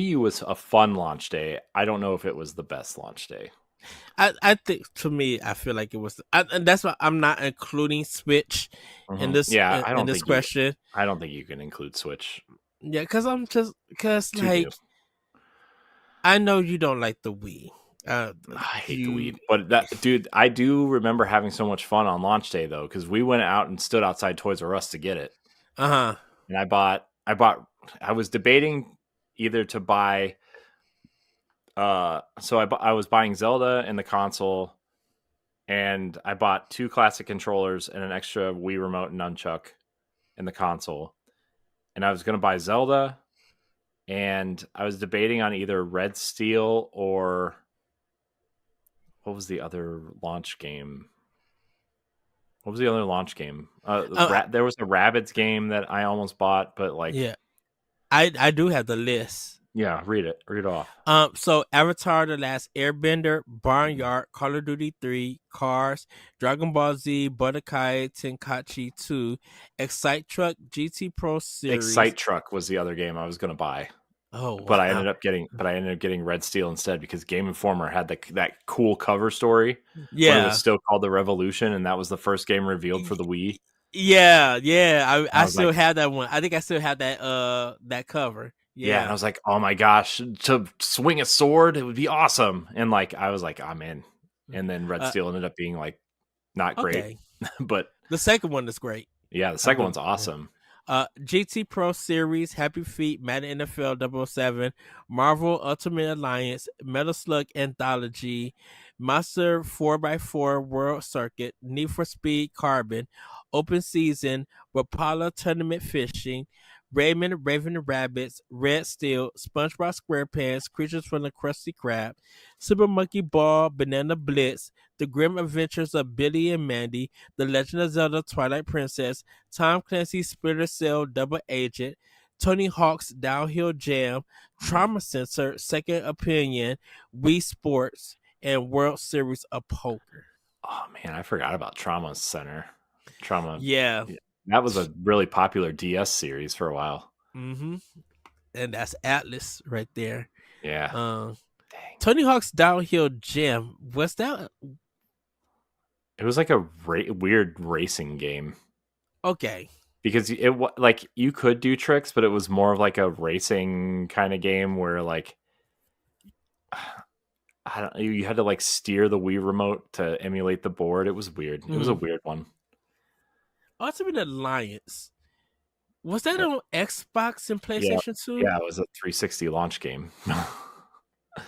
U was a fun launch day. I don't know if it was the best launch day. I think to me, I feel like it was, and that's why I'm not including Switch in this Yeah, I in don't this think you. question. I don't think you can include Switch. Yeah, because Too new. like I know you don't like the Wii. I hate the You Wii, but that dude, I do remember having so much fun on launch day though, because we went out and stood outside Toys R Us to get it, uh-huh. and I was debating either to buy. I was buying Zelda in the console, and I bought 2 classic controllers and an extra Wii remote and nunchuck in the console, and I was going to buy Zelda, and I was debating on either Red Steel or what was the other launch game? What was the other launch game? There was a Rabbids game that I almost bought, but like, Yeah, I do have the list. yeah, read it off. So Avatar: The Last Airbender, Barnyard, Call of Duty 3, Cars, Dragon Ball Z, Budokai Tenkaichi 2, Excite Truck, GT Pro Excite Series. Truck was the other game I was going to buy, Oh but wow! I ended up getting Red Steel instead because Game Informer had that cool cover story when it was Yeah, still called the Revolution, and that was the first game revealed for the Wii. yeah. And I I was still like, have that one. I think I still have that cover. yeah, and I Yeah. was like, oh my gosh, to swing a sword, it would be awesome. And like, I was like, I'm in. And then Red Uh, Steel ended up being like not great, okay. but The second one is great. yeah, the I second do. one's awesome. GT Pro Series, Happy Feet, Madden NFL 007, Marvel Ultimate Alliance, Metal Slug Anthology, Monster 4x4 World Circuit, Need for Speed Carbon, Open Season, Rapala Tournament Fishing, Raymond Raven and Rabbits, Red Steel, SpongeBob SquarePants, Creatures from the Krusty Krab, Super Monkey Ball, Banana Blitz, The Grim Adventures of Billy and Mandy, The Legend of Zelda Twilight Princess, Tom Clancy's Splinter Cell Double Agent, Tony Hawk's Downhill Jam, Trauma Sensor, Second Opinion, Wii Sports, and World Series of Poker. Oh man, I forgot about Trauma Center. Trauma. Yeah. Yeah, that was a really popular DS series for a while. Mm-hmm. And that's Atlas right there. Yeah. Um, Dang. Tony Hawk's Downhill Jam. Was that It was like a weird racing game okay? because like you could do tricks, but it was more of like a racing kind of game where like I don't, you had to like steer the Wii remote to emulate the board. It was weird. It was a Mm-hmm. weird one. Ultimate Alliance. Was that on Xbox and Yeah, PlayStation 2? yeah, it was a 360 launch game.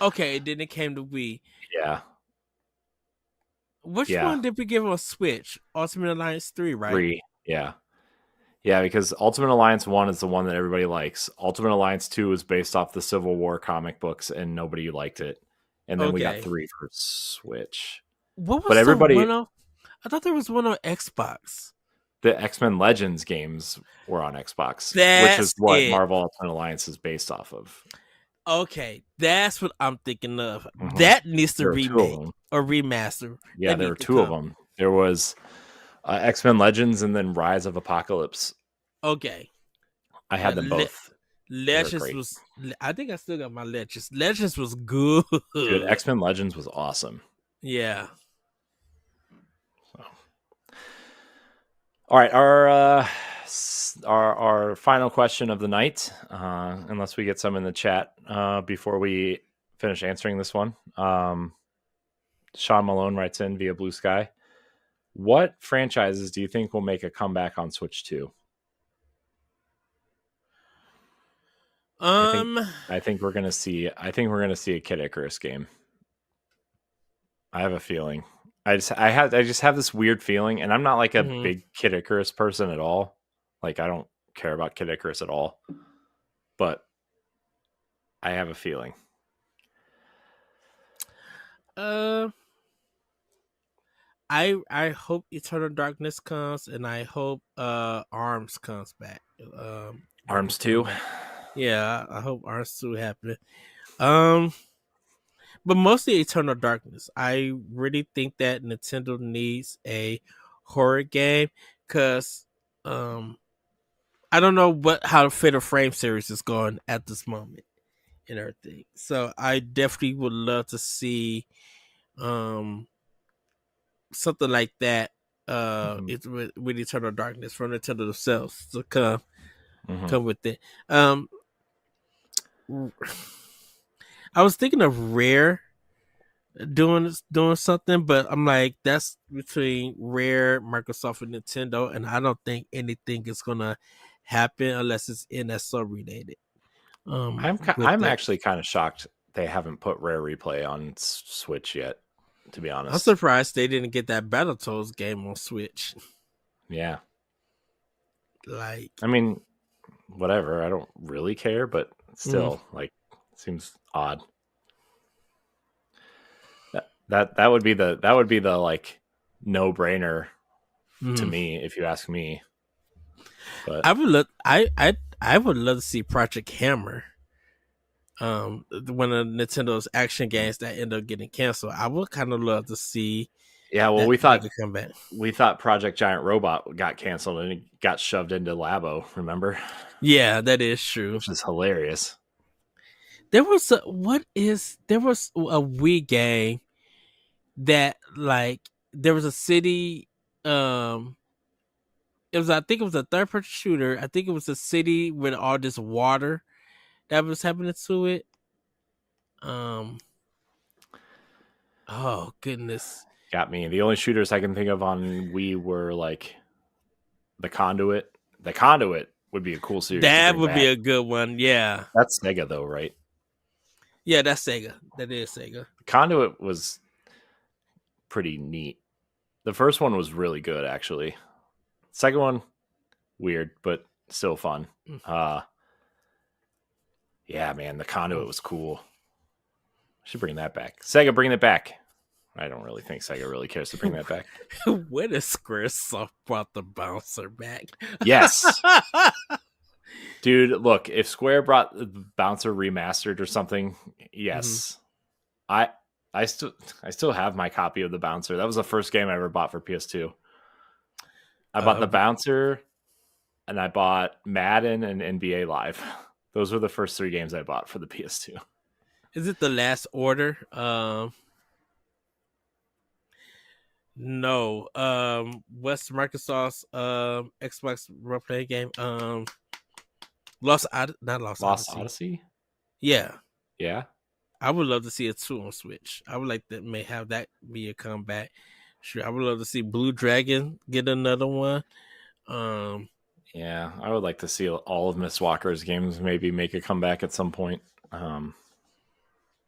Okay, then it came to Wii. Yeah, Which yeah, one did we give on Switch? Ultimate Alliance 3, right? 3, yeah. Yeah, because Ultimate Alliance 1 is the one that everybody likes. Ultimate Alliance 2 is based off the Civil War comic books, and nobody liked it. And then we got Okay. 3 for Switch. What But was the everybody, one on? I thought there was one on Xbox. the X-Men Legends games were on Xbox, which is That's what it. Marvel Ultimate Alliance is based off of. Okay, that's what I'm thinking of. Hmm. That needs to There were 2 of remake them. or remaster. Yeah, That there were needs to 2 of come. them. There was X-Men Legends and then Rise of Apocalypse. Okay. I Yeah, had them both. They're Legends great. was. I think I still got my Legends. Legends was good. Dude, X-Men Legends was awesome. Yeah. So. All right, our final question of the night, unless we get some in the chat before we finish answering this one. Sean Malone writes in via Blue Sky. What franchises do you think will make a comeback on Switch 2? I think we're gonna see a Kid Icarus game. I have a feeling. I just have this weird feeling, and I'm not like a big Kid Icarus person at all. Like, I don't care about Kid Icarus at all. But I have a feeling. I hope Eternal Darkness comes, and I hope Arms comes back. Arms 2. Yeah, I hope Arms 2 happen. But mostly Eternal Darkness. I really think that Nintendo needs a horror game because I don't know how the Fatal Frame series is going at this moment and everything. So I definitely would love to see something like that. It's with Eternal Darkness from Nintendo themselves to come with it. I was thinking of Rare doing something, but I'm like, that's between Rare, Microsoft, and Nintendo, and I don't think anything is gonna happen unless it's NSO related. I'm actually kind of shocked they haven't put Rare Replay on Switch yet, to be I'm honest. surprised they didn't get that Battletoads game on Switch. Yeah. Like, I mean, whatever. I don't really care, but still, like, seems odd. That would be the like no brainer to me if you ask me. But I would love to see Project Hammer. One of Nintendo's action games that ended up getting canceled. I would kind of love to see. yeah, well, that make a comeback. We thought Project Giant Robot got canceled and it got shoved into Labo. Remember? Yeah, that is true. Which is hilarious. There was a Wii game that, like, there was a city. I think it was a third person shooter. I think it was a city with all this water that was happening to it. Oh goodness. Got me. The only shooters I can think of on Wii were like The Conduit. The Conduit would be a cool series. That would be a good one. Yeah. That's Sega though, right? Yeah, that's Sega. That is Sega. The Conduit was pretty neat. The first one was really good, actually. Second one, weird, but still fun. Yeah, man, the Conduit was cool. Should bring that back. Sega, bring it back. I don't really think Sega really cares to bring that back. When is Squaresoft brought the bouncer back? Yes. Dude, look, if Square brought the bouncer remastered or something, yes. I still have my copy of the bouncer. That was the first game I ever bought for PS2. I bought the bouncer and I bought Madden and NBA Live. Those were the first 3 games I bought for the PS2. Is it The Last Order? No. What's Microsoft's Xbox role-playing game? Lost Odyssey? Yeah. Yeah. I would love to see a 2 on Switch. I would like that may have that be a comeback. Sure. I would love to see Blue Dragon get another one. Yeah, I would like to see all of Miss Walker's games maybe make a comeback at some point.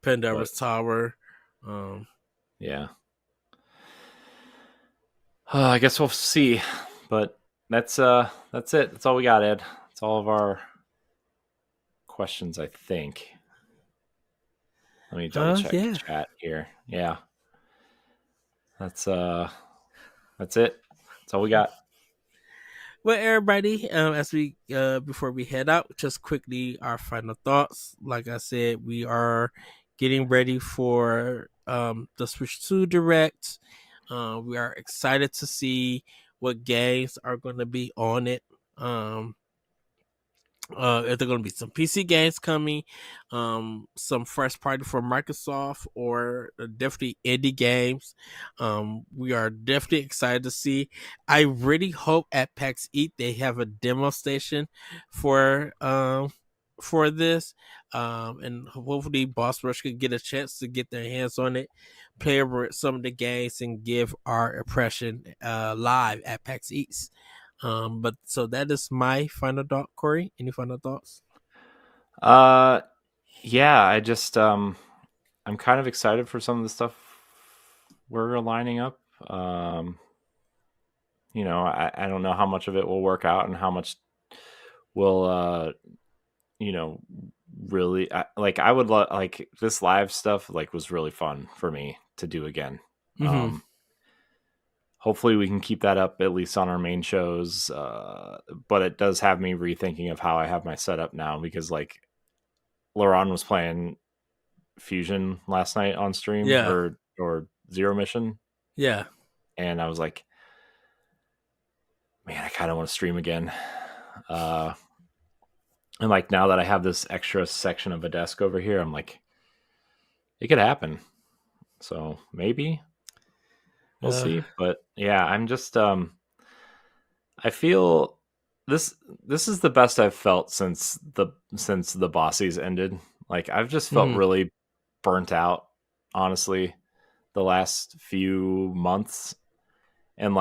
Pandora's Tower. Yeah. I guess we'll see. But that's it. That's all we got, Ed. That's all of our questions, I think. Let me double check chat here. Yeah. That's it. That's all we got. Well, everybody, as we before we head out, just quickly our final thoughts. Like I said, we are getting ready for the Switch 2 Direct. We are excited to see what games are going to be on it. If there are going to be some PC games coming, some first party from Microsoft, or definitely indie games. We are definitely excited to see. I really hope at PAX East they have a demo station for this, and hopefully Boss Rush could get a chance to get their hands on it, play over some of the games, and give our impression live at PAX East. But so that is my final thought. Corey, any final thoughts? Yeah, I just I'm kind of excited for some of the stuff we're lining up. I don't know how much of it will work out and how much will really I would like this live stuff was really fun for me to do again. Mm-hmm. Hopefully we can keep that up at least on our main shows. But it does have me rethinking of how I have my setup now, because Laurent was playing Fusion last night on stream, or Zero Mission. Yeah. And I was like, man, I kind of want to stream again. And now that I have this extra section of a desk over here, I'm like, it could happen. So maybe we'll see. But yeah, I'm just, I feel this is the best I've felt since the Bossies ended. I've just felt really burnt out, honestly, the last few months, and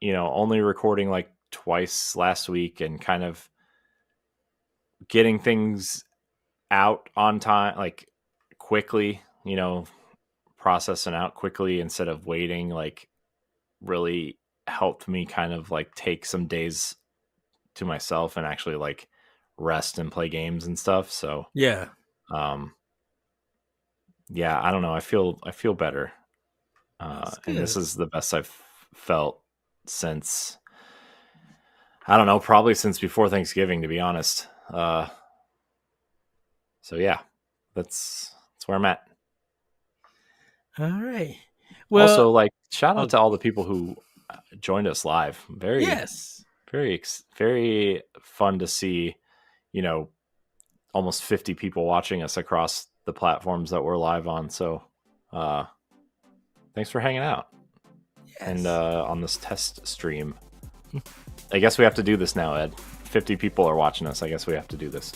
only recording twice last week and kind of getting things out on time, quickly, processing out quickly instead of waiting, really helped me kind of take some days to myself and actually rest and play games and stuff. So yeah, I don't know. I feel better. And this is the best I've felt since, I don't know, probably since before Thanksgiving, to be honest. So yeah, that's where I'm at. All right. Well, also, shout out to all the people who joined us live. Very fun to see, almost 50 people watching us across the platforms that we're live on. So thanks for hanging out. Yes. And on this test stream. I guess we have to do this now, Ed. 50 people are watching us. I guess we have to do this.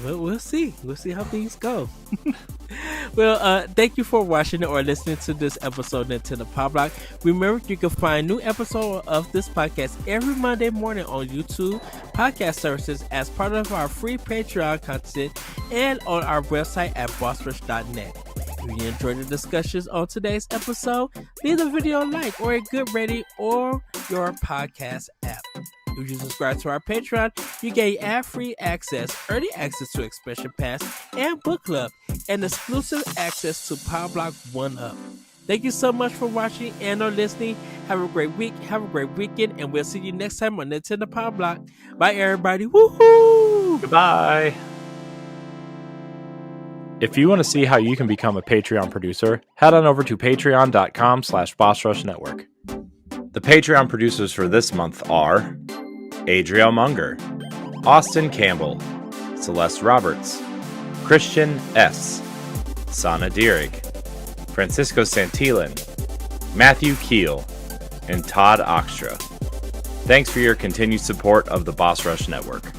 Well, we'll see. We'll see how things go. Well, thank you for watching or listening to this episode of Nintendo Pow Block. Remember, you can find new episodes of this podcast every Monday morning on YouTube, podcast services, as part of our free Patreon content, and on our website at bossrush.net. If you enjoyed the discussions on today's episode, leave the video a like or a good rating or your podcast app. If you subscribe to our Patreon, you get ad-free access, early access to Expression Pass and Book Club, and exclusive access to Power Block 1-Up. Thank you so much for watching and or listening. Have a great week, have a great weekend, and we'll see you next time on Nintendo Pow Block. Bye, everybody. Woohoo! Goodbye. If you want to see how you can become a Patreon producer, head on over to patreon.com/BossRushNetwork. The Patreon producers for this month are Adriel Munger, Austin Campbell, Celeste Roberts, Christian S., Sana Dirrig, Francisco Santillan, Matthew Keel, and Todd Oxtra. Thanks for your continued support of the Boss Rush Network.